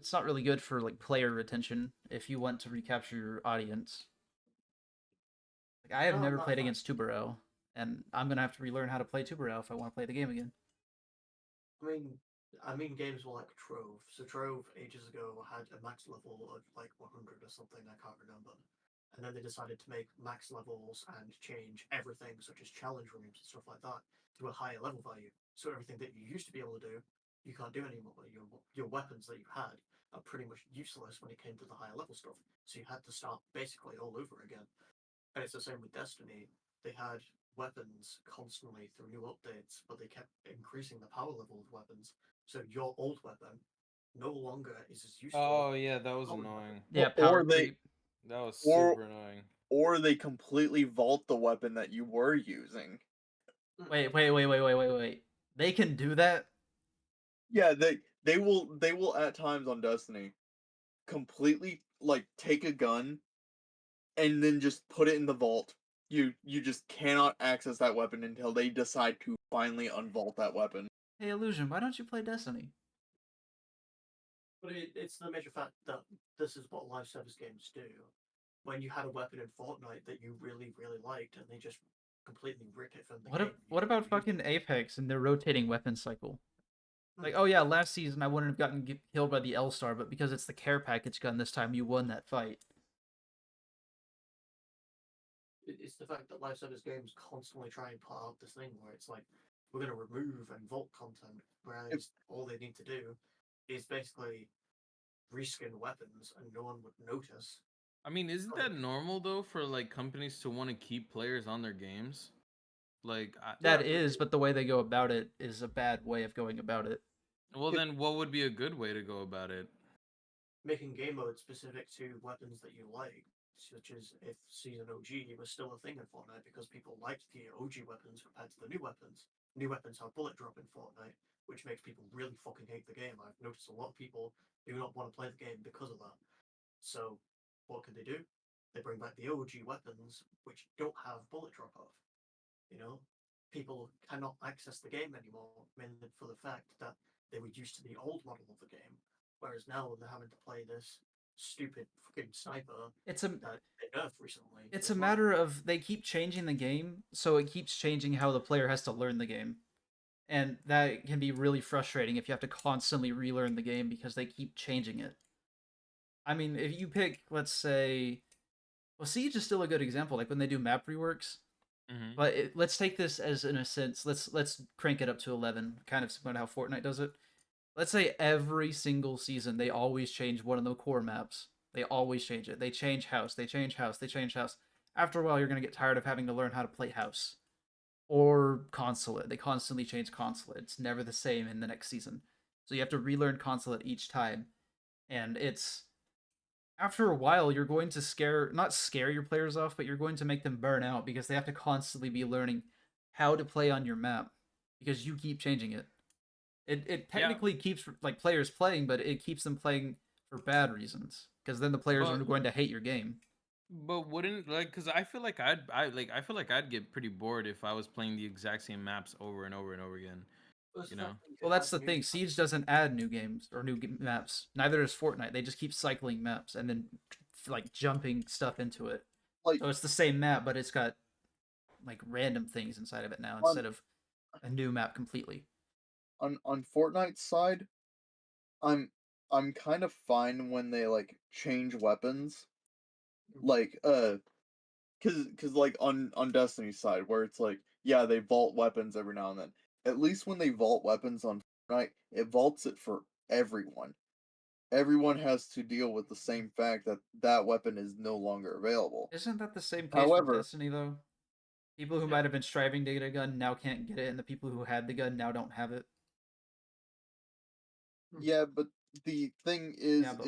it's not really good for like player retention if you want to recapture your audience. Like I have No, never not played that. against Tubarão, and I'm gonna have to relearn how to play Tubarão if I want to play the game again. I mean, games were like Trove. So Trove ages ago had a max level of like 100 or something. I can't remember. And then they decided to make max levels and change everything, such as challenge rooms and stuff like that, to a higher level value. So everything that you used to be able to do, you can't do anymore. Your weapons that you had are pretty much useless when it came to the higher level stuff. So you had to start basically all over again. And it's the same with Destiny. They had weapons constantly through new updates, but they kept increasing the power level of weapons. So your old weapon no longer is as useful. Oh yeah, that was Powered weapon. annoying. Yeah, Or power they- creep. That was Or- super annoying. Or they completely vault the weapon that you were using. Wait. They can do that? Yeah, they will at times on Destiny completely like take a gun and then just put it in the vault. You just cannot access that weapon until they decide to finally unvault that weapon. Hey, Illusion, why don't you play Destiny? But it's the major fact that this is what live service games do. When you had a weapon in Fortnite that you really, really liked, and they just completely rip it from the game. What about fucking Apex and their rotating weapon cycle? Like, oh yeah, last season I wouldn't have gotten killed by the L-Star, but because it's the care package gun this time, you won that fight. It's the fact that live service games constantly try and put out this thing where it's like, we're going to remove and vault content, whereas all they need to do is basically reskin weapons and no one would notice. I mean, isn't that normal though for like companies to want to keep players on their games? Like, That is, but the way they go about it is a bad way of going about it. well, then what would be a good way to go about it? Making game modes specific to weapons that you like, such as if Season OG was still a thing in Fortnite because people liked the OG weapons compared to the new weapons. New weapons have bullet drop in Fortnite, which makes people really fucking hate the game. I've noticed a lot of people do not want to play the game because of that. So, what can they do? They bring back the OG weapons, which don't have bullet drop off. You know, people cannot access the game anymore, mainly for the fact that they were used to the old model of the game, whereas now they're having to play this stupid fucking sniper It's a that they nerfed recently. it's as a well. matter of they keep changing the game, so it keeps changing how the player has to learn the game. And that can be really frustrating if you have to constantly relearn the game because they keep changing it. I mean, if you pick, let's say, well, Siege is still a good example, like when they do map reworks. Mm-hmm. But let's take this as in a sense. Let's crank it up to 11, kind of similar to how Fortnite does it. Let's say every single season they always change one of the core maps. They always change it. They change house. They change house. They change house. After a while, you're gonna get tired of having to learn how to play house or consulate. They constantly change consulate. It's never the same in the next season. So you have to relearn consulate each time. And it's after a while you're going to not scare your players off, but you're going to make them burn out because they have to constantly be learning how to play on your map because you keep changing it. It technically keeps like players playing, but it keeps them playing for bad reasons because then the players are going to hate your game. But wouldn't because I feel like I feel like I'd get pretty bored if I was playing the exact same maps over and over and over again. You know? Well, that's the thing. Siege doesn't add new games or new maps. Neither does Fortnite. They just keep cycling maps and then like jumping stuff into it. Like So it's the same map, but it's got like random things inside of it now instead of a new map completely. on Fortnite's side, I'm kind of fine when they like change weapons. Like cuz like on Destiny's side where it's like yeah, they vault weapons every now and then. At least when they vault weapons on Fortnite, it vaults it for everyone. Everyone has to deal with the same fact that that weapon is no longer available. Isn't that the same case However, for Destiny though? People who might have been striving to get a gun now can't get it, and the people who had the gun now don't have it. yeah, but the thing is Yeah, but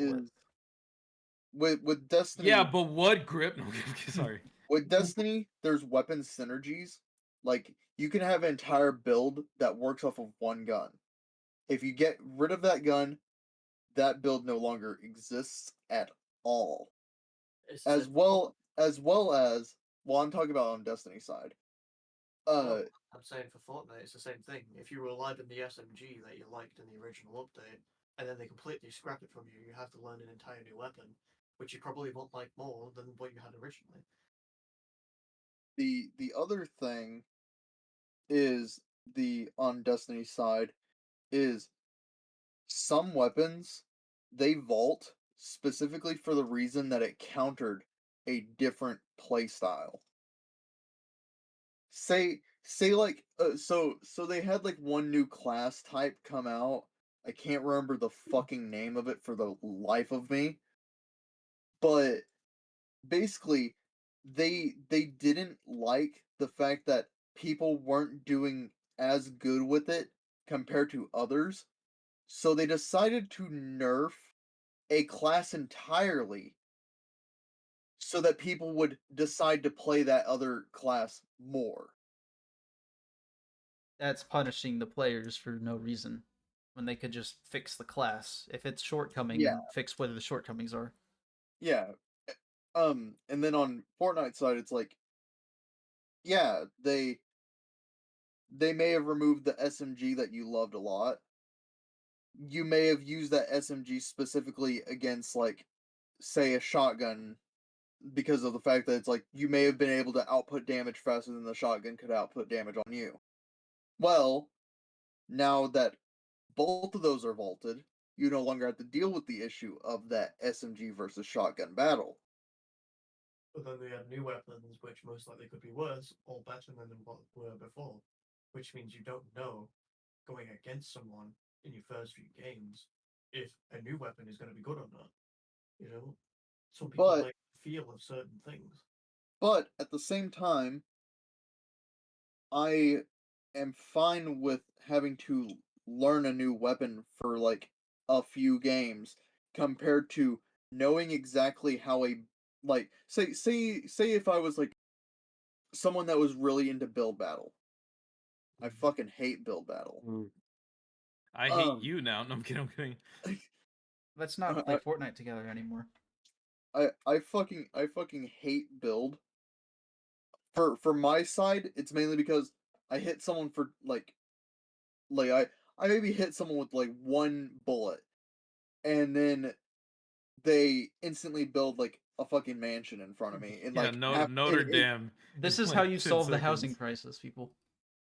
what? with Destiny Yeah, but what grip? No, sorry. with Destiny, there's weapon synergies. Like you can have an entire build that works off of one gun. If you get rid of that gun, that build no longer exists at all. As well as well, I'm talking about on Destiny side. I'm saying for Fortnite, it's the same thing. If you were alive in the SMG that you liked in the original update, and then they completely scrap it from you. You have to learn an entire new weapon, which you probably won't like more than what you had originally. The other thing is on Destiny side is some weapons they vault specifically for the reason that it countered a different playstyle. Say like so they had like one new class type come out. I can't remember the fucking name of it for the life of me. But basically they didn't like the fact that people weren't doing as good with it compared to others. So they decided to nerf a class entirely so that people would decide to play that other class more. That's punishing the players for no reason when they could just fix the class. If it's shortcoming, Yeah, then fix where the shortcomings are. yeah. And then on Fortnite side, it's like, yeah, they may have removed the SMG that you loved a lot. You may have used that SMG specifically against, like, say, a shotgun because of the fact that it's like you may have been able to output damage faster than the shotgun could output damage on you. Well, now that both of those are vaulted, you no longer have to deal with the issue of that SMG versus shotgun battle. But then they had new weapons, which most likely could be worse or better than what were before, which means you don't know going against someone in your first few games if a new weapon is going to be good or not. You know, some people But like the feel of certain things. but at the same time, I am fine with having to learn a new weapon for like a few games compared to knowing exactly how a like say if I was like someone that was really into build battle. I fucking hate build battle. I hate you now. No, I'm kidding. I'm kidding. Let's not play Fortnite together anymore. I fucking hate build. For my side, it's mainly because I hit someone for like I maybe hit someone with like one bullet, and then they instantly build like a fucking mansion in front of me in Yeah, like half Notre Dame. This in, is like, how you 10 solve the housing seconds. crisis, people.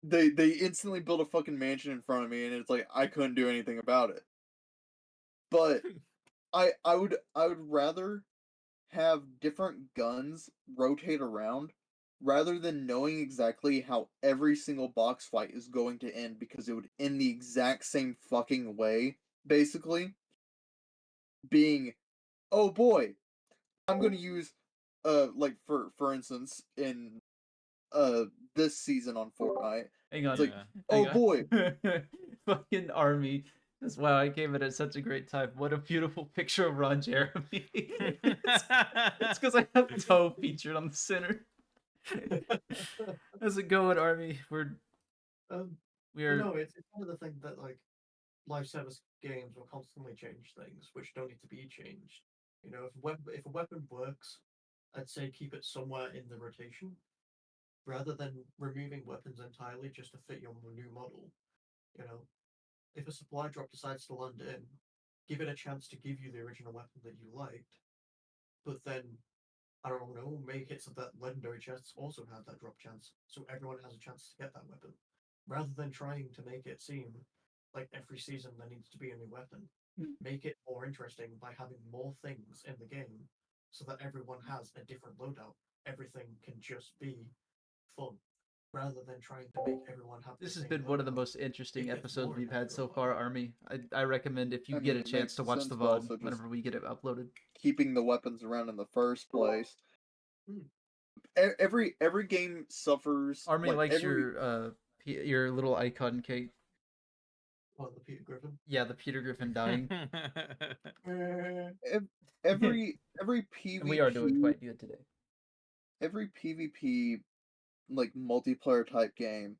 they instantly build a fucking mansion in front of me, and it's like I couldn't do anything about it. But I would rather have different guns rotate around rather than knowing exactly how every single box fight is going to end because it would end the exact same fucking way, basically. Being, oh boy, I'm gonna use like for instance in this season on Fortnite, Hang it's on. like, Yeah. oh Hang on. boy, Fucking army. Wow, I gave it at such a great time. What a beautiful picture of Ron Jeremy. It's because I have Toe featured on the center. How's it going, Army? Um, We but are no, it's kind of the thing that like live service games will constantly change things which don't need to be changed. You know, if a weapon works, I'd say keep it somewhere in the rotation rather than removing weapons entirely just to fit your new model. You know, if a supply drop decides to land in, give it a chance to give you the original weapon that you liked, but then I don't know, make it so that legendary chests also have that drop chance, so everyone has a chance to get that weapon, rather than trying to make it seem like every season there needs to be a new weapon. Make it more interesting by having more things in the game, so that everyone has a different loadout. Everything can just be fun, rather than trying to make everyone have the This has same been one of the loadout. most It interesting gets episodes boring we've had after a so while. far, Army. I recommend if you I get mean a it chance makes to watch sense, the but VOD also just whenever we get it uploaded. keeping the weapons around in the first place. Hmm. Every game suffers Army like likes every your little icon, Kate. Well, the Peter Griffin. Yeah, the Peter Griffin dying. ev- And every we are doing PvP quite good today. every PvP like multiplayer type game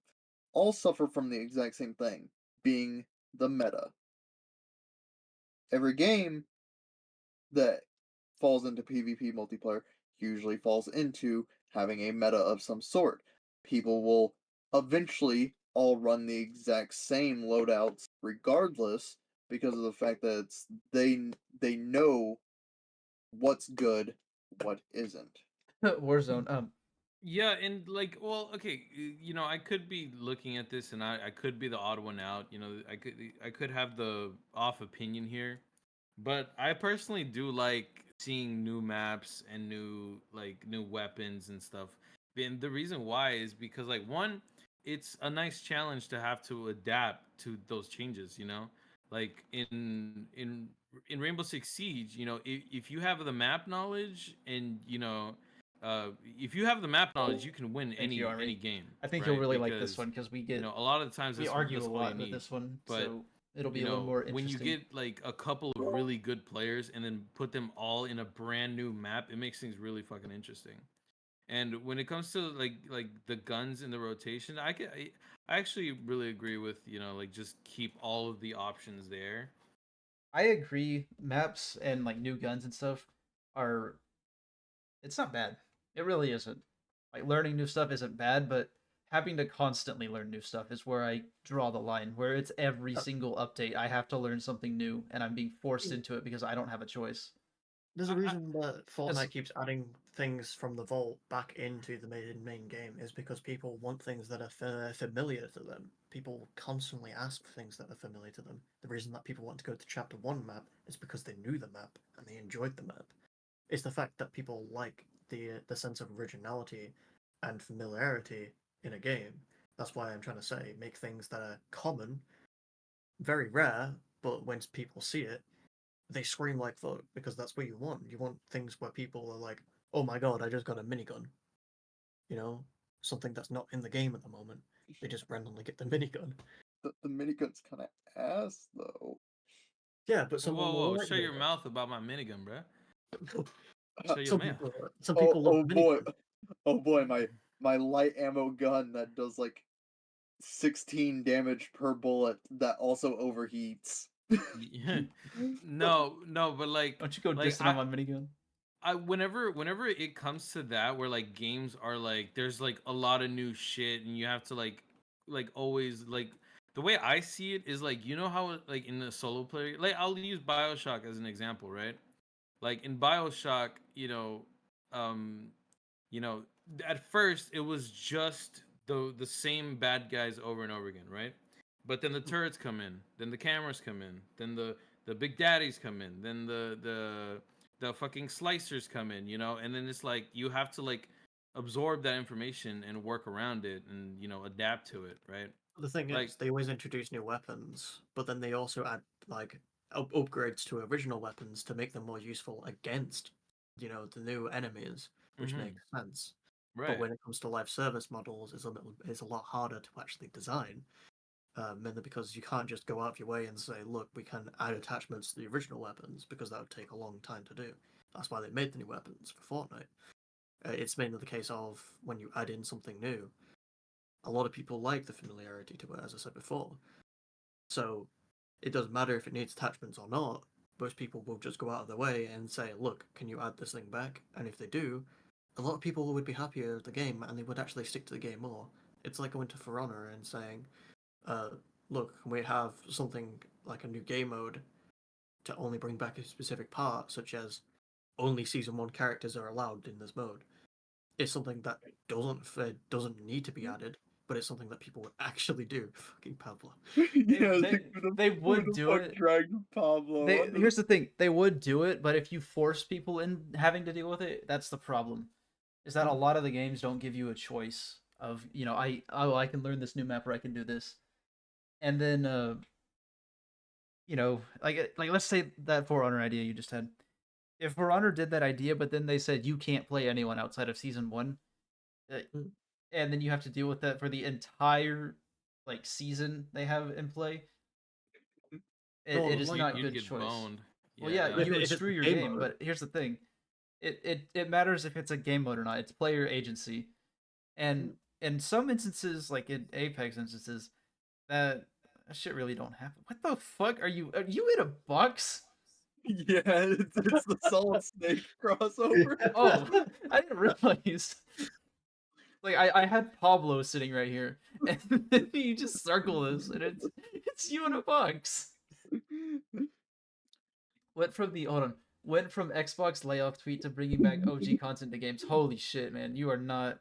all suffer from the exact same thing, being the meta. Every game that falls into PvP multiplayer usually falls into having a meta of some sort. People will eventually all run the exact same loadouts regardless because of the fact that they know what's good, what isn't. Warzone. Yeah, and like, well, okay, I could be looking at this, and I could be the odd one out. I could have the off opinion here, but I personally do like seeing new maps and new weapons and stuff. And the reason why is because, like, one, it's a nice challenge to have to adapt to those changes. Like in Rainbow Six Siege, if you have the map knowledge and if you have the map knowledge, you can win Thank you, any Ari. game. I think you'll right? really like this Because one because we get a lot of the times we that's argue that's a all you lot with need. this one, But so it'll be a little more interesting. when you get like a couple of really good players and then put them all in a brand new map, it makes things really fucking interesting. And when it comes to like the guns in the rotation, I actually really agree with like just keep all of the options there. I agree. Maps and like new guns and stuff are it's not bad. It really isn't. Like learning new stuff isn't bad, but having to constantly learn new stuff is where I draw the line. Where it's every single update I have to learn something new and I'm being forced into it because I don't have a choice. There's a reason that That's- Fortnite keeps adding things from the vault back into the main game is because people want things that are familiar to them. People constantly ask for things that are familiar to them. The reason that people want to go to Chapter 1 map is because they knew the map and they enjoyed the map. It's the fact that people like the sense of originality and familiarity in a game. That's why I'm trying to say make things that are common, very rare, but when people see it, they scream like fuck because that's what you want. You want things where people are like, "Oh my god, I just got a minigun," you know, something that's not in the game at the moment. They just randomly get the minigun. The minigun's kind of ass though. Yeah, but Whoa, someone whoa, will like shut your minigun. mouth about my minigun, bruh. Shut your Some mouth. people, some Oh, people love oh the boy, minigun. oh boy, my light ammo gun that does like 16 damage per bullet that also overheats. Yeah. No, but like, Don't you go like dissing on my minigun? whenever it comes to that, where like games are like, there's like a lot of new shit, and you have to like always like the way I see it is like, how like in the solo player, like I'll use BioShock as an example, right? Like in BioShock, um, you know, at first it was just the same bad guys over and over again, right? But then the turrets come in, then the cameras come in, then the big daddies come in, then the fucking slicers come in, and then it's like you have to like absorb that information and work around it and adapt to it, right? The thing Like, is, they always introduce new weapons, but then they also add like upgrades to original weapons to make them more useful against, the new enemies, which mm-hmm, makes sense. But right. when it comes to live service models, it's a lot harder to actually design, mainly because you can't just go out of your way and say, look, we can add attachments to the original weapons because that would take a long time to do. That's why they made the new weapons for Fortnite. It's mainly the case of when you add in something new, a lot of people like the familiarity to it, as I said before. So it doesn't matter if it needs attachments or not. Most people will just go out of their way and say, look, can you add this thing back? And if they do, a lot of people would be happier with the game and they would actually stick to the game more. It's like going to For Honor and saying, uh, look, can we have something like a new game mode to only bring back a specific part, such as only season 1 characters are allowed in this mode? It's something that doesn't need to be added, but it's something that people would actually do. Fucking Pablo. Yeah, They who would the do fuck it. dragged Pablo? Here's the thing: they would do it, but if you force people in having to deal with it, that's the problem. Is that a lot of the games don't give you a choice of I can learn this new map or I can do this, and then like let's say that For Honor idea you just had. If For Honor did that idea, but then they said you can't play anyone outside of season 1, Mm. and then you have to deal with that for the entire like season they have in play. It is like not You'd good get choice. boned. Well, yeah, Yeah. you would If it's screw your game game, mode. but here's the thing: it matters if it's a game mode or not. It's player agency, and in some instances, like in Apex instances, that shit really don't happen. What the fuck are you? Are you in a box? Yeah, it's the Solid Snake crossover. Oh, I didn't realize. Like I had Pablo sitting right here, and then you just circle this, and it's you in a box. Went from the hold on. Went from Xbox layoff tweet to bringing back OG content to games. Holy shit, man! You are not.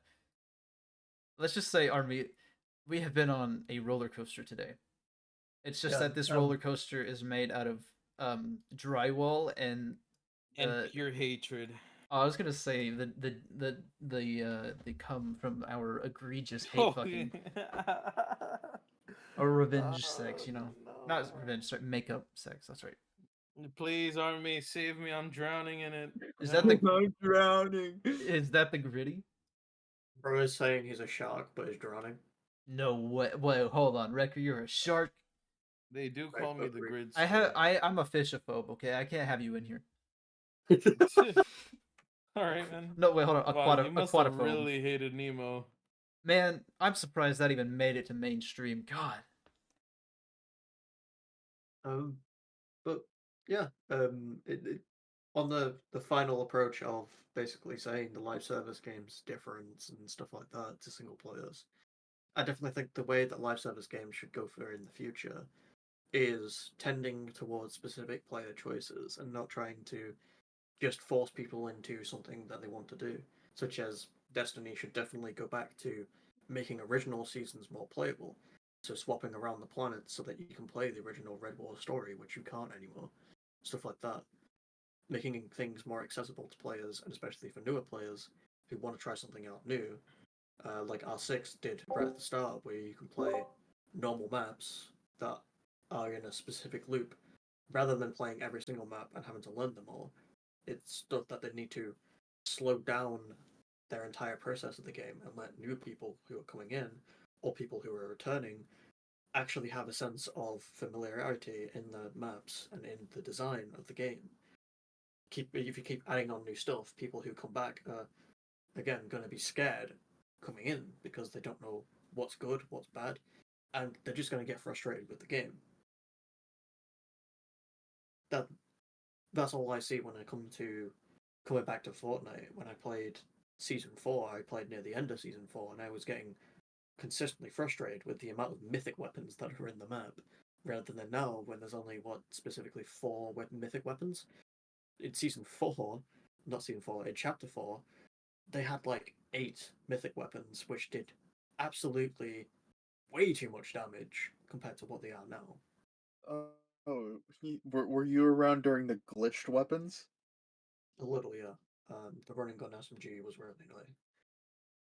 Let's just say, Army, we have been on a roller coaster today. It's just Yeah, that this roller coaster is made out of drywall and And pure hatred. I was gonna say the come from our egregious hate Oh, fucking yeah. or revenge sex, you know, not No. revenge, sorry, makeup sex. That's right. Please, Army, save me. I'm drowning in it. Is that the I'm drowning. is that the gritty? Bro is saying he's a shark, but is drowning. No way. Wait, hold on, Wrecker, you're a shark. They do Right, call me the agree. grid. I'm a fishophobe. Okay, I can't have you in here. All right, man. No, wait, hold on. Wow, you must have Aquatophobe. really hated Nemo. Man, I'm surprised that even made it to mainstream. God. But yeah, on the final approach of basically saying the live service games difference and stuff like that to single players, I definitely think the way that live service games should go for in the future is tending towards specific player choices and not trying to just force people into something that they want to do, such as Destiny should definitely go back to making original seasons more playable. So swapping around the planets so that you can play the original Red War story, which you can't anymore. Stuff like that. Making things more accessible to players, and especially for newer players who want to try something out new. Like R6 did right at the start, where you can play normal maps that are in a specific loop, rather than playing every single map and having to learn them all. It's stuff that they need to slow down their entire process of the game and let new people who are coming in or people who are returning actually have a sense of familiarity in the maps and in the design of the game. If you keep adding on new stuff, people who come back are again going to be scared coming in because they don't know what's good, what's bad, and they're just going to get frustrated with the game. That's all I see when I come to coming back to Fortnite. When I played Season 4, I played near the end of Season 4, and I was getting consistently frustrated with the amount of mythic weapons that are in the map, rather than now when there's only, specifically 4 mythic weapons. In Season 4, not Season 4, in Chapter 4, they had like 8 mythic weapons, which did absolutely way too much damage compared to what they are now. Were you around during the glitched weapons? A little, yeah. The running gun SMG was really annoying.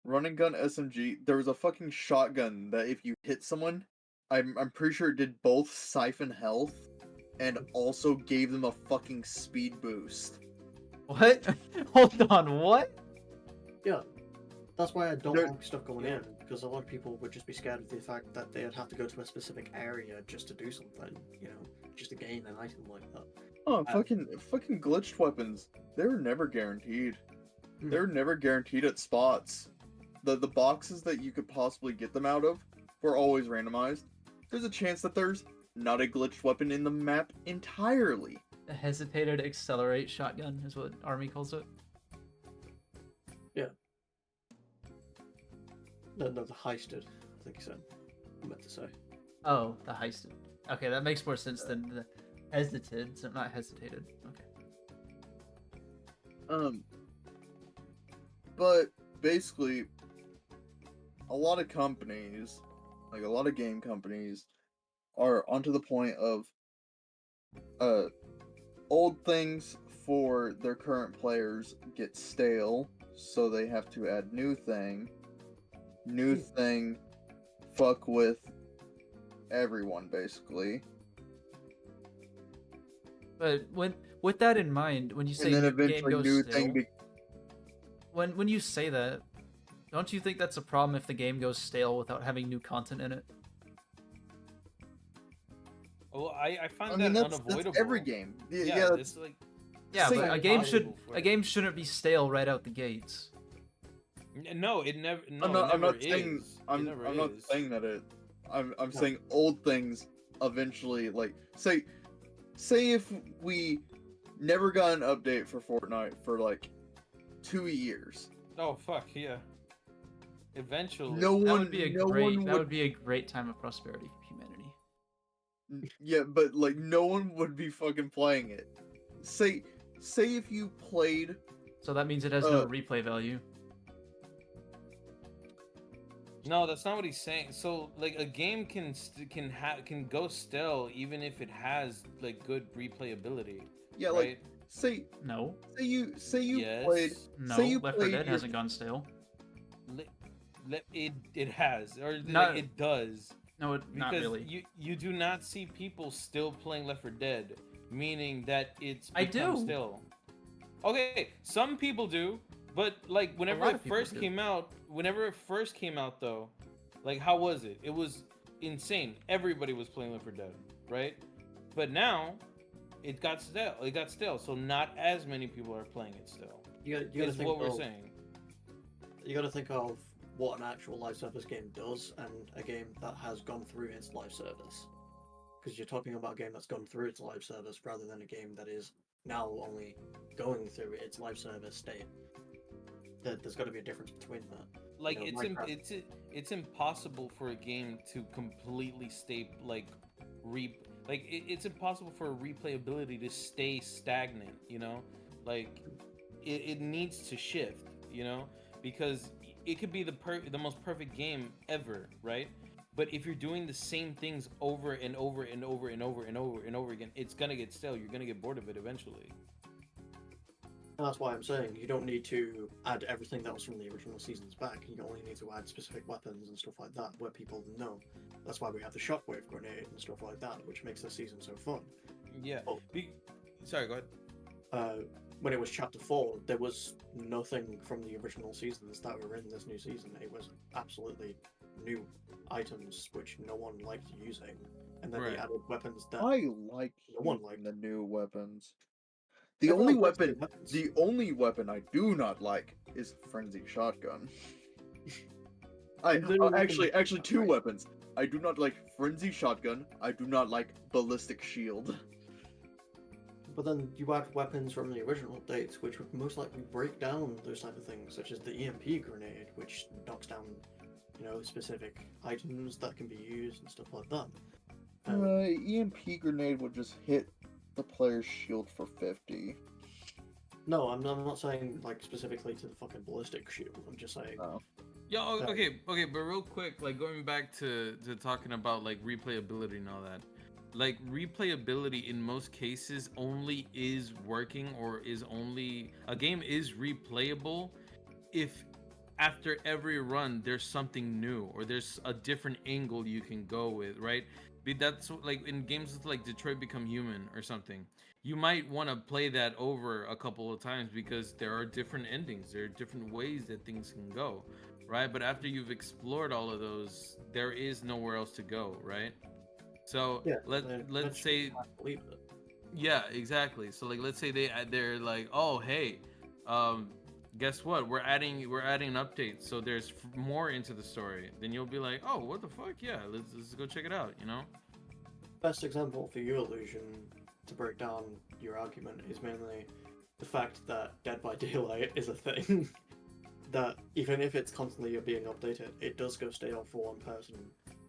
Running gun SMG, there was a fucking shotgun that if you hit someone, I'm pretty sure it did both siphon health and also gave them a fucking speed boost. What? Hold on, what? Yeah, that's why I don't There- like stuff going in, because a lot of people would just be scared of the fact that they'd have to go to a specific area just to do something, just to gain an item like that. Oh, fucking glitched weapons. They were never guaranteed. They were never guaranteed at spots. The boxes that you could possibly get them out of were always randomized. There's a chance that there's not a glitched weapon in the map entirely. A hesitated accelerate shotgun is what Army calls it. Yeah. No, the heisted, I think you said. I meant to say. Oh, the heisted. Okay, that makes more sense than the hesitated, so not hesitated. Okay. But basically, a lot of companies, like a lot of game companies, are onto the point of old things for their current players get stale, so they have to add new thing. New thing fuck with everyone basically. But with that in mind, when you say And then the game eventually goes new stale, thing when you say that, don't you think that's a problem if the game goes stale without having new content in it? Well, I find I mean that that's unavoidable. every game. Yeah, that's, it's like Yeah, Say- but impossible for it. game shouldn't be stale right out the gates. No, it never. No, I'm not, it I'm never not saying is. I'm It never not is. saying that it. I'm No. saying old things eventually, like say if we never got an update for Fortnite for like 2 years. Oh fuck yeah! Eventually. No That one would be a no great one that would would be a great time of prosperity for humanity. Yeah, but like no one would be fucking playing it. Say if you played. So that means it has no replay value. No, that's not what he's saying. So like a game can go stale even if it has like good replayability. Yeah, right? like say No. say you Yes. played. No, Say you Left 4 played Dead your- hasn't gone stale. It has, or Not- like it does. No, not Because really. you do not see people still playing Left 4 Dead, meaning that it's I become do. still. Okay, some people do, but like whenever lot it of people first do. came out, though, like how was it? It was insane. Everybody was playing Left 4 Dead, right? But now it got stale. So not as many people are playing it still. You gotta Is think what we're of, saying. You gotta think of what an actual live service game does, and a game that has gone through its live service. Because you're talking about a game that's gone through its live service rather than a game that is now only going through its live service state. There's got to be a difference between that. Like You know, it's impossible for a game to completely stay like it's impossible for replayability to stay stagnant, you know? Like it needs to shift, you know? Because it could be the most perfect game ever, right? But if you're doing the same things over and over and over and over and over and over again, it's gonna get stale. You're gonna get bored of it eventually. And that's why I'm saying you don't need to add everything that was from the original seasons back. You only need to add specific weapons and stuff like that, where people know. That's why we have the shockwave grenade and stuff like that, which makes the season so fun. Yeah. Oh. Sorry, go ahead. When it was Chapter 4, there was nothing from the original seasons that were in this new season. It was absolutely new items which no one liked using, and then Right. they added weapons that I like no one using liked. the new weapons. The Everyone only likes new weapon, weapons. the only weapon I do not like is frenzy shotgun. Literally Actually, two right? weapons. I do not like frenzy shotgun. I do not like ballistic shield. But then you add weapons from the original updates, which would most likely break down those type of things, such as the EMP grenade, which knocks down, specific items that can be used and stuff like that. EMP grenade would just hit the player's shield for 50. No, I'm not saying like specifically to the fucking ballistic shield. I'm just saying. Oh. Yeah, okay, but real quick, like going back to talking about like replayability and all that. Like replayability in most cases only is working, or is only a game is replayable if after every run there's something new, or there's a different angle you can go with, right? That's like in games like Detroit Become Human or something. You might want to play that over a couple of times because there are different endings, there are different ways that things can go, right? But after you've explored all of those, there is nowhere else to go, right? So Yeah, let's say, believe it. yeah, exactly. So like let's say they're like, oh hey, guess what? We're adding an update, so there's more into the story. Then you'll be like, oh, what the fuck? Yeah, let's go check it out. You know. Best example for you, Illusion, to break down your argument is mainly the fact that Dead by Daylight is a thing that even if it's constantly being updated, it does go stale for one person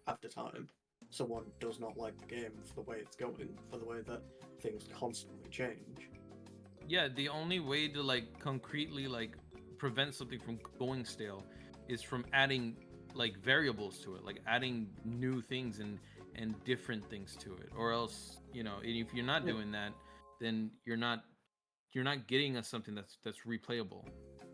after time. Someone does not like the game for the way it's going, for the way that things constantly change. Yeah, the only way to like concretely like prevent something from going stale is from adding like variables to it, like adding new things and different things to it. Or else, if you're not doing that, then you're not getting us something that's replayable.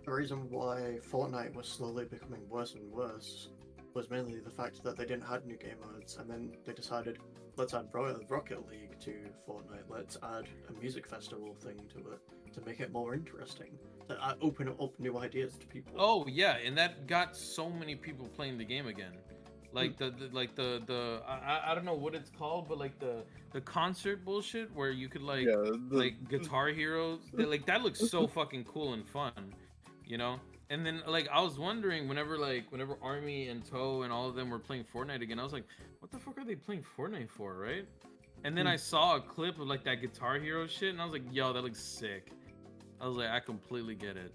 The reason why Fortnite was slowly becoming worse and worse was mainly the fact that they didn't add new game modes, and then they decided, let's add Rocket League to Fortnite, let's add a music festival thing to it to make it more interesting, to open up new ideas to people. Oh yeah, and that got so many people playing the game again. Like I don't know what it's called, but like the concert bullshit where you could like like Guitar Heroes, like that looks so fucking cool and fun, you know? And then like I was wondering whenever Army and Toe and all of them were playing Fortnite again, I was like, what the fuck are they playing Fortnite for, right? And then I saw a clip of like that Guitar Hero shit, and I was like, yo, that looks sick. I was like, I completely get it.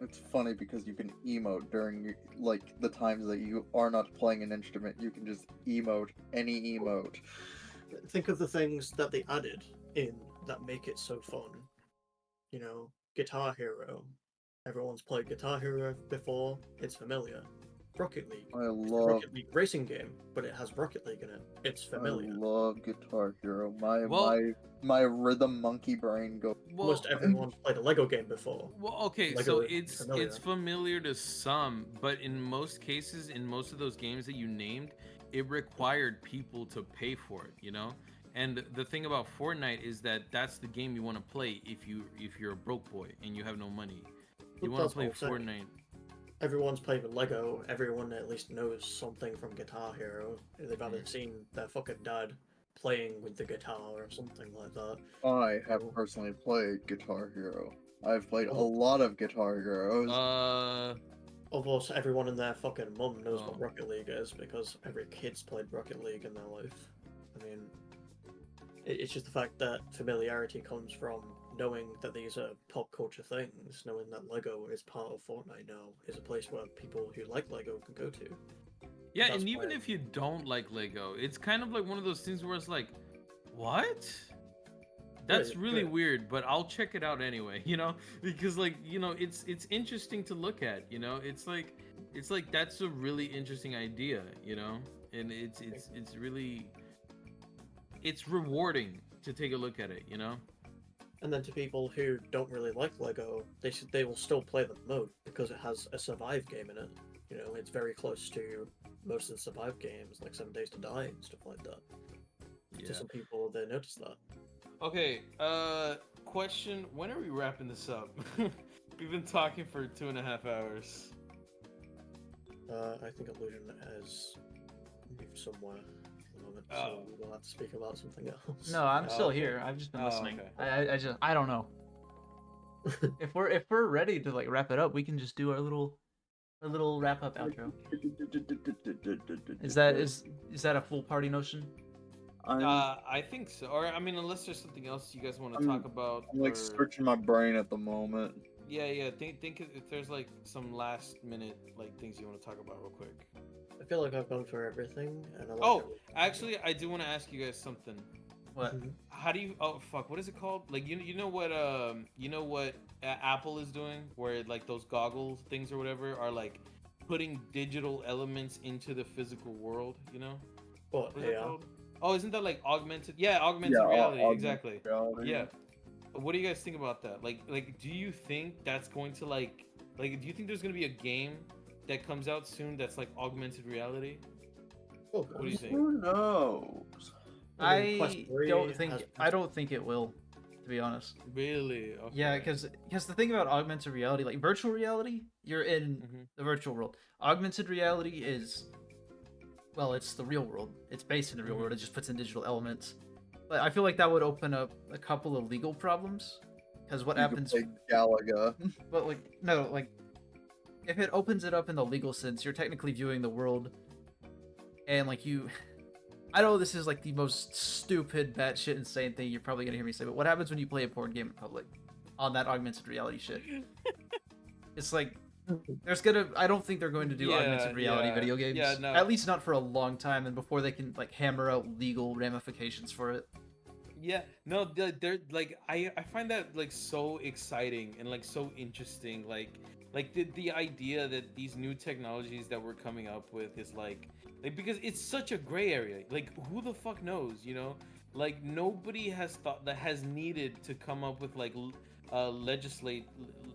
It's funny because you can emote during like the times that you are not playing an instrument. You can just emote any emote. think of the things that they added in that make it so fun. You know, Guitar Hero. Everyone's played Guitar Hero before. It's familiar. Rocket League. I It's a love Rocket League racing game, but it has Rocket League in it. It's familiar. I love Guitar Hero. Well- My rhythm monkey brain goes. Well, Almost everyone's played a Lego game before. well, okay, Lego so is familiar. it's familiar to some, but in most cases, in most of those games that you named, it required people to pay for it, you know. And the thing about Fortnite is that that's the game you want to play if you're a broke boy and you have no money. You But want that's to play what I'm saying. Fortnite. Everyone's played with Lego. Everyone at least knows something from Guitar Hero. They've either seen their fucking dad playing with the guitar or something like that. I have personally played Guitar Hero. I've played a Oh. lot of Guitar Heroes. Almost everyone and their fucking mum knows Oh. what Rocket League is because every kid's played Rocket League in their life. I mean, it's just the fact that familiarity comes from knowing that these are pop culture things, knowing that Lego is part of Fortnite now, is a place where people who like Lego can go to. Yeah, That's and even why- if you don't like Lego, it's kind of like one of those things where it's like, what? That's Yeah, really yeah. weird, but I'll check it out anyway, you know, because like, you know, it's interesting to look at, you know, it's like that's a really interesting idea, you know, and it's really, it's rewarding to take a look at it, you know. And then to people who don't really like Lego, they will still play the mode because it has a survive game in it. You know, it's very close to most of the survive games, like 7 Days to Die and stuff like that. Yeah. To some people, they notice that. Okay. Question: when are we wrapping this up? We've been talking for 2.5 hours. I think Illusion has moved somewhere at the moment, Oh. so we'll have to speak about something else. No, I'm still okay. here. I've just been Oh, listening. okay. I don't know. If we're ready to like wrap it up, we can just do our little wrap up outro. Is that a full party notion? I think so. Or I mean, unless there's something else you guys want to I'm- talk about. I'm like or... searching my brain at the moment. Yeah. Think if there's like some last minute like things you want to talk about real quick. I feel like I've gone through everything, and I like Oh, it. actually, I do want to ask you guys something. What? Mhm. How do you? Oh fuck! What is it called? Like you know what Apple is doing, where like those goggles things or whatever are like putting digital elements into the physical world. You know? What, What is that AR? called? Oh, isn't that like augmented? Yeah, augmented Yeah, reality. augmented Exactly. reality. Yeah. What do you guys think about that? Like, do you think that's going to like, do you think there's gonna be a game that comes out soon that's like augmented reality? Oh, What do you think? Who knows? I mean, Quest I 3 don't think it will, to be honest. Really? Okay. Yeah, because the thing about augmented reality, like virtual reality, you're in Mhm. the virtual world. Augmented reality is, well, it's the real world. It's based in the real Mhm. world. It just puts in digital elements. But I feel like that would open up a couple of legal problems. Because what You could happens? play Galaga. But like, no, like, if it opens it up in the legal sense, you're technically viewing the world, and like you. I know this is like the most stupid, batshit, insane thing you're probably gonna hear me say, but what happens when you play a porn game in public on that augmented reality shit? It's like I don't think they're going to do Yeah, augmented reality yeah. video games. Yeah, no. At least not for a long time, and before they can like hammer out legal ramifications for it. Yeah, no, they're like I find that like so exciting and like so interesting. Like the idea that these new technologies that we're coming up with is like because it's such a gray area. Like who the fuck knows, you know? Like nobody has thought that has needed to come up with like legislate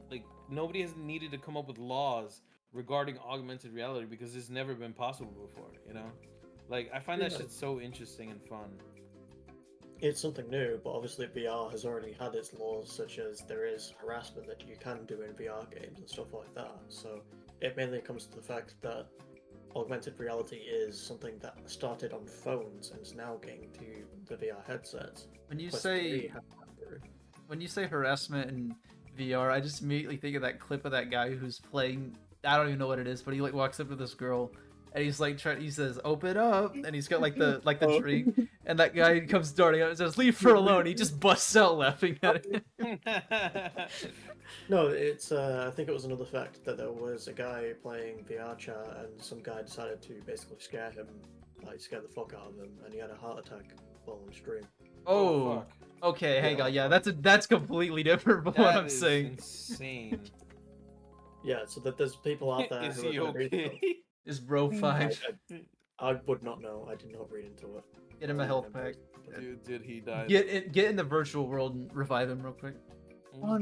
like nobody has needed to come up with laws regarding augmented reality because it's never been possible before, you know? Like I find that Yeah. shit so interesting and fun. It's something new, but obviously VR has already had its laws, such as there is harassment that you can do in VR games and stuff like that. So it mainly comes to the fact that augmented reality is something that started on phones and is now getting to the VR headsets. When you Quest say 3 had that through. when you say harassment in VR, I just immediately think of that clip of that guy who's playing. I don't even know what it is, but he like walks up to this girl, and he's like he says, "Open up," and he's got like the Oh. drink, and that guy comes darting out and says, "Leave her alone." He just busts out laughing at it. No, it's I think it was another fact that there was a guy playing VR chat and some guy decided to basically scare him, like scare the fuck out of him, and he had a heart attack while on stream. Oh, fuck. okay, hang Yeah. on. Yeah, that's completely different from what That I'm is saying. insane. Yeah, so that there's people out there Is who are he going to read stuff. okay? Is bro Mm, 5? I would not know. I did not read into it. Get him I a don't health remember. pack. Did he die? Get in the virtual world and revive him real quick. On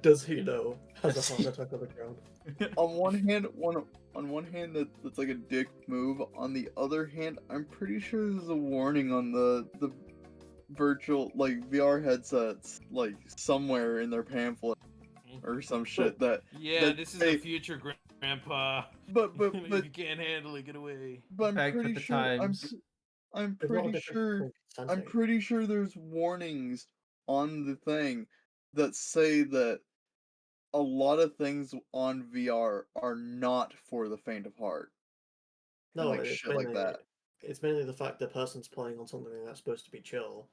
Does he know? Has a heart attack on the ground. on one hand that's like a dick move. On the other hand, I'm pretty sure there's a warning on the virtual like VR headsets like somewhere in their pamphlet or some shit that Yeah, that this is say- the future, Grandpa. but If you can't handle it, get away. but I'm Back for pretty the sure times. I'm There's not a pretty difference sure between I'm consenting. pretty sure there's warnings on the thing that say that a lot of things on VR are not for the faint of heart. No, like it's shit like mainly that. it's mainly the fact the person's playing on something that's supposed to be chill,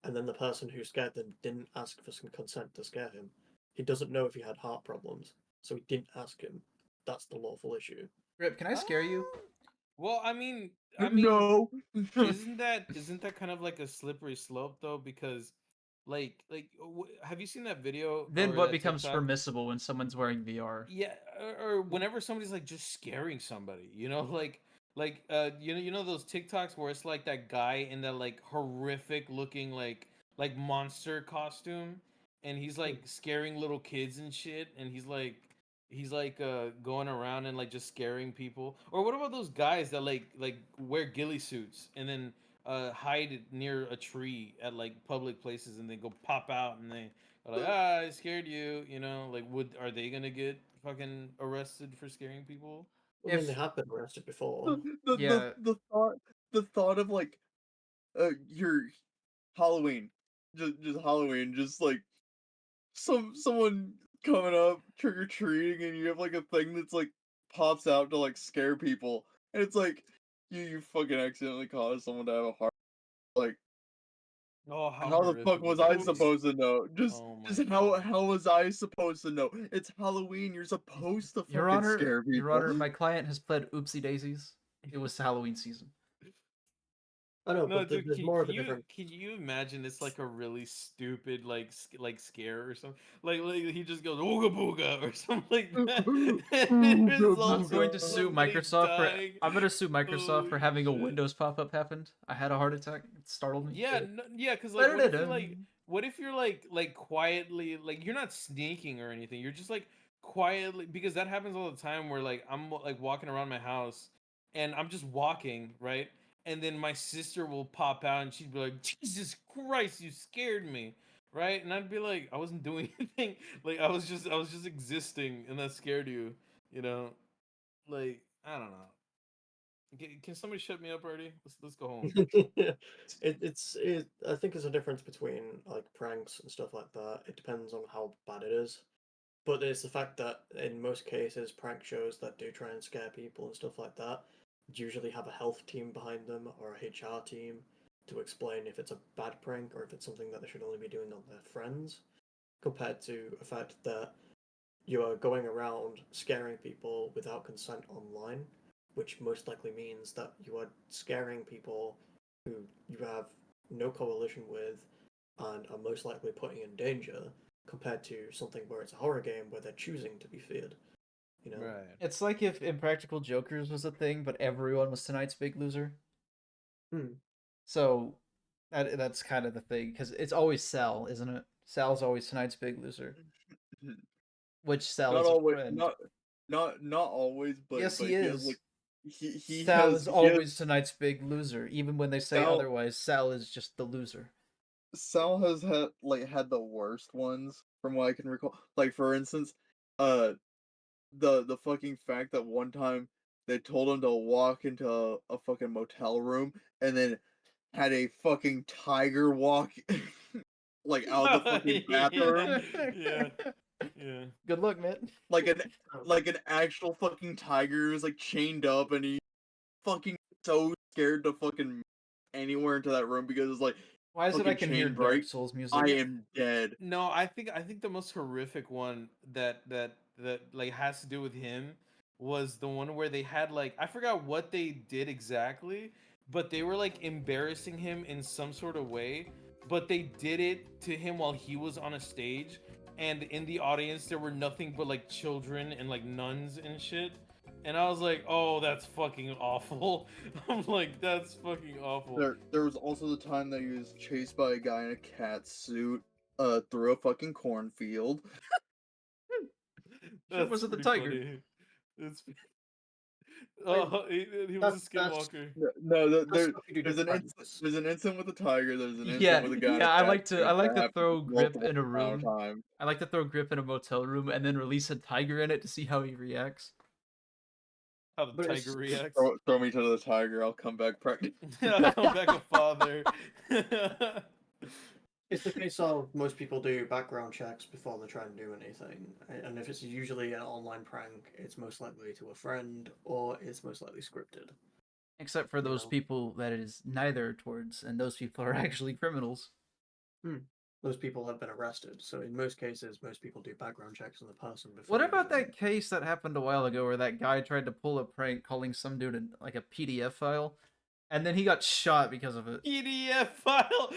and then the person who scared them didn't ask for some consent to scare him. He doesn't know if he had heart problems, so he didn't ask him. That's the lawful issue. Rip, can I scare you? Well, I mean, No. isn't that kind of like a slippery slope though? Because, have you seen that video? Then or what that becomes TikTok? permissible when someone's wearing VR? Yeah, or whenever somebody's like just scaring somebody, you know those TikToks where it's like that guy in that like horrific looking like monster costume, and he's like scaring little kids and shit, and he's like going around and like just scaring people. Or what about those guys that like wear ghillie suits and then hide near a tree at like public places and they go pop out and they are like, I scared you, like are they gonna get fucking arrested for scaring people? I mean, they If have been arrested before. yeah, The thought of like your Halloween, just Halloween, just like someone coming up trick or treating, and you have like a thing that's like pops out to like scare people, and it's like you fucking accidentally caused someone to have a heart. Like, Oh, how how the fuck horrific was would I that be? supposed to know? Oh my Just God. how was I supposed to know? It's Halloween. You're supposed to Your fucking Honor, scare Your people. Honor, my client has pled oopsie daisies. It was Halloween season. I know, No, but dude, there's more of a difference. can you imagine it's like a really stupid like scare or something? Like he just goes ooga booga or something like that. And it Ooga I'm results going in to booga. sue somebody Microsoft for dying. I'm gonna sue Microsoft for Holy having a shit. Windows pop-up happened. I had a heart attack. It startled me. Yeah, no, yeah, because like Ba-da-da-dum. what if you're like quietly like you're not sneaking or anything. You're just like quietly because that happens all the time where like I'm like walking around my house and I'm just walking, right? And then my sister will pop out and she'd be like, "Jesus Christ, you scared me." Right? And I'd be like, "I wasn't doing anything. Like I was just existing and that scared you, you know?" Like, I don't know. Can somebody shut me up already? Let's go home. I think there's a difference between like pranks and stuff like that. It depends on how bad it is. But it's the fact that in most cases, prank shows that do try and scare people and stuff like that usually have a health team behind them or a HR team to explain if it's a bad prank or if it's something that they should only be doing on their friends, compared to the fact that you are going around scaring people without consent online, which most likely means that you are scaring people who you have no coalition with and are most likely putting in danger, compared to something where it's a horror game where they're choosing to be feared. You know? Right. It's like if Impractical Jokers was a thing, but everyone was tonight's big loser. Hmm. So that's kind of the thing because it's always Sal, isn't it? Sal's always tonight's big loser. Which Sal Not is a always, friend. not always, Yes, but he he has like is. he Sal has is always tonight's big loser, even when they say Sal otherwise. Sal is just the loser. Sal has had the worst ones from what I can recall. Like for instance, uh the fucking fact that one time they told him to walk into a fucking motel room and then had a fucking tiger walk like out the fucking bathroom Yeah. Yeah. Good luck, man. like an Oh. like an actual fucking tiger was like chained up and he fucking so scared to fucking anywhere into that room because it's like Why is it I fucking can hear chain Dark break. Souls I music? am dead. No, I think the most horrific one that like has to do with him was the one where they had like I forgot what they did exactly, but they were like embarrassing him in some sort of way, but they did it to him while he was on a stage, and in the audience there were nothing but like children and like nuns and shit. And I was like, oh, that's fucking awful. I'm like, that's fucking awful. There was also the time that he was chased by a guy in a cat suit through a fucking cornfield. That's was it the pretty tiger? funny. It's oh, he was a that's- skinwalker. No, That's stuff you do to friends. there's an incident with a tiger. There's an Yeah, incident with a guy. In a yeah. I cat like to suit that throw happens Grip multiple in a amount of room. time. I like to throw Grip in a motel room and then release a tiger in it to see how he reacts. How the But it's- tiger reacts. Throw me to the tiger. I'll come back pregnant. I'll come back a father. It's the case of most people do background checks before they try and do anything, and if it's usually an online prank, it's most likely to a friend or it's most likely scripted. Except for those know. people that it is neither towards, and those people are actually criminals. Those people have been arrested, so in most cases, most people do background checks on the person before. What they about do that case that happened a while ago where that guy tried to pull a prank calling some dude like a PDF file, and then he got shot because of it? PDF file.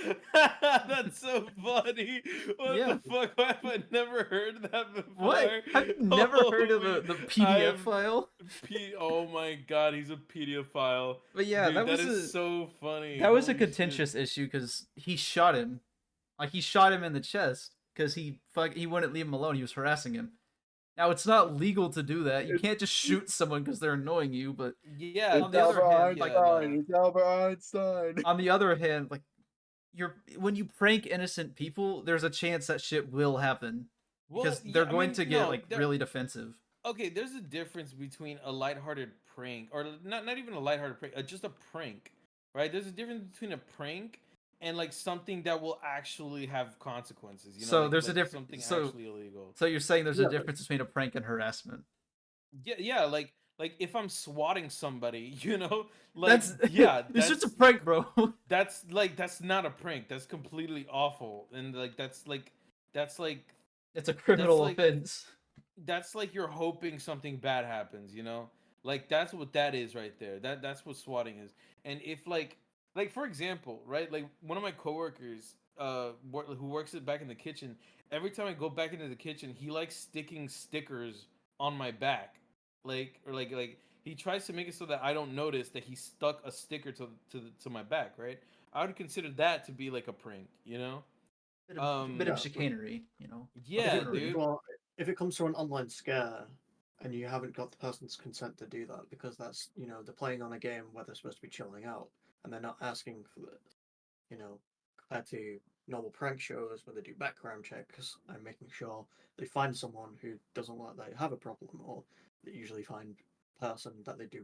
That's so funny. What Yeah. the fuck? Why have I never heard that before? What? Have you never heard of Holy- the PDF I've- file? Oh my god, he's a pedophile. But yeah, Dude, that was is so funny. that was a Holy shit. contentious issue because he shot him, like he shot him in the chest because he wouldn't leave him alone. He was harassing him. Now it's not legal to do that. You can't just shoot someone because they're annoying you. But Yeah, on the other hand, like, It's Albert Einstein. on the other hand, like when you prank innocent people, there's a chance that shit will happen because they're going to get really defensive. Okay, there's a difference between a lighthearted prank, or not even a lighthearted prank, just a prank, right? There's a difference between a prank and like something that will actually have consequences. You know, So like, there's a like difference. something actually illegal. So you're saying there's a Yeah, difference between a prank and harassment? Yeah, like if I'm swatting somebody, you know, like That's it's just a that's prank, bro. that's not a prank. That's completely awful, and like that's like It's a criminal like- offense. that's like you're hoping something bad happens, you know? Like that's what that is right there. That's what swatting is. And if like for example, right? Like one of my coworkers who works back in the kitchen, every time I go back into the kitchen, he likes sticking stickers on my back. Like he tries to make it so that I don't notice that he stuck a sticker to my back, right? I would consider that to be like a prank, you know? Bit of yeah, chicanery, you know. Yeah, Chicanery. dude. Well, if it comes to an online scare and you haven't got the person's consent to do that, because that's, they're playing on a game where they're supposed to be chilling out and they're not asking for this, compared to normal prank shows where they do background checks and making sure they find someone who doesn't look like they have a problem, or they usually find a person that they do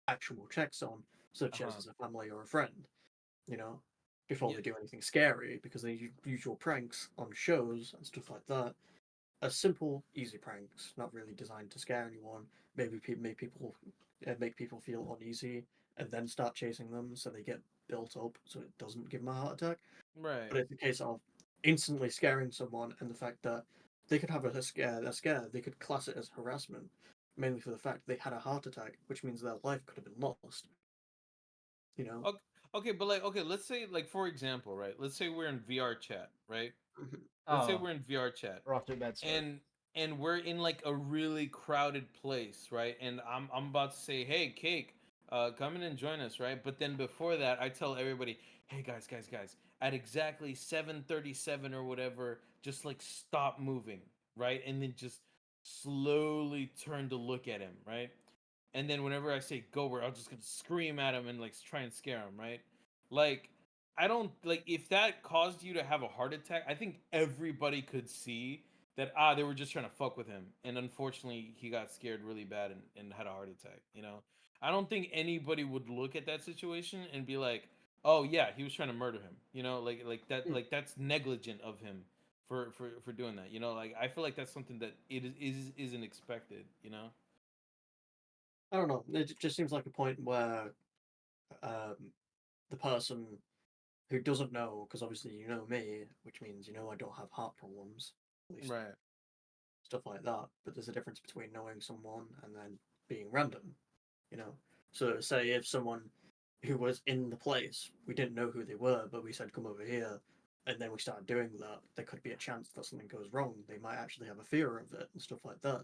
actual checks on, such as a family or a friend, before Yeah. they do anything scary, because the usual pranks on shows and stuff like that are simple, easy pranks, not really designed to scare anyone. Maybe make people feel uneasy and then start chasing them, so they get built up, so it doesn't give them a heart attack. Right. But it's a case of instantly scaring someone, and the fact that they could have a scare, they could class it as harassment, mainly for the fact they had a heart attack, which means their life could have been lost. Okay, but let's say for example, right? Let's say we're in VR chat, right? Mhm. Let's say we're in VR chat, We're off to a bad start. and we're in like a really crowded place, right? And I'm about to say, hey, Cake, come in and join us, right? But then before that, I tell everybody, hey guys, at exactly 7:37 or whatever, just like stop moving, right? And then just slowly turn to look at him, right? And then whenever I say go, I'm just gonna scream at him and like try and scare him, right? Like I don't like if that caused you to have a heart attack. I think everybody could see that they were just trying to fuck with him, and unfortunately he got scared really bad and had a heart attack. You know, I don't think anybody would look at that situation and be like, oh yeah, he was trying to murder him. You know, like that like that's negligent of him for doing that. You know, like I feel like that's something that isn't expected. You know. I don't know. It just seems like a point where the person who doesn't know, because obviously you know me, which means I don't have heart problems, at least Right. stuff like that. But there's a difference between knowing someone and then being random, you know. So say if someone who was in the place. We didn't know who they were, but we said, come over here. And then we started doing that. There could be a chance that something goes wrong. They might actually have a fear of it and stuff like that.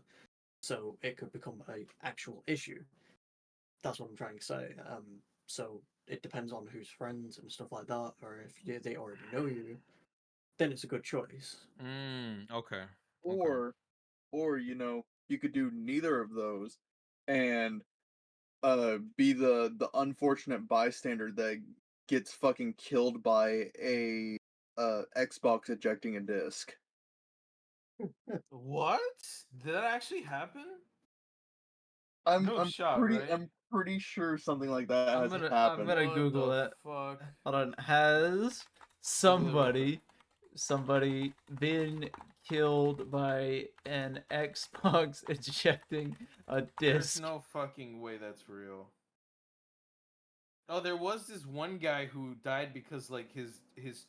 So it could become an actual issue. That's what I'm trying to say. So it depends on who's friends and stuff like that, or if they already know you, then it's a good choice. Okay. Or you could do neither of those and be the unfortunate bystander that gets fucking killed by a Xbox ejecting a disc. What? Did that actually happen? I'm No I'm shot, pretty right? I'm pretty sure something like that I'm has gonna happened. What Google the that. fuck? Hold on. Has somebody been killed by an Xbox ejecting a There's disc? no fucking way that's real. Oh, there was this one guy who died because like his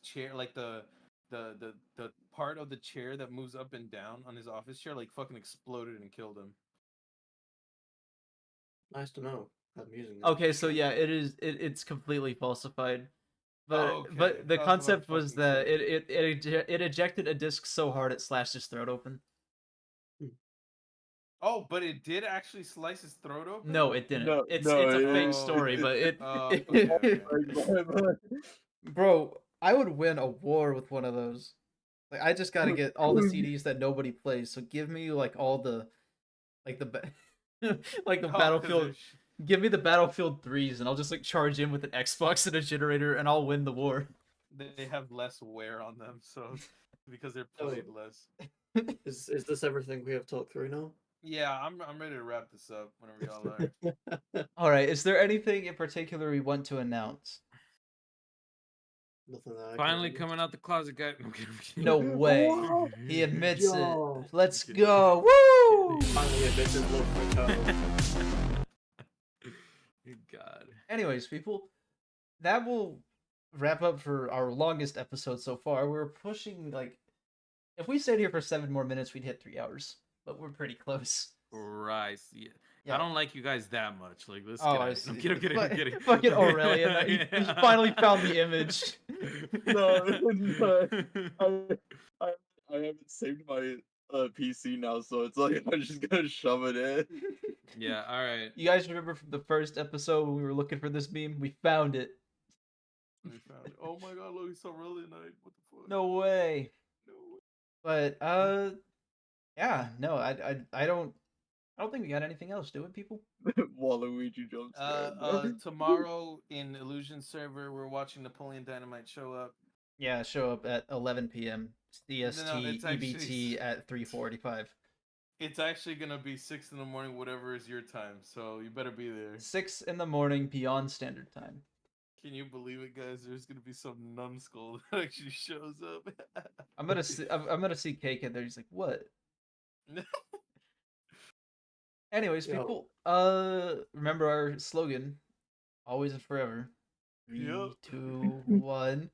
chair, like the part of the chair that moves up and down on his office chair, like fucking exploded and killed him. Nice to know. I'm using it. Okay, so yeah, it's completely falsified. But Oh, okay. but the That's what I'm concept was fucking that saying. it ejected a disc so hard it slashed his throat open. Oh, but it did actually slice his throat open? No, it didn't. No, It's no, a fake it- story, but okay. Bro, I would win a war with one of those. Like I just gotta get all the CDs that nobody plays. So give me like all the like like the Oh, 'cause Battlefield. there's- Give me the Battlefield 3s, and I'll just like charge in with an Xbox and a generator, and I'll win the war. they have less wear on them, so because they're Oh. played less. Is this everything we have talked through now? Yeah, I'm ready to wrap this up whenever y'all are. All right, is there anything in particular we want to announce? Nothing that I can Finally remember. coming out the closet, guy. No, I'm kidding, I'm kidding. No way. Wow. He admits Yo. it. Let's Kidding. go. Woo! Finally admitted love for Toe. God. Anyways, people, that will wrap up for our longest episode so far. We're pushing like if we stayed here for 7 more minutes, we'd hit 3 hours, but we're pretty close. Christ. Yeah. Yeah. I don't like you guys that much. Like, let's Oh, get I out. see. I'm kidding, I'm kidding, I'm kidding. Fucking Aurelian, he finally found the image. No, I haven't saved my PC now, so it's like I'm just gonna shove it in. Yeah, all right. You guys remember from the first episode when we were looking for this meme? We found it. We found it. Oh my god, look, he's so really nice. What the fuck? No way. No way. But yeah, no, I don't think we got anything else, do it, people? Waluigi jump scare. Tomorrow in Illusion server, we're watching Napoleon Dynamite show up. Yeah, show up at 11 p.m. CST No, it's actually- EBT at 3:45. It's actually gonna be 6 in the morning, whatever is your time. So you better be there. 6 in the morning beyond standard time. Can you believe it, guys? There's gonna be some numbskull that actually shows up. I'm gonna see Cake in there. He's like, what? Anyways, Yo. people, remember our slogan, always and forever. 3, Yep. 2, 1.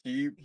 Keep